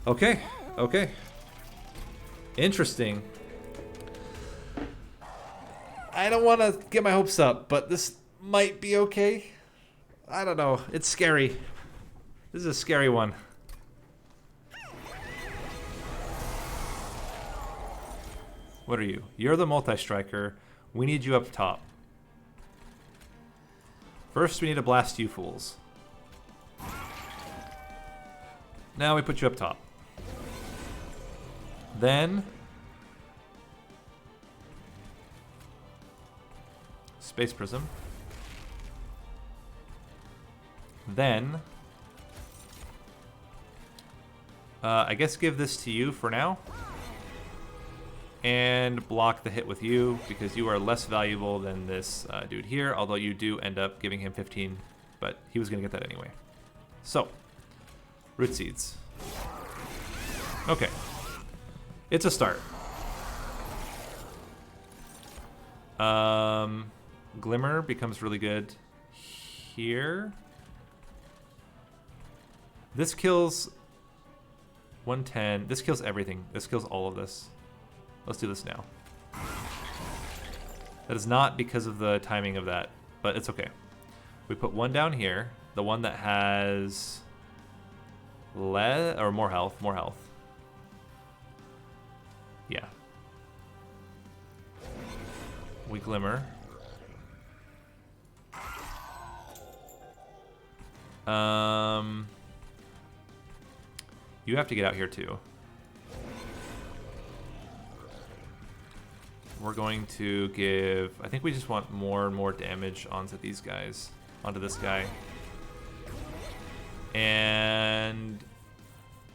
Okay, okay. Interesting. I don't want to get my hopes up, but this might be okay. I don't know. It's scary. This is a scary one. What are you? You're the multi-striker. We need you up top. First, we need to blast you fools. Now we put you up top. Then Space Prism. Then I guess give this to you for now. And block the hit with you because you are less valuable than this dude here, although you do end up giving him 15, but he was going to get that anyway. So, root seeds. Okay. It's a start. Glimmer becomes really good here. This kills 110. This kills everything. This kills all of this. Let's do this now. That is not because of the timing of that, but it's okay. We put one down here. The one that has more health. More health. Yeah. We glimmer. You have to get out here too. We're going to give... I think we just want more and more damage onto these guys. Onto this guy. And...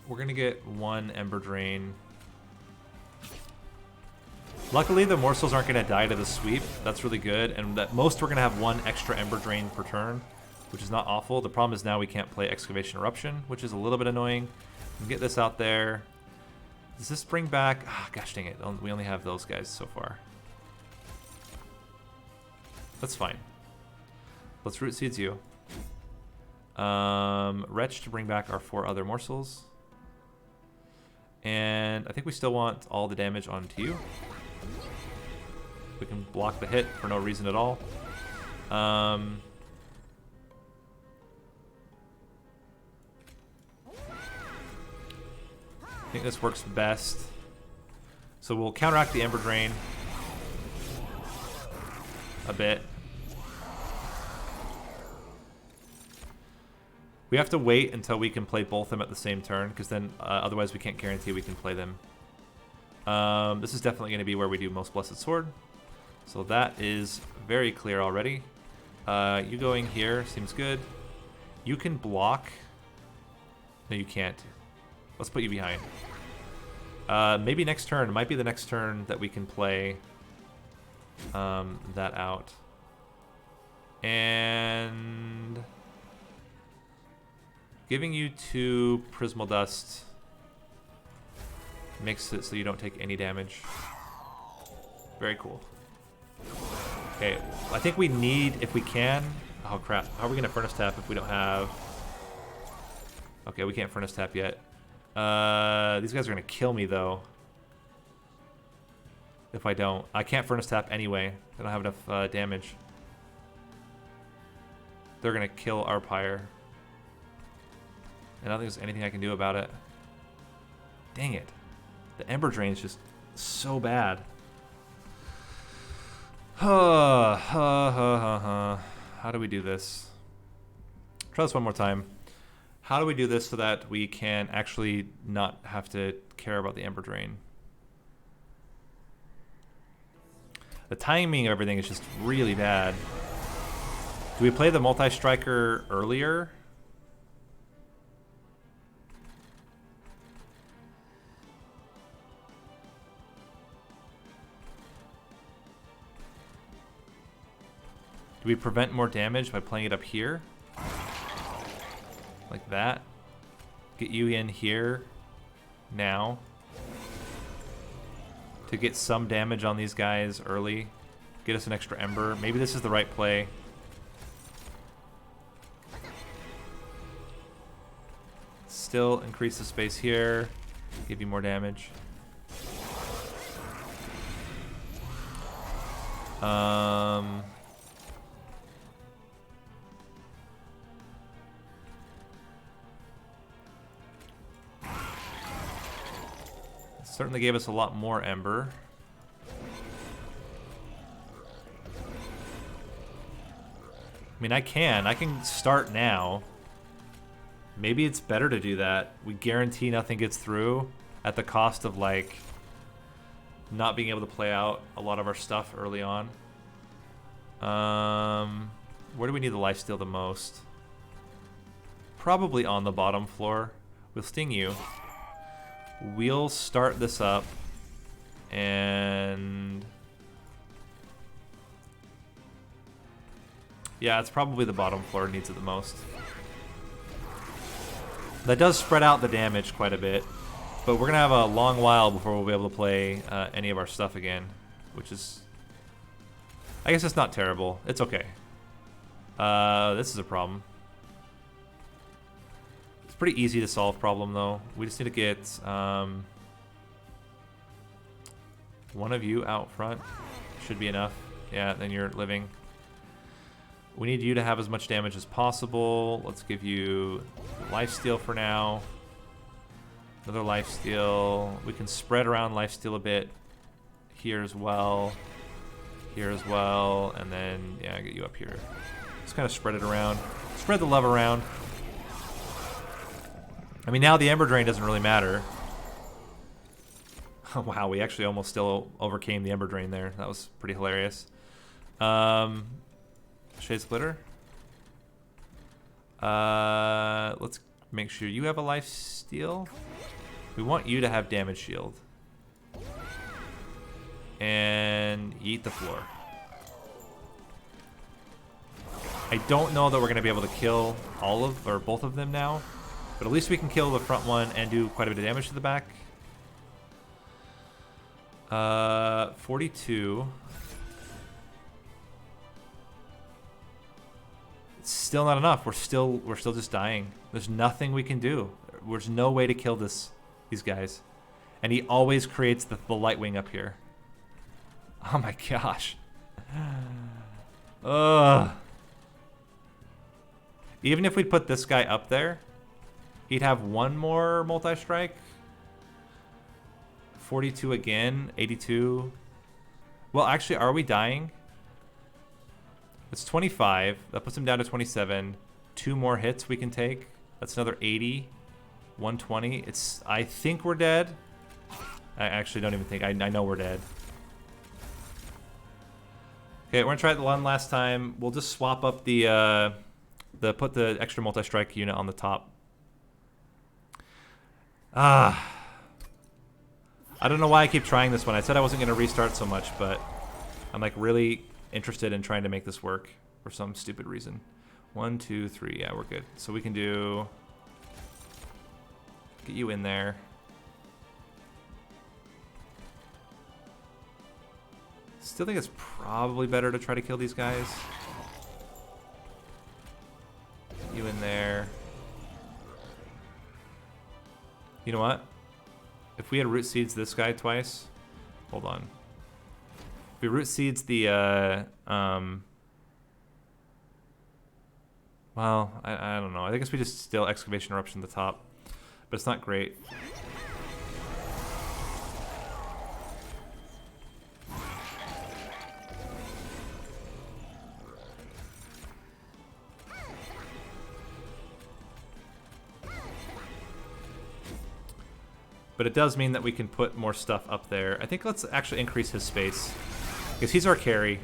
we're going to get one Ember Drain. Luckily, the morsels aren't going to die to the sweep. That's really good. And at most, we're going to have one extra Ember Drain per turn, which is not awful. The problem is now we can't play Excavation Eruption, which is a little bit annoying. We can get this out there. Does this bring back... ah, gosh dang it. We only have those guys so far. That's fine. Let's Root Seeds you. Wretch to bring back our 4 other morsels. And I think we still want all the damage onto you. We can block the hit for no reason at all. I think this works best. So we'll counteract the Ember Drain a bit. We have to wait until we can play both of them at the same turn, because then otherwise we can't guarantee we can play them. This is definitely going to be where we do Most Blessed Sword. So that is very clear already. You going here seems good. You can block. No, you can't. Let's put you behind. Maybe next turn. It might be the next turn that we can play that out. And giving you 2 Prismal Dust makes it so you don't take any damage. Very cool. Okay, I think we need, if we can... oh crap, how are we going to Furnace Tap if we don't have... okay, we can't Furnace Tap yet. These guys are going to kill me though. If I don't. I can't Furnace Tap anyway. I don't have enough damage. They're going to kill our Pyre. And I don't think there's anything I can do about it. Dang it. The Ember Drain is just so bad. How do we do this? Try this one more time. How do we do this so that we can actually not have to care about the Ember Drain? The timing of everything is just really bad. Do we play the multi-striker earlier? Do we prevent more damage by playing it up here? Like that. Get you in here now. To get some damage on these guys early. Get us an extra Ember. Maybe this is the right play. Still increase the space here. Give you more damage. Certainly gave us a lot more Ember. I mean, I can start now. Maybe it's better to do that. We guarantee nothing gets through at the cost of, like, not being able to play out a lot of our stuff early on. Where do we need the lifesteal the most? Probably on the bottom floor. We'll sting you. We'll start this up, and yeah, it's probably the bottom floor needs it the most. That does spread out the damage quite a bit, but we're gonna have a long while before we'll be able to play any of our stuff again, which is, I guess it's not terrible. It's okay. This is a problem. It's a pretty easy to solve problem though. We just need to get one of you out front. Should be enough. Yeah, then you're living. We need you to have as much damage as possible. Let's give you lifesteal for now. Another lifesteal. We can spread around lifesteal a bit here as well. Here as well. And then, yeah, get you up here. Just kind of spread it around. Spread the love around. I mean, now the Ember Drain doesn't really matter. Oh, wow, we actually almost still overcame the Ember Drain there. That was pretty hilarious. Shade Splitter. Let's make sure you have a life steal. We want you to have damage shield. And eat the floor. I don't know that we're going to be able to kill all of, or both of them now. But at least we can kill the front one and do quite a bit of damage to the back. 42. It's still not enough. We're still just dying. There's nothing we can do. There's no way to kill these guys. And he always creates the light wing up here. Oh my gosh. Ugh. Even if we put this guy up there, he'd have one more multi-strike. 42 again, 82. Well, actually, are we dying? It's 25. That puts him down to 27. 2 more hits we can take. That's another 80. 120. I think we're dead. I actually don't even think. I know we're dead. Okay, we're gonna try it one last time. We'll just swap up put the extra multi-strike unit on the top. I don't know why I keep trying this one. I said I wasn't gonna restart so much, but I'm like really interested in trying to make this work for some stupid reason. 1, 2, 3. Yeah, we're good. So we can get you in there. Still think it's probably better to try to kill these guys. Get you in there. You know what? If we had root seeds this guy twice, hold on. If we root seeds the well, I don't know. I guess we just still excavation eruption at the top, but it's not great. But it does mean that we can put more stuff up there. I think let's actually increase his space, because he's our carry.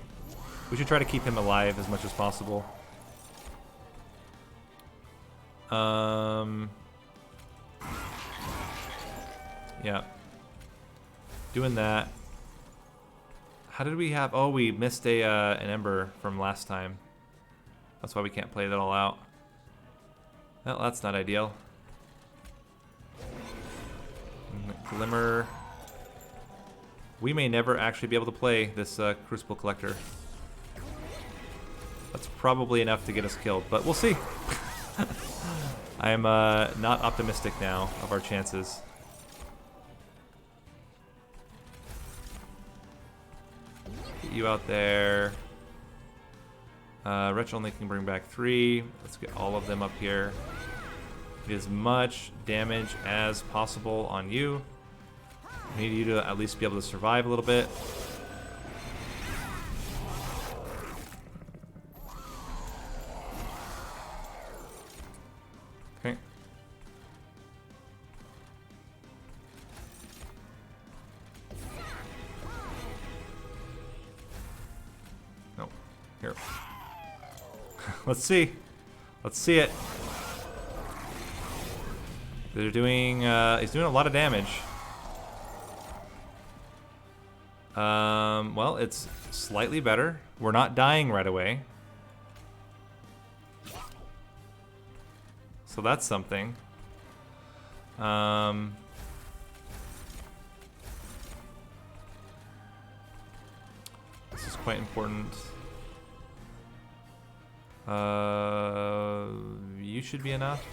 We should try to keep him alive as much as possible. Yeah. Doing that. How did we have... Oh, we missed an Ember from last time. That's why we can't play that all out. Well, that's not ideal. Glimmer. We may never actually be able to play this Crucible Collector. That's probably enough to get us killed, but we'll see. I am not optimistic now of our chances. Get you out there. Wretch only can bring back 3. Let's get all of them up here. Get as much damage as possible on you. I need you to at least be able to survive a little bit. Okay. No. Here. Let's see. Let's see it. They're doing, he's doing a lot of damage. Well, it's slightly better. We're not dying right away. So that's something. This is quite important. You should be enough.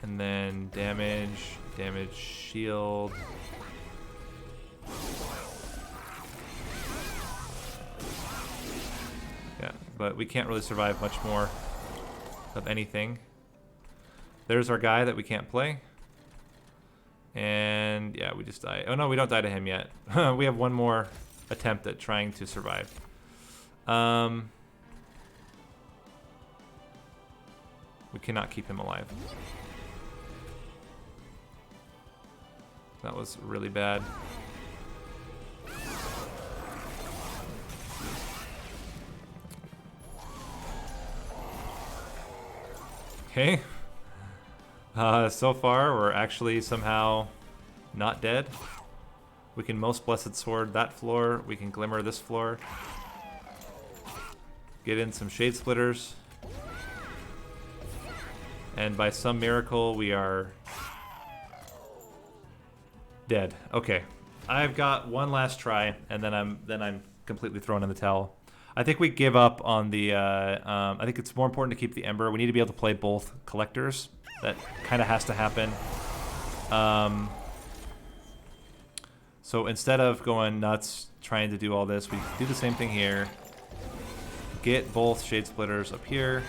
And then damage, shield. Yeah, but we can't really survive much more of anything. There's our guy that we can't play. And yeah, we just die. Oh no, we don't die to him yet. We have one more attempt at trying to survive. We cannot keep him alive. That was really bad. Okay. So far, we're actually somehow not dead. We can Most Blessed Sword that floor. We can Glimmer this floor. Get in some Shade Splitters. And by some miracle, we are dead. Okay. I've got one last try, and then I'm completely thrown in the towel. I think we give up on the... I think it's more important to keep the Ember. We need to be able to play both collectors. That kind of has to happen. So instead of going nuts trying to do all this, we do the same thing here. Get both Shade Splitters up here.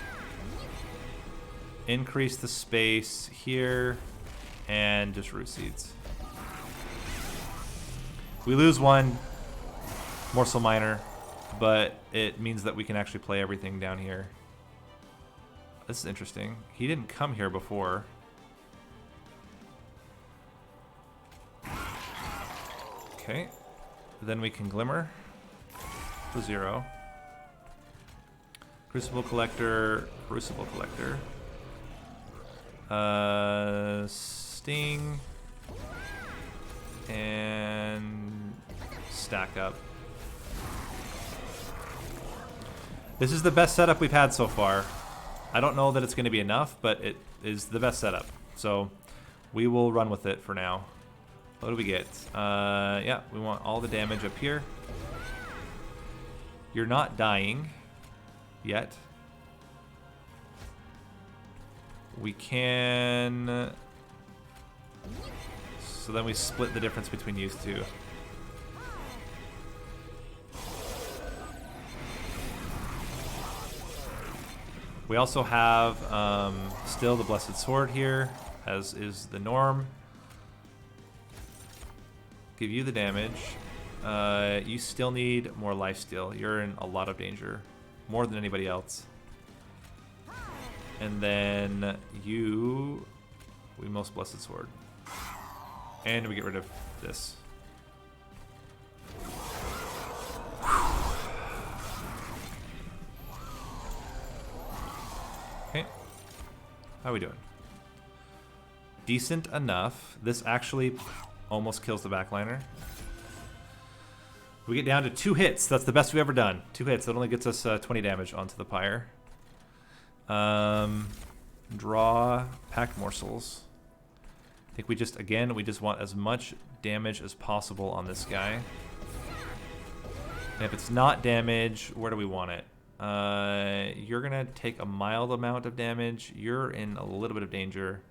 Increase the space here. And just Root Seeds. We lose one Morsel Miner, but it means that we can actually play everything down here. This is interesting. He didn't come here before. Okay. Then we can Glimmer for 0. Crucible Collector, Crucible Collector. Sting. And stack up. This is the best setup we've had so far. I don't know that it's going to be enough, but it is the best setup. So we will run with it for now. What do we get? Yeah, we want all the damage up here. You're not dying yet. We can... So then we split the difference between you two. We also have still the Blessed Sword here, as is the norm. Give you the damage. You still need more lifesteal. You're in a lot of danger, more than anybody else. And then you, we Most Blessed Sword. And we get rid of this. Okay. How are we doing? Decent enough. This actually almost kills the backliner. We get down to 2 hits. That's the best we've ever done. 2 hits. That only gets us 20 damage onto the pyre. Draw Packed Morsels. I think we just, again, we just want as much damage as possible on this guy. And if it's not damage, where do we want it? You're going to take a mild amount of damage. You're in a little bit of danger.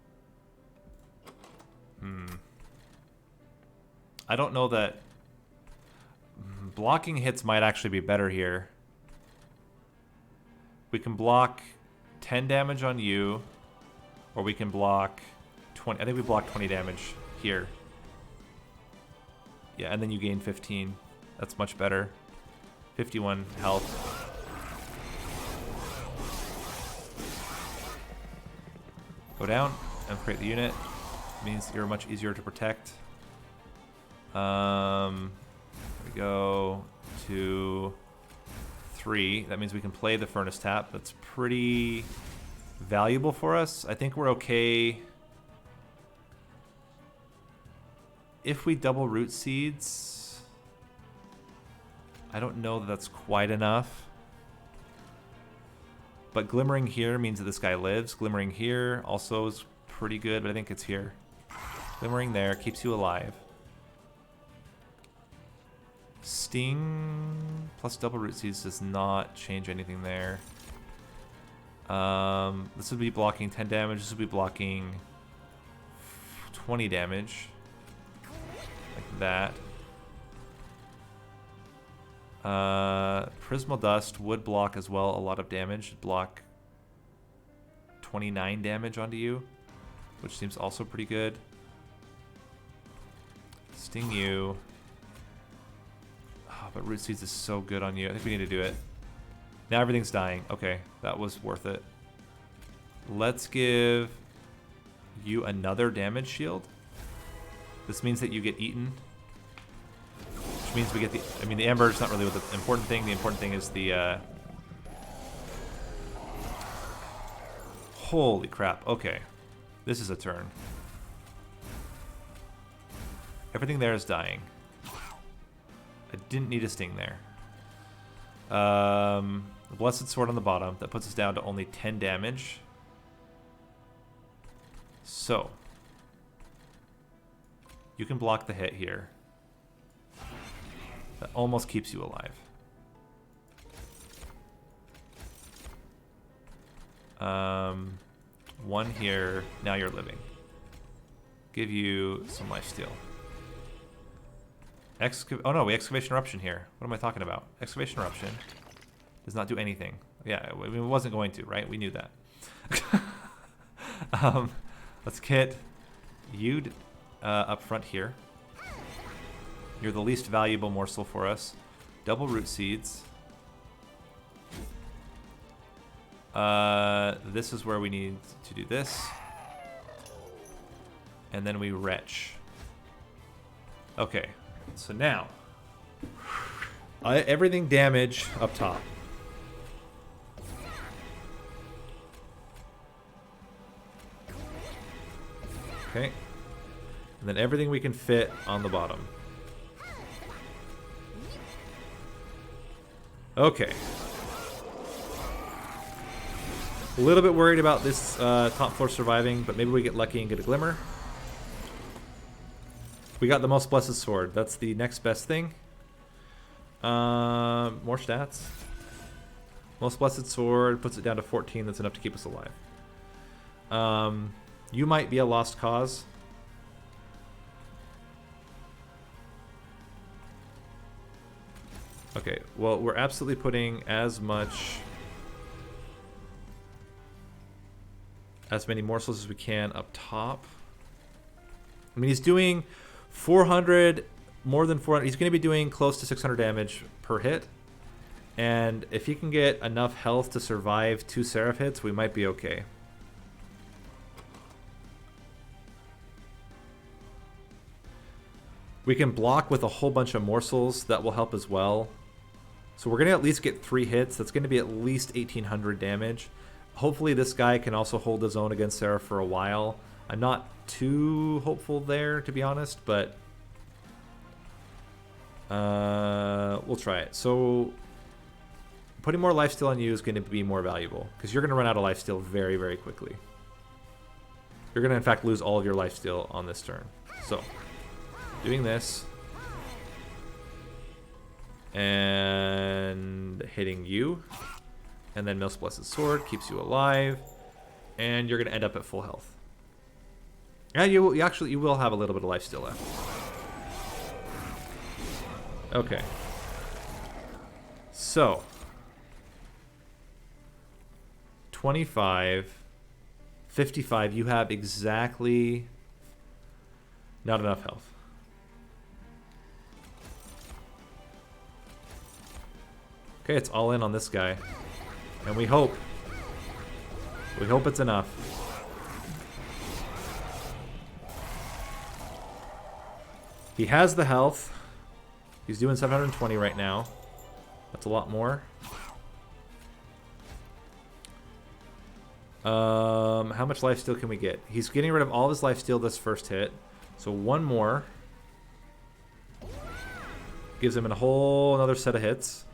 I don't know that... Blocking hits might actually be better here. We can block 10 damage on you, or we can block 20. I think we block 20 damage here. Yeah, and then you gain 15. That's much better. 51 health. Go down and create the unit. Means you're much easier to protect. We go 2, 3. That means we can play the Furnace Tap. That's pretty valuable for us. I think we're okay if we double Root Seeds. I don't know that that's quite enough. But Glimmering here means that this guy lives. Glimmering here also is pretty good, but I think it's here. Glimmering there keeps you alive. Sting plus double Root Seeds does not change anything there. This would be blocking 10 damage. This would be blocking 20 damage. Like that. Prismal Dust would block as well a lot of damage. Block 29 damage onto you, which seems also pretty good. Sting you. Oh, but Root Seeds is so good on you. I think we need to do it. Now everything's dying. Okay, that was worth it. Let's give you another damage shield. This means that you get eaten. Which means we get the... I mean, the Ember is not really the important thing. The important thing is the... Holy crap. Okay. This is a turn. Everything there is dying. I didn't need a Sting there. Blessed Sword on the bottom. That puts us down to only 10 damage. So. You can block the hit here. That almost keeps you alive. One here. Now you're living. Give you some lifesteal. Oh no, we Excavation Eruption here. What am I talking about? Excavation Eruption does not do anything. Yeah, I mean, it wasn't going to, right? We knew that. Let's kit you up front here. You're the least valuable morsel for us. Double Root Seeds. This is where we need to do this. And then we retch. Okay, so now everything damage up top. Okay. And then everything we can fit on the bottom. Okay. A little bit worried about this top floor surviving, but maybe we get lucky and get a Glimmer. We got the most Blessed Sword. That's the next best thing. More stats. Most Blessed Sword puts it down to 14. That's enough to keep us alive. You might be a lost cause. Okay, well, we're absolutely putting as many morsels as we can up top. I mean, he's doing 400, more than 400. He's going to be doing close to 600 damage per hit. And if he can get enough health to survive 2 Seraph hits, we might be okay. We can block with a whole bunch of morsels. That will help as well. So we're going to at least get 3 hits. That's going to be at least 1800 damage. Hopefully this guy can also hold his own against Seraph for a while. I'm not too hopeful there, to be honest, but we'll try it. So putting more lifesteal on you is going to be more valuable because you're going to run out of lifesteal very, very quickly. You're going to, in fact, lose all of your lifesteal on this turn. So doing this and hitting you, and then Most Blessed Sword keeps you alive, and you're going to end up at full health. Yeah, you will have a little bit of life still left. Okay. So 25, 55, you have exactly not enough health. Okay, it's all in on this guy. And we hope it's enough. He has the health. He's doing 720 right now. That's a lot more. How much lifesteal can we get? He's getting rid of all of his lifesteal this first hit. So one more. Gives him a whole another set of hits.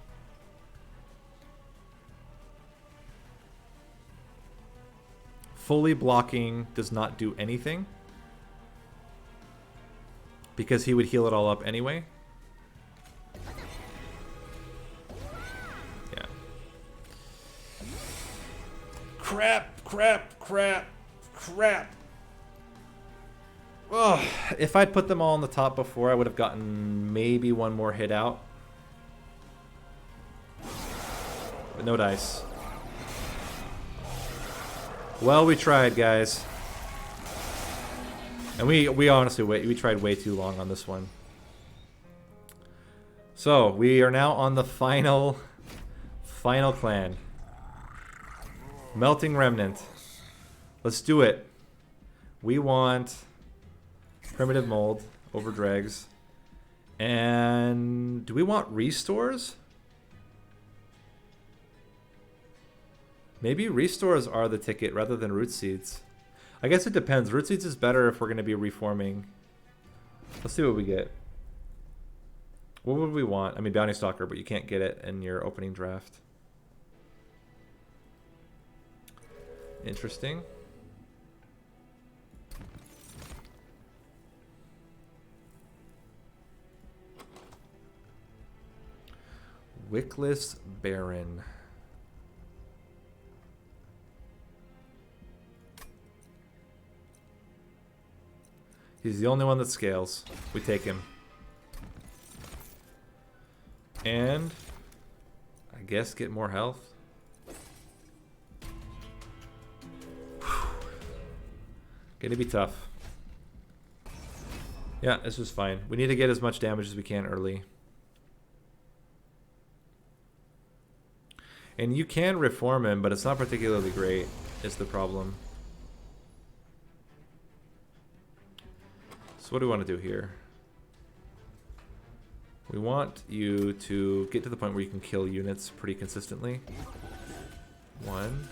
Fully blocking does not do anything. Because he would heal it all up anyway. Yeah. Crap, crap, crap, crap. Ugh. If I'd put them all on the top before, I would have gotten maybe one more hit out. But no dice. Well, we tried, guys. And we honestly we tried way too long on this one. So, we are now on the final clan. Melting Remnant. Let's do it. We want primitive mold over dregs. And do we want restores? Maybe restores are the ticket rather than root seeds. I guess it depends. Root seeds is better if we're going to be reforming. Let's see what we get. What would we want? I mean, Bounty Stalker, but you can't get it in your opening draft. Interesting. Wickless Baron. He's the only one that scales. We take him. And I guess get more health. Gonna be tough. Yeah, this is fine. We need to get as much damage as we can early. And you can reform him, but it's not particularly great, is the problem. So what do we want to do here? We want you to get to the point where you can kill units pretty consistently. 1,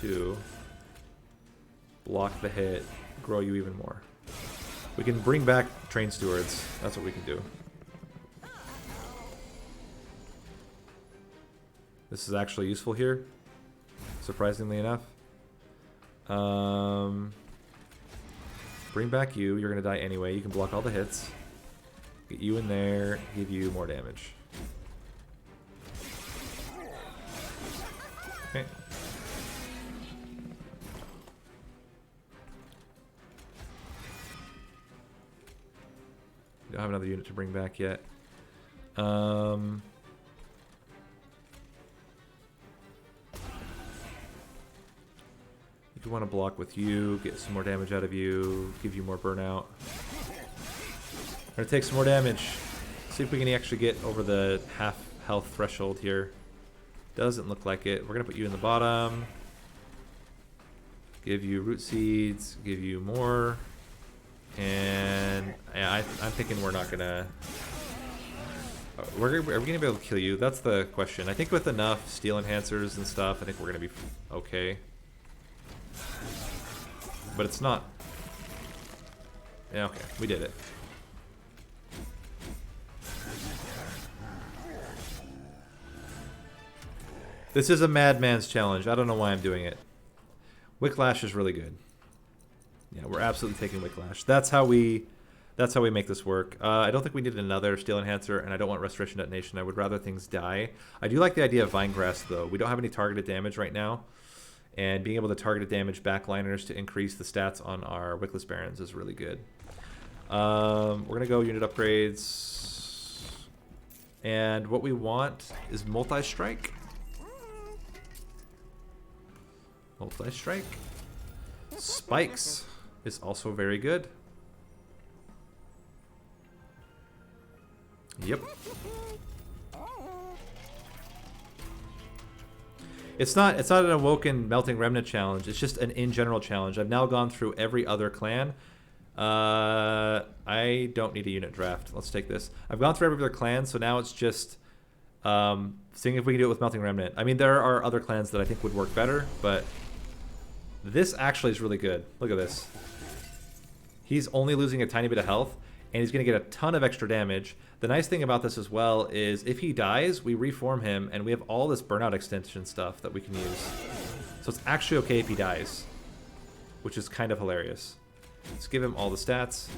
2. Block the hit, grow you even more. We can bring back Train Stewards. That's what we can do. This is actually useful here, surprisingly enough. Bring back you. You're going to die anyway. You can block all the hits. Get you in there, give you more damage. Okay. Don't have another unit to bring back yet. If you want to block with you, get some more damage out of you, give you more burnout. We're going to take some more damage. See if we can actually get over the half health threshold here. Doesn't look like it. We're going to put you in the bottom. Give you root seeds, give you more. And yeah, I'm thinking we're not going to... Are we going to be able to kill you? That's the question. I think with enough steel enhancers and stuff, I think we're going to be okay. But it's not. Yeah, okay. We did it. This is a madman's challenge. I don't know why I'm doing it. Wicklash is really good. Yeah, we're absolutely taking Wicklash. That's how we make this work. I don't think we need another Steel Enhancer, and I don't want Restoration Detonation. I would rather things die. I do like the idea of Vinegrass, though. We don't have any targeted damage right now. And being able to target damage backliners to increase the stats on our Wickless Barons is really good. We're going to go unit upgrades. And what we want is Multi-Strike. Multi-Strike. Spikes is also very good. Yep. It's not an Awoken Melting Remnant challenge. It's just an in general challenge. I've now gone through every other clan. I don't need a unit draft. Let's take this. I've gone through every other clan, so now it's just seeing if we can do it with Melting Remnant. I mean, there are other clans that I think would work better, but This actually is really good. Look at this. He's only losing a tiny bit of health, and he's going to get a ton of extra damage. The nice thing about this as well is if he dies, we reform him, and we have all this burnout extension stuff that we can use. So it's actually okay if he dies, which is kind of hilarious. Let's give him all the stats.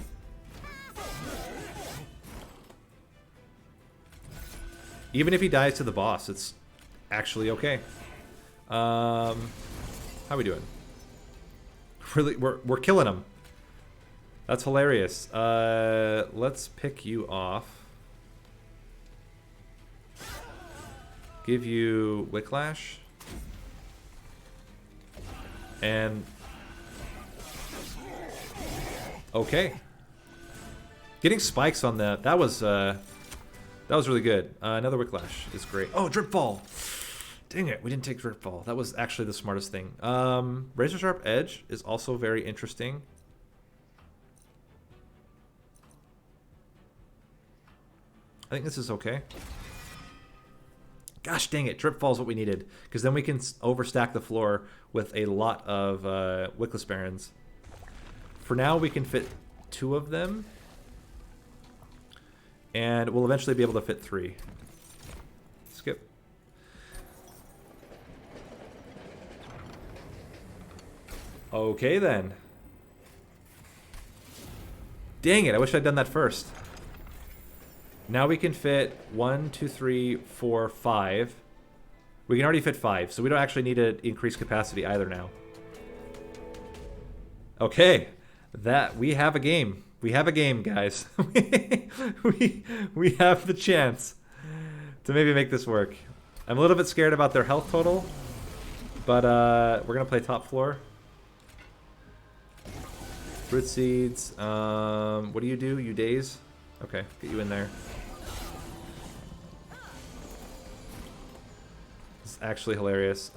Even if he dies to the boss, it's actually okay. How are we doing? Really, we're killing him. That's hilarious. Let's pick you off. Give you Wicklash. And okay. Getting spikes on that was really good. Another Wicklash is great. Oh, Drip Fall. Dang it, we didn't take Drip Fall. That was actually the smartest thing. Razor Sharp Edge is also very interesting. I think this is okay. Gosh dang it, Drip Fall is what we needed. Because then we can overstack the floor with a lot of Wickless Barons. For now, we can fit 2 of them. And we'll eventually be able to fit 3. Skip. Okay then. Dang it, I wish I'd done that first. Now we can fit 1, 2, 3, 4, 5. We can already fit 5, so we don't actually need to increase capacity either now. Okay, that we have a game. We have a game, guys. we have the chance to maybe make this work. I'm a little bit scared about their health total, but we're gonna play top floor. Fruit seeds. What do? You daze? Okay, get you in there. This is actually hilarious.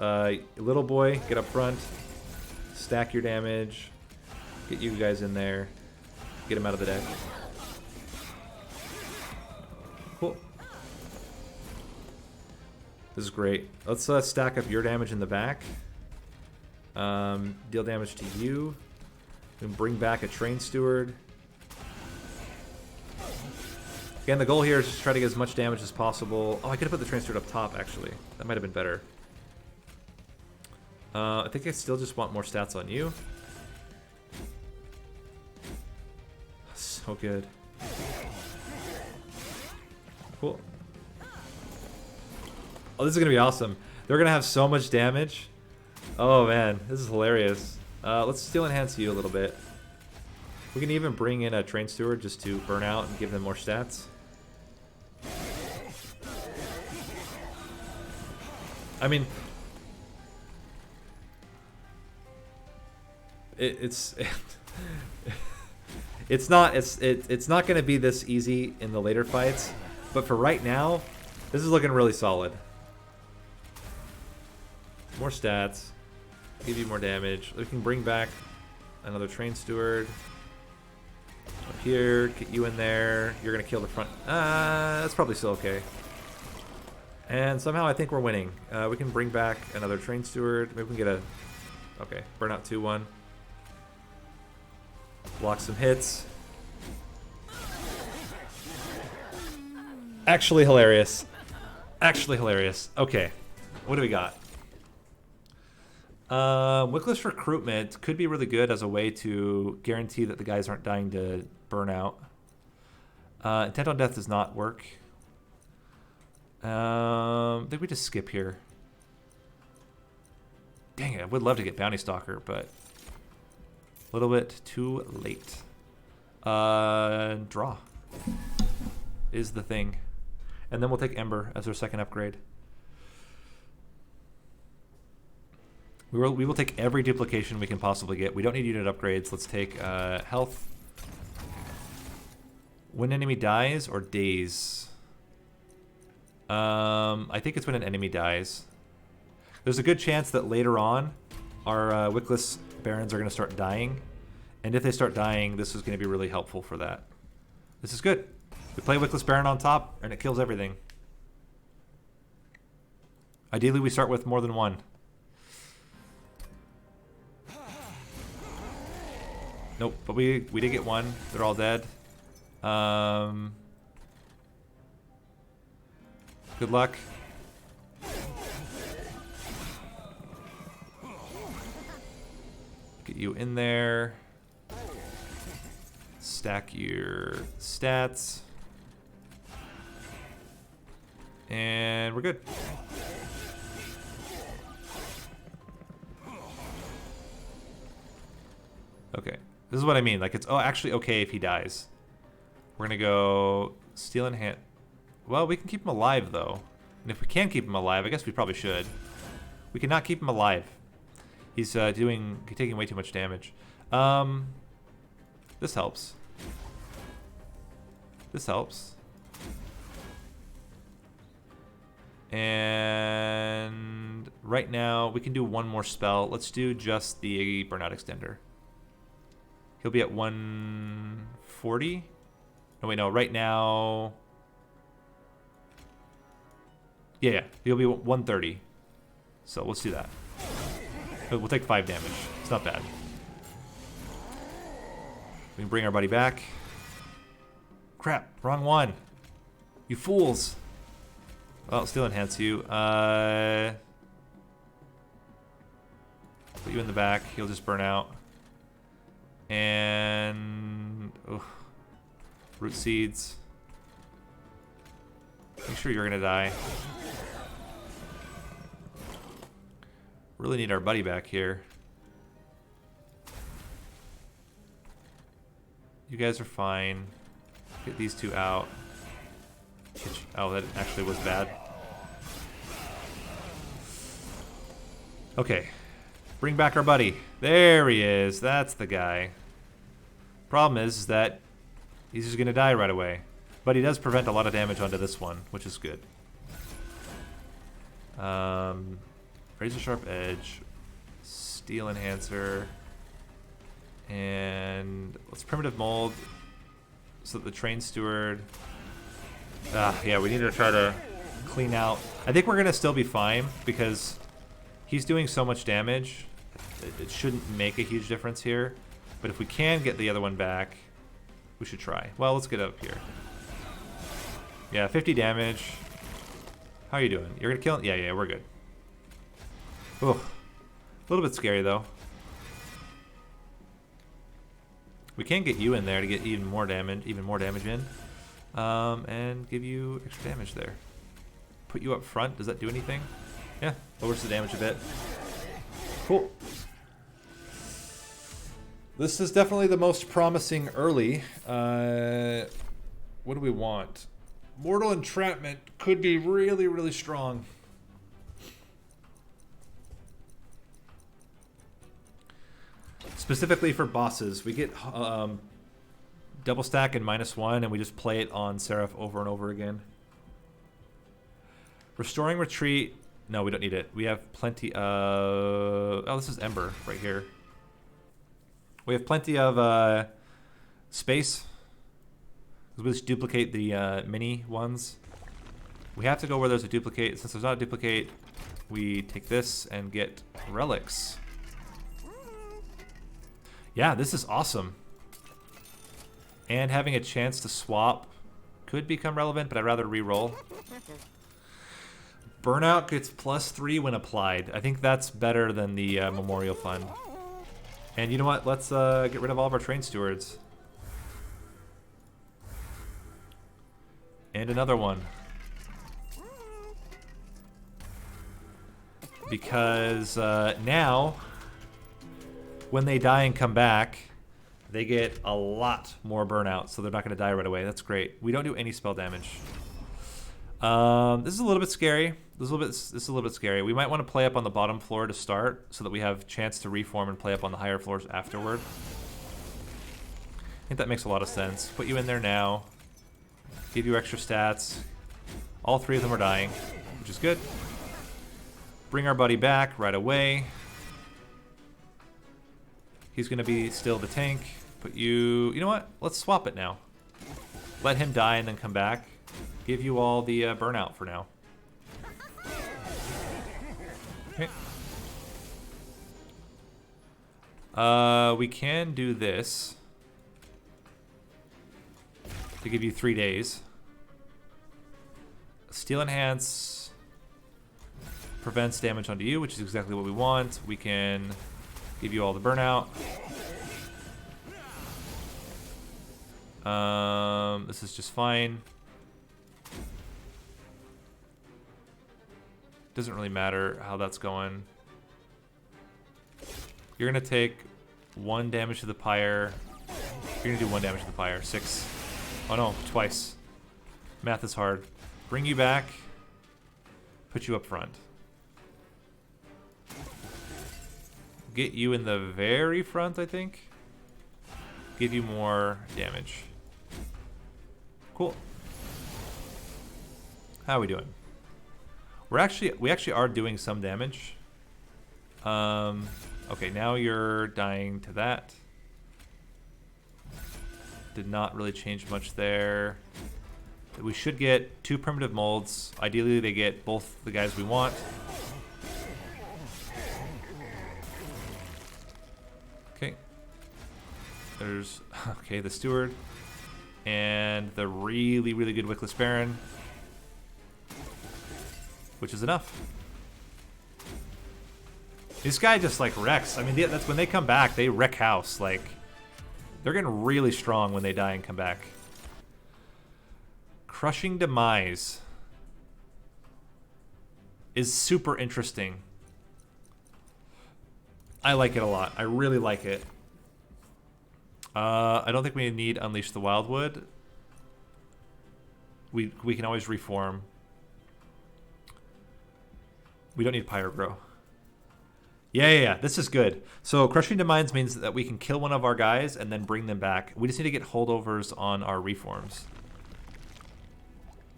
Little boy, get up front. Stack your damage. Get you guys in there. Get him out of the deck. Cool. This is great. Let's stack up your damage in the back. Deal damage to you. And bring back a Train Steward. Again, the goal here is just try to get as much damage as possible. Oh, I could have put the Train Steward up top, actually. That might have been better. I think I still just want more stats on you. So good. Cool. Oh, this is gonna be awesome. They're gonna have so much damage. Oh man, this is hilarious. Let's Steel Enhance you a little bit. We can even bring in a Train Steward just to burn out and give them more stats. I mean, it's not going to be this easy in the later fights, but for right now, this is looking really solid. More stats, give you more damage. We can bring back another Train Steward up here, get you in there. You're going to kill the front. That's probably still okay. And somehow I think we're winning. We can bring back another Train Steward. Maybe we can get a... Okay, burn out 2-1. Block some hits. Actually hilarious. Actually hilarious. Okay, what do we got? Wickless Recruitment could be really good as a way to guarantee that the guys aren't dying to burn out. Intent on Death does not work. I think we just skip here. Dang it, I would love to get Bounty Stalker, but a little bit too late. Draw is the thing. And then we'll take Ember as our second upgrade. We will take every duplication we can possibly get. We don't need unit upgrades. Let's take health. When enemy dies or daze? I think it's when an enemy dies. There's a good chance that later on our Wickless Barons are going to start dying. And if they start dying, this is going to be really helpful for that. This is good. We play Wickless Baron on top, and it kills everything. Ideally, we start with more than one. Nope, but we did get one. They're all dead. Good luck. Get you in there. Stack your stats. And we're good. Okay. This is what I mean. Like, it's actually okay if he dies. We're going to go Steel in Hand. Well, we can keep him alive, though. And if we can keep him alive, I guess we probably should. We cannot keep him alive. He's taking way too much damage. This helps. This helps. And right now, we can do one more spell. Let's do just the Burnout Extender. He'll be at 140. No, wait, no. Right now... Yeah. He'll be 130. So let's do that. We'll take 5 damage. It's not bad. We can bring our buddy back. Crap. Wrong one. You fools. Well, still enhance you. Put you in the back. He'll just burn out. And... root seeds. Make sure you're going to die. Really need our buddy back here. You guys are fine. Get these two out. Oh, that actually was bad. Okay. Bring back our buddy. There he is. That's the guy. Problem is that he's just going to die right away. But he does prevent a lot of damage onto this one, which is good. Razor Sharp Edge. Steel Enhancer. And let's Primitive Mold so that the Train Steward... yeah, we need to try to clean out. I think we're going to still be fine because he's doing so much damage. It shouldn't make a huge difference here. But if we can get the other one back, we should try. Well, let's get up here. Yeah, 50 damage. How are you doing? You're going to kill him? Yeah, we're good. Oh, a little bit scary, though. We can get you in there to get even more damage in. And give you extra damage there. Put you up front. Does that do anything? Yeah, lowers the damage a bit. Cool. This is definitely the most promising early. What do we want? Mortal Entrapment could be really, really strong. Specifically for bosses, we get double stack and -1, and we just play it on Seraph over and over again. Restoring Retreat. No, we don't need it. We have plenty of... Oh, this is Ember right here. We have plenty of space. We'll just duplicate the mini ones. We have to go where there's a duplicate. Since there's not a duplicate, we take this and get relics. Yeah, this is awesome. And having a chance to swap could become relevant, but I'd rather re-roll. Burnout gets +3 when applied. I think that's better than the Memorial Fund. And you know what? Let's get rid of all of our Train Stewards. And another one. Because now, when they die and come back, they get a lot more burnout, so they're not going to die right away. That's great. We don't do any spell damage. This is a little bit scary. This is a little bit scary. We might want to play up on the bottom floor to start, so that we have a chance to reform and play up on the higher floors afterward. I think that makes a lot of sense. Put you in there now. Give you extra stats. All 3 of them are dying, which is good. Bring our buddy back right away. He's going to be still the tank. Put you... You know what? Let's swap it now. Let him die and then come back. Give you all the burnout for now. Okay. We can do this to give you 3 days. Steel Enhance prevents damage onto you, which is exactly what we want. We can give you all the burnout. This is just fine. Doesn't really matter how that's going. You're gonna take 1 damage to the pyre. You're gonna do 1 damage to the pyre. 6. Oh no, twice. Math is hard. Bring you back. Put you up front. Get you in the very front, I think. Give you more damage. Cool. How are we doing? We actually are doing some damage. Okay, now you're dying to that. Did not really change much there. We should get 2 primitive molds. Ideally, they get both the guys we want. Okay. There's, okay, the Steward. And the really, really good Wickless Baron. Which is enough. This guy just, like, wrecks. I mean, that's when they come back, they wreck house. Like, they're getting really strong when they die and come back. Crushing Demise is super interesting. I like it a lot. I really like it. I don't think we need Unleash the Wildwood. We can always reform. We don't need Pyrogrow. Yeah. This is good. So Crushing Demise means that we can kill one of our guys and then bring them back. We just need to get holdovers on our reforms.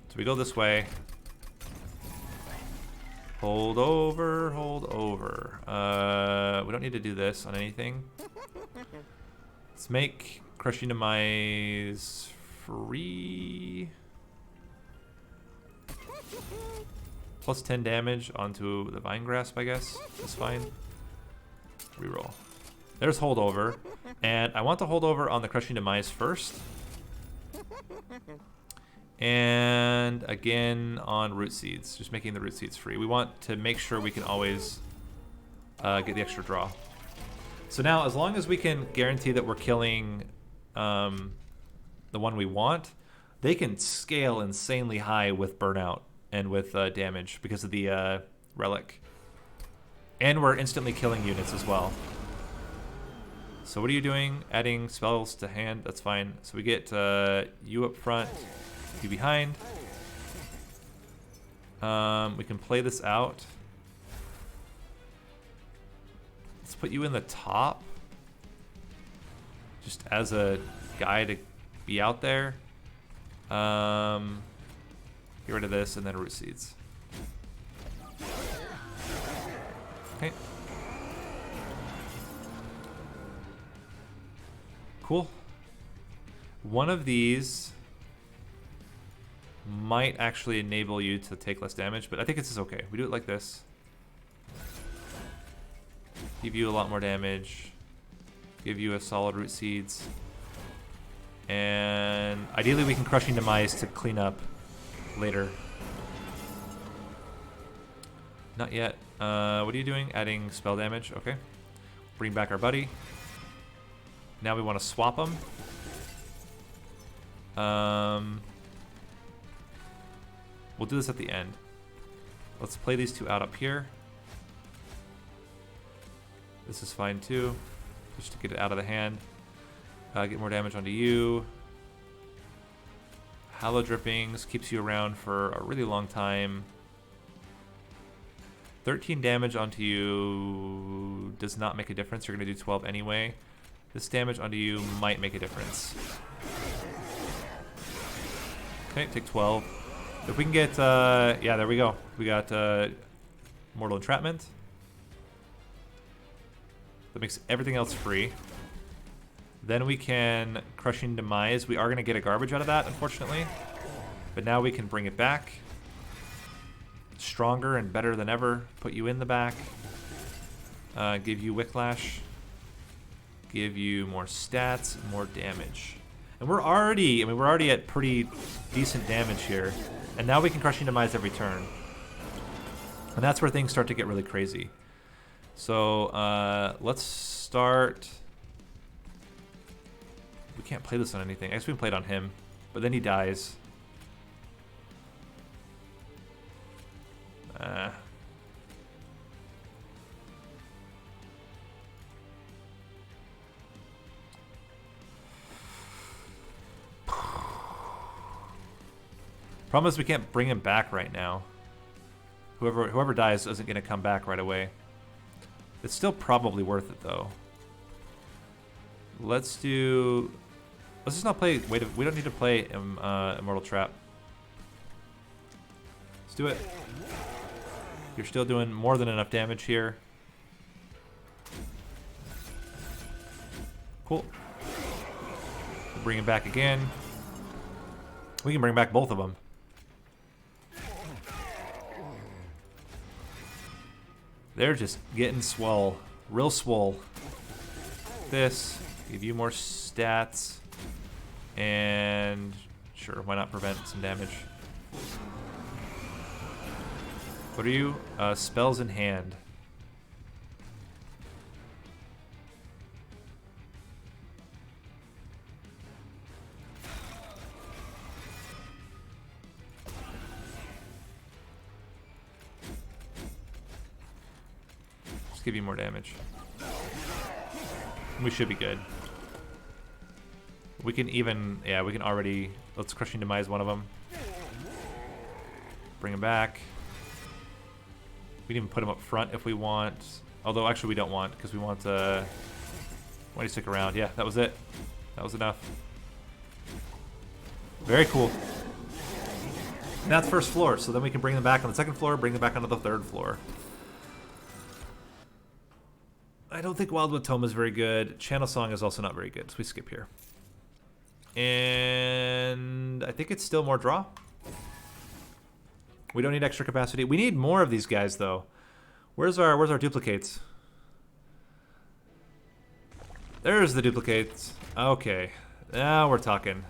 So we go this way. Hold over, hold over. We don't need to do this on anything. Let's make Crushing Demise free. Plus 10 damage onto the Vine Grasp, I guess. That's fine. Reroll. There's holdover. And I want to hold over on the Crushing Demise first. And again on Root Seeds. Just making the Root Seeds free. We want to make sure we can always get the extra draw. So now, as long as we can guarantee that we're killing the one we want, they can scale insanely high with Burnout and with damage because of the Relic. And we're instantly killing units as well. So what are you doing? Adding spells to hand, that's fine. So we get you up front, you behind. We can play this out. Let's put you in the top. Just as a guy to be out there. Get rid of this and then Root Seeds. Okay. Cool. One of these might actually enable you to take less damage, but I think this is okay. We do it like this. Give you a lot more damage. Give you a solid Root Seeds. And ideally we can Crushing Demise to clean up later. Not yet. What are you doing? Adding spell damage. Okay. Bring back our buddy. Now we want to swap them. We'll do this at the end. Let's play these two out up here. This is fine too. Just to get it out of the hand. Get more damage onto you. Hallow Drippings keeps you around for a really long time. 13 damage onto you does not make a difference. You're going to do 12 anyway. This damage onto you might make a difference. Okay, take 12. If we can get, yeah, there we go. We got Mortal Entrapment. That makes everything else free. Then we can Crushing Demise. We are going to get a garbage out of that, unfortunately. But now we can bring it back. Stronger and better than ever. Put you in the back. Give you Wicklash. Give you more stats, more damage. And we're already, we're already at pretty decent damage here. And now we can crushing demise every turn. And that's where things start to get really crazy. So let's start. We can't play this on anything. I guess we can play it on him, but then he dies. Problem is we can't bring him back right now. Whoever dies isn't going to come back right away. It's still probably worth it though. Let's just not play. Wait, we don't need to play Immortal Trap. Let's do it. You're still doing more than enough damage here. Cool. We'll bring him back again. We can bring back both of them. They're just getting swole. Real swole. This. Give you more stats. And sure, why not prevent some damage? What are you? Spells in hand. Just give you more damage. We should be good. We can even, yeah, we can already, let's crushing demise one of them. Bring him back. We can even put him up front if we want. Although actually we don't want, because we want to, why do you stick around? Yeah, that was it. That was enough. Very cool. And that's first floor, so then we can bring them back on the second floor, bring them back onto the third floor. I don't think Wildwood Tome is very good. Channel Song is also not very good, so we skip here. And I think it's still more draw. We don't need extra capacity. We need more of these guys, though. Where's our duplicates? There's the duplicates. Okay, now we're talking.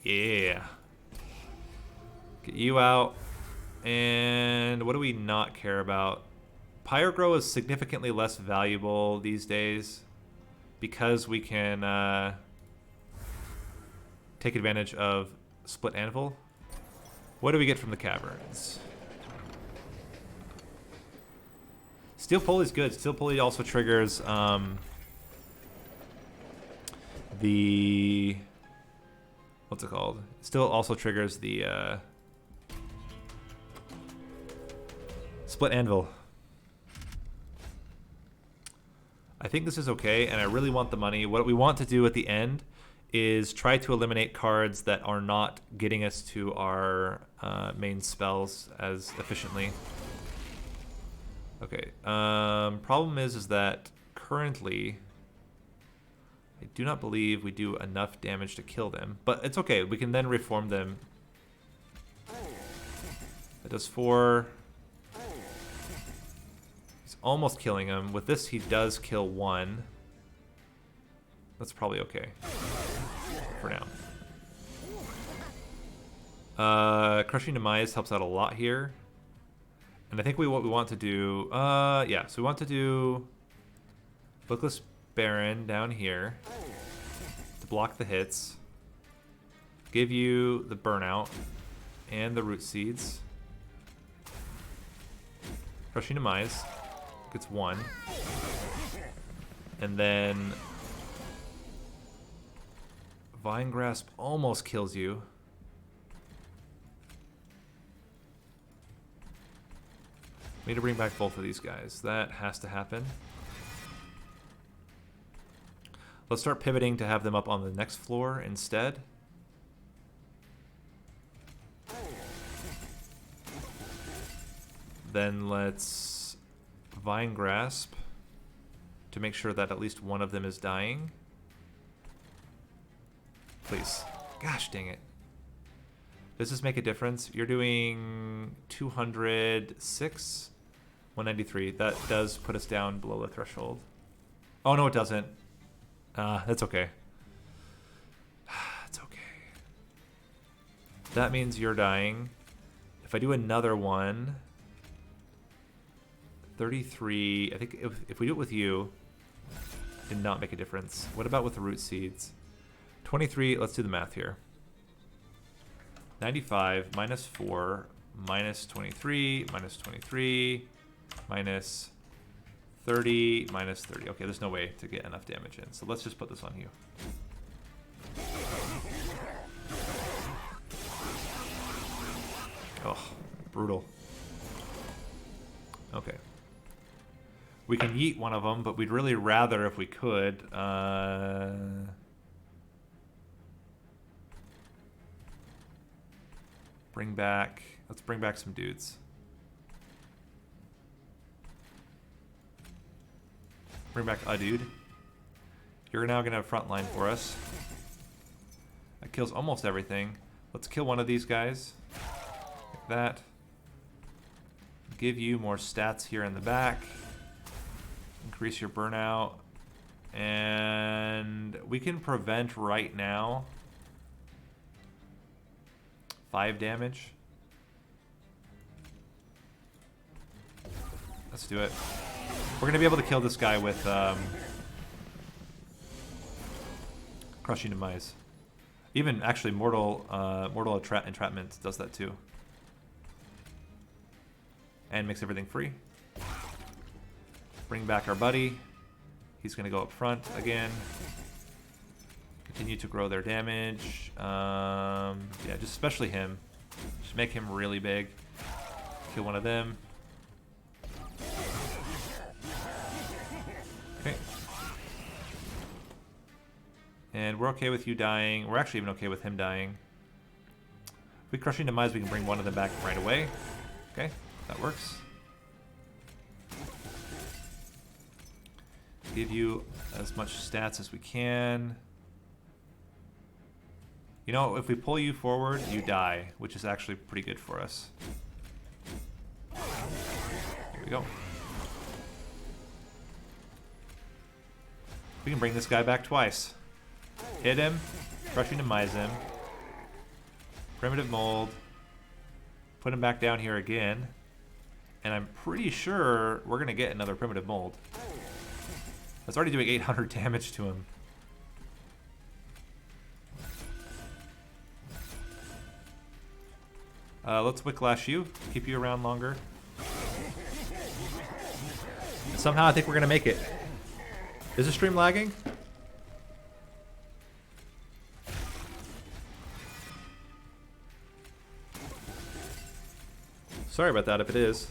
Yeah. Get you out. And what do we not care about? Pyrogrow is significantly less valuable these days because we can take advantage of Split Anvil. What do we get from the caverns? Steel Pulley is good. Steel Pulley also triggers the... what's it called? Still also triggers the Split Anvil. I think this is okay, and I really want the money. What we want to do at the end is try to eliminate cards that are not getting us to our main spells as efficiently. Okay, problem is that currently I do not believe we do enough damage to kill them, but it's okay. We can then reform them. That does 4. He's almost killing him. With this, he does kill 1. That's probably okay for now. Crushing Demise helps out a lot here. And I think what we want to do... yeah, so we want to do Bookless Baron down here to block the hits. Give you the Burnout and the Root Seeds. Crushing Demise gets 1. And then Vine Grasp almost kills you. We need to bring back both of these guys. That has to happen. Let's start pivoting to have them up on the next floor instead. Then let's Vine Grasp to make sure that at least one of them is dying. Please. Gosh dang it. Does this make a difference? You're doing 206, 193. That does put us down below the threshold. Oh, no, it doesn't. That's okay. It's okay. That means you're dying. If I do another one... 33... I think if we do it with you... Did not make a difference. What about with the root seeds? 23... Let's do the math here. 95 minus 4 minus 23 minus 23 minus 30 minus 30. Okay, there's no way to get enough damage in. So let's just put this on you. Oh, brutal. Okay. We can yeet one of them, but we'd really rather, if we could, let's bring back some dudes. Bring back a dude. You're now gonna frontline for us. That kills almost everything. Let's kill one of these guys. Like that. Give you more stats here in the back. Increase your burnout. And we can prevent right now 5 damage. Let's do it. We're gonna be able to kill this guy with Crushing Demise. Even actually Mortal Entrapment does that too. And makes everything free. Bring back our buddy. He's gonna go up front again. Continue to grow their damage. Yeah, just especially him. Just make him really big. Kill one of them. Okay. And we're okay with you dying. We're actually even okay with him dying. If we Crushing Demise, we can bring one of them back right away. Okay, that works. Give you as much stats as we can. You know, if we pull you forward, you die, which is actually pretty good for us. Here we go. We can bring this guy back twice. Hit him, Crushing Demise him, Primitive Mold, put him back down here again, and I'm pretty sure we're going to get another Primitive Mold. That's already doing 800 damage to him. Let's Wicklash you, keep you around longer. And somehow I think we're going to make it. Is the stream lagging? Sorry about that if it is.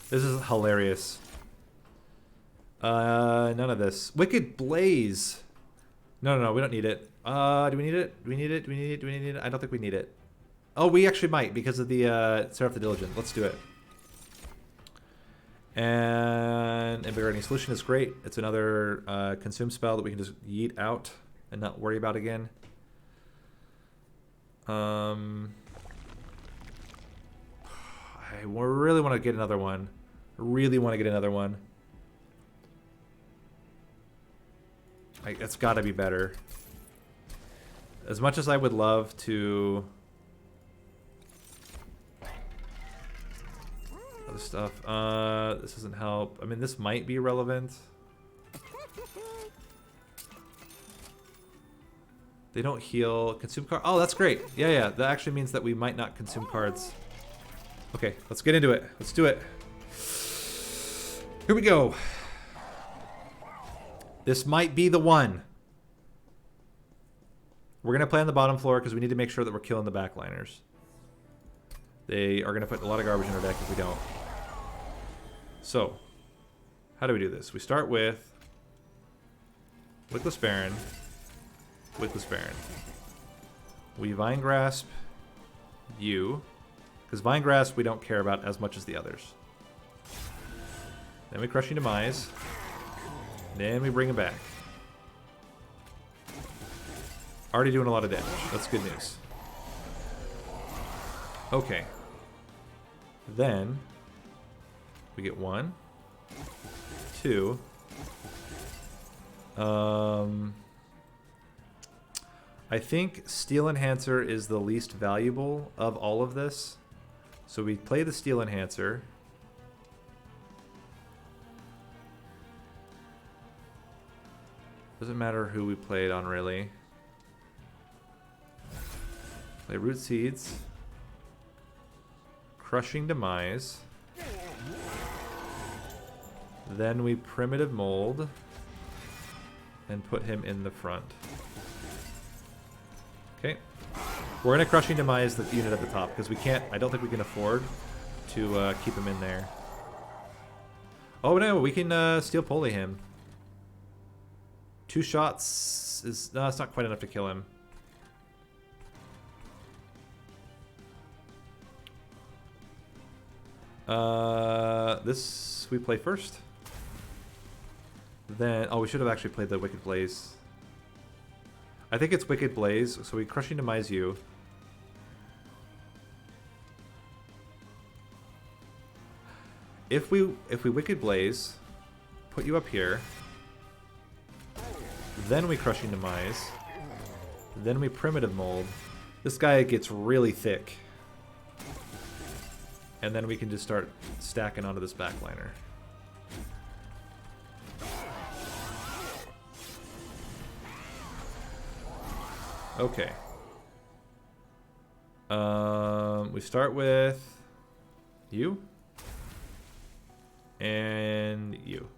This is hilarious. None of this. Wicked Blaze. No, we don't need it. Do we need it? Do we need it? Do we need it? Do we need it? I don't think we need it. Oh, we actually might because of the Seraph the Diligent. Let's do it. And Invigorating Solution is great. It's another consume spell that we can just yeet out and not worry about again. I really want to get another one. It's got to be better. As much as I would love to... Other stuff. This doesn't help. I mean, this might be relevant. They don't heal. Consume card. Oh, that's great. Yeah. That actually means that we might not consume cards. Okay, let's get into it. Let's do it. Here we go. This might be the one. We're going to play on the bottom floor because we need to make sure that we're killing the backliners. They are going to put a lot of garbage in our deck if we don't. So, how do we do this? We start with Wickless Baron. We Vine Grasp you. Because Vine Grasp we don't care about as much as the others. Then we Crushing Demise. Then we bring him back. Already doing a lot of damage. That's good news. Okay. Then we get 1, 2. I think Steel Enhancer is the least valuable of all of this. So we play the Steel Enhancer. Doesn't matter who we played on, really. Play Root Seeds. Crushing Demise. Then we Primitive Mold. And put him in the front. Okay. We're going to Crushing Demise the unit at the top, because we can't, I don't think we can afford to keep him in there. Oh no, we can Steel Pulley him. 2 shots is, no, it's not quite enough to kill him. This we play first. Then, oh, we should have actually played the Wicked Blaze. I think it's Wicked Blaze, so we Crushing Demise you. If we Wicked Blaze, put you up here, then we Crushing Demise, then we Primitive Mold. This guy gets really thick. And then we can just start stacking onto this backliner. Okay. We start with you and you.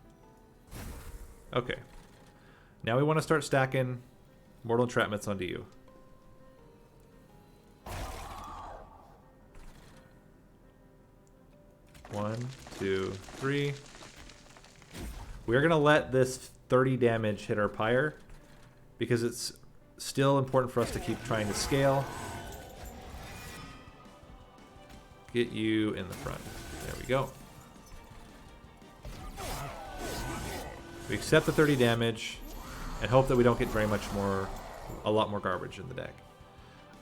Okay. Now we want to start stacking Mortal Entrapments onto you. One, 2, 3. We are going to let this 30 damage hit our pyre because it's still important for us to keep trying to scale. Get you in the front. There we go. We accept the 30 damage and hope that we don't get very much more, a lot more garbage in the deck.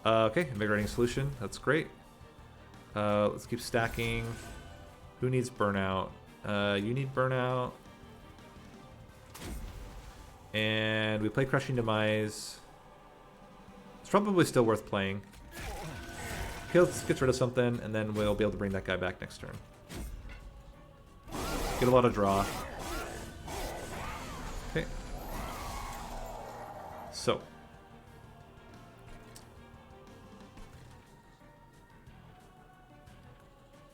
Okay, Invigorating Solution. That's great. Let's keep stacking. Who needs Burnout? You need Burnout. And we play Crushing Demise. It's probably still worth playing. Kills, gets rid of something, and then we'll be able to bring that guy back next turn. Get a lot of draw. Okay. So.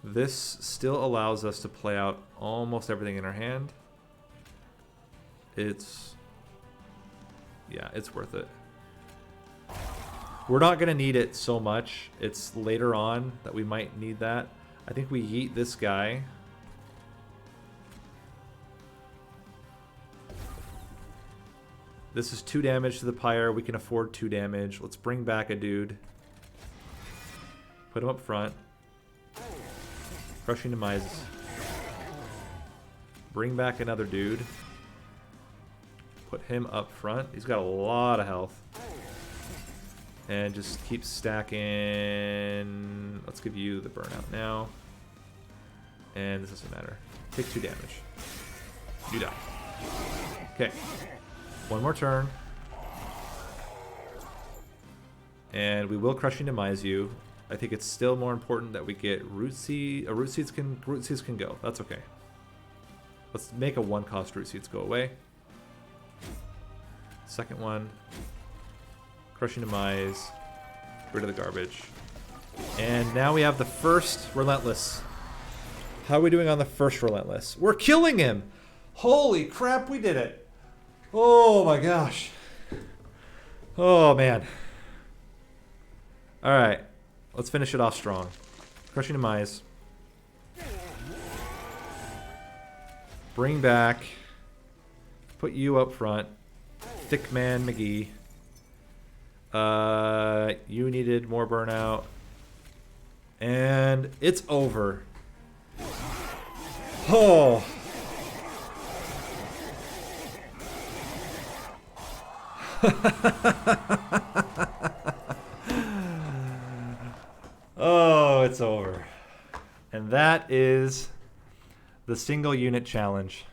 This still allows us to play out almost everything in our hand. It's... yeah, it's worth it. We're not going to need it so much. It's later on that we might need that. I think we yeet this guy. This is 2 damage to the pyre. We can afford 2 damage. Let's bring back a dude. Put him up front. Crushing Demise. Bring back another dude. Put him up front. He's got a lot of health. And just keep stacking. Let's give you the burnout now. And this doesn't matter. Take 2 damage. You die. Okay. 1 more turn. And we will Crushing Demise you. I think it's still more important that we get Root Seed. Root Seeds can go. That's okay. Let's make a 1-cost Root Seeds go away. Second one. Crushing Demise. Rid of the garbage. And now we have the first Relentless. How are we doing on the first Relentless? We're killing him! Holy crap, we did it! Oh my gosh. Oh man. Alright. Let's finish it off strong. Crushing Demise. Bring back. Put you up front. Thick Man McGee. You needed more burnout. And it's over. Oh. that is the single unit challenge.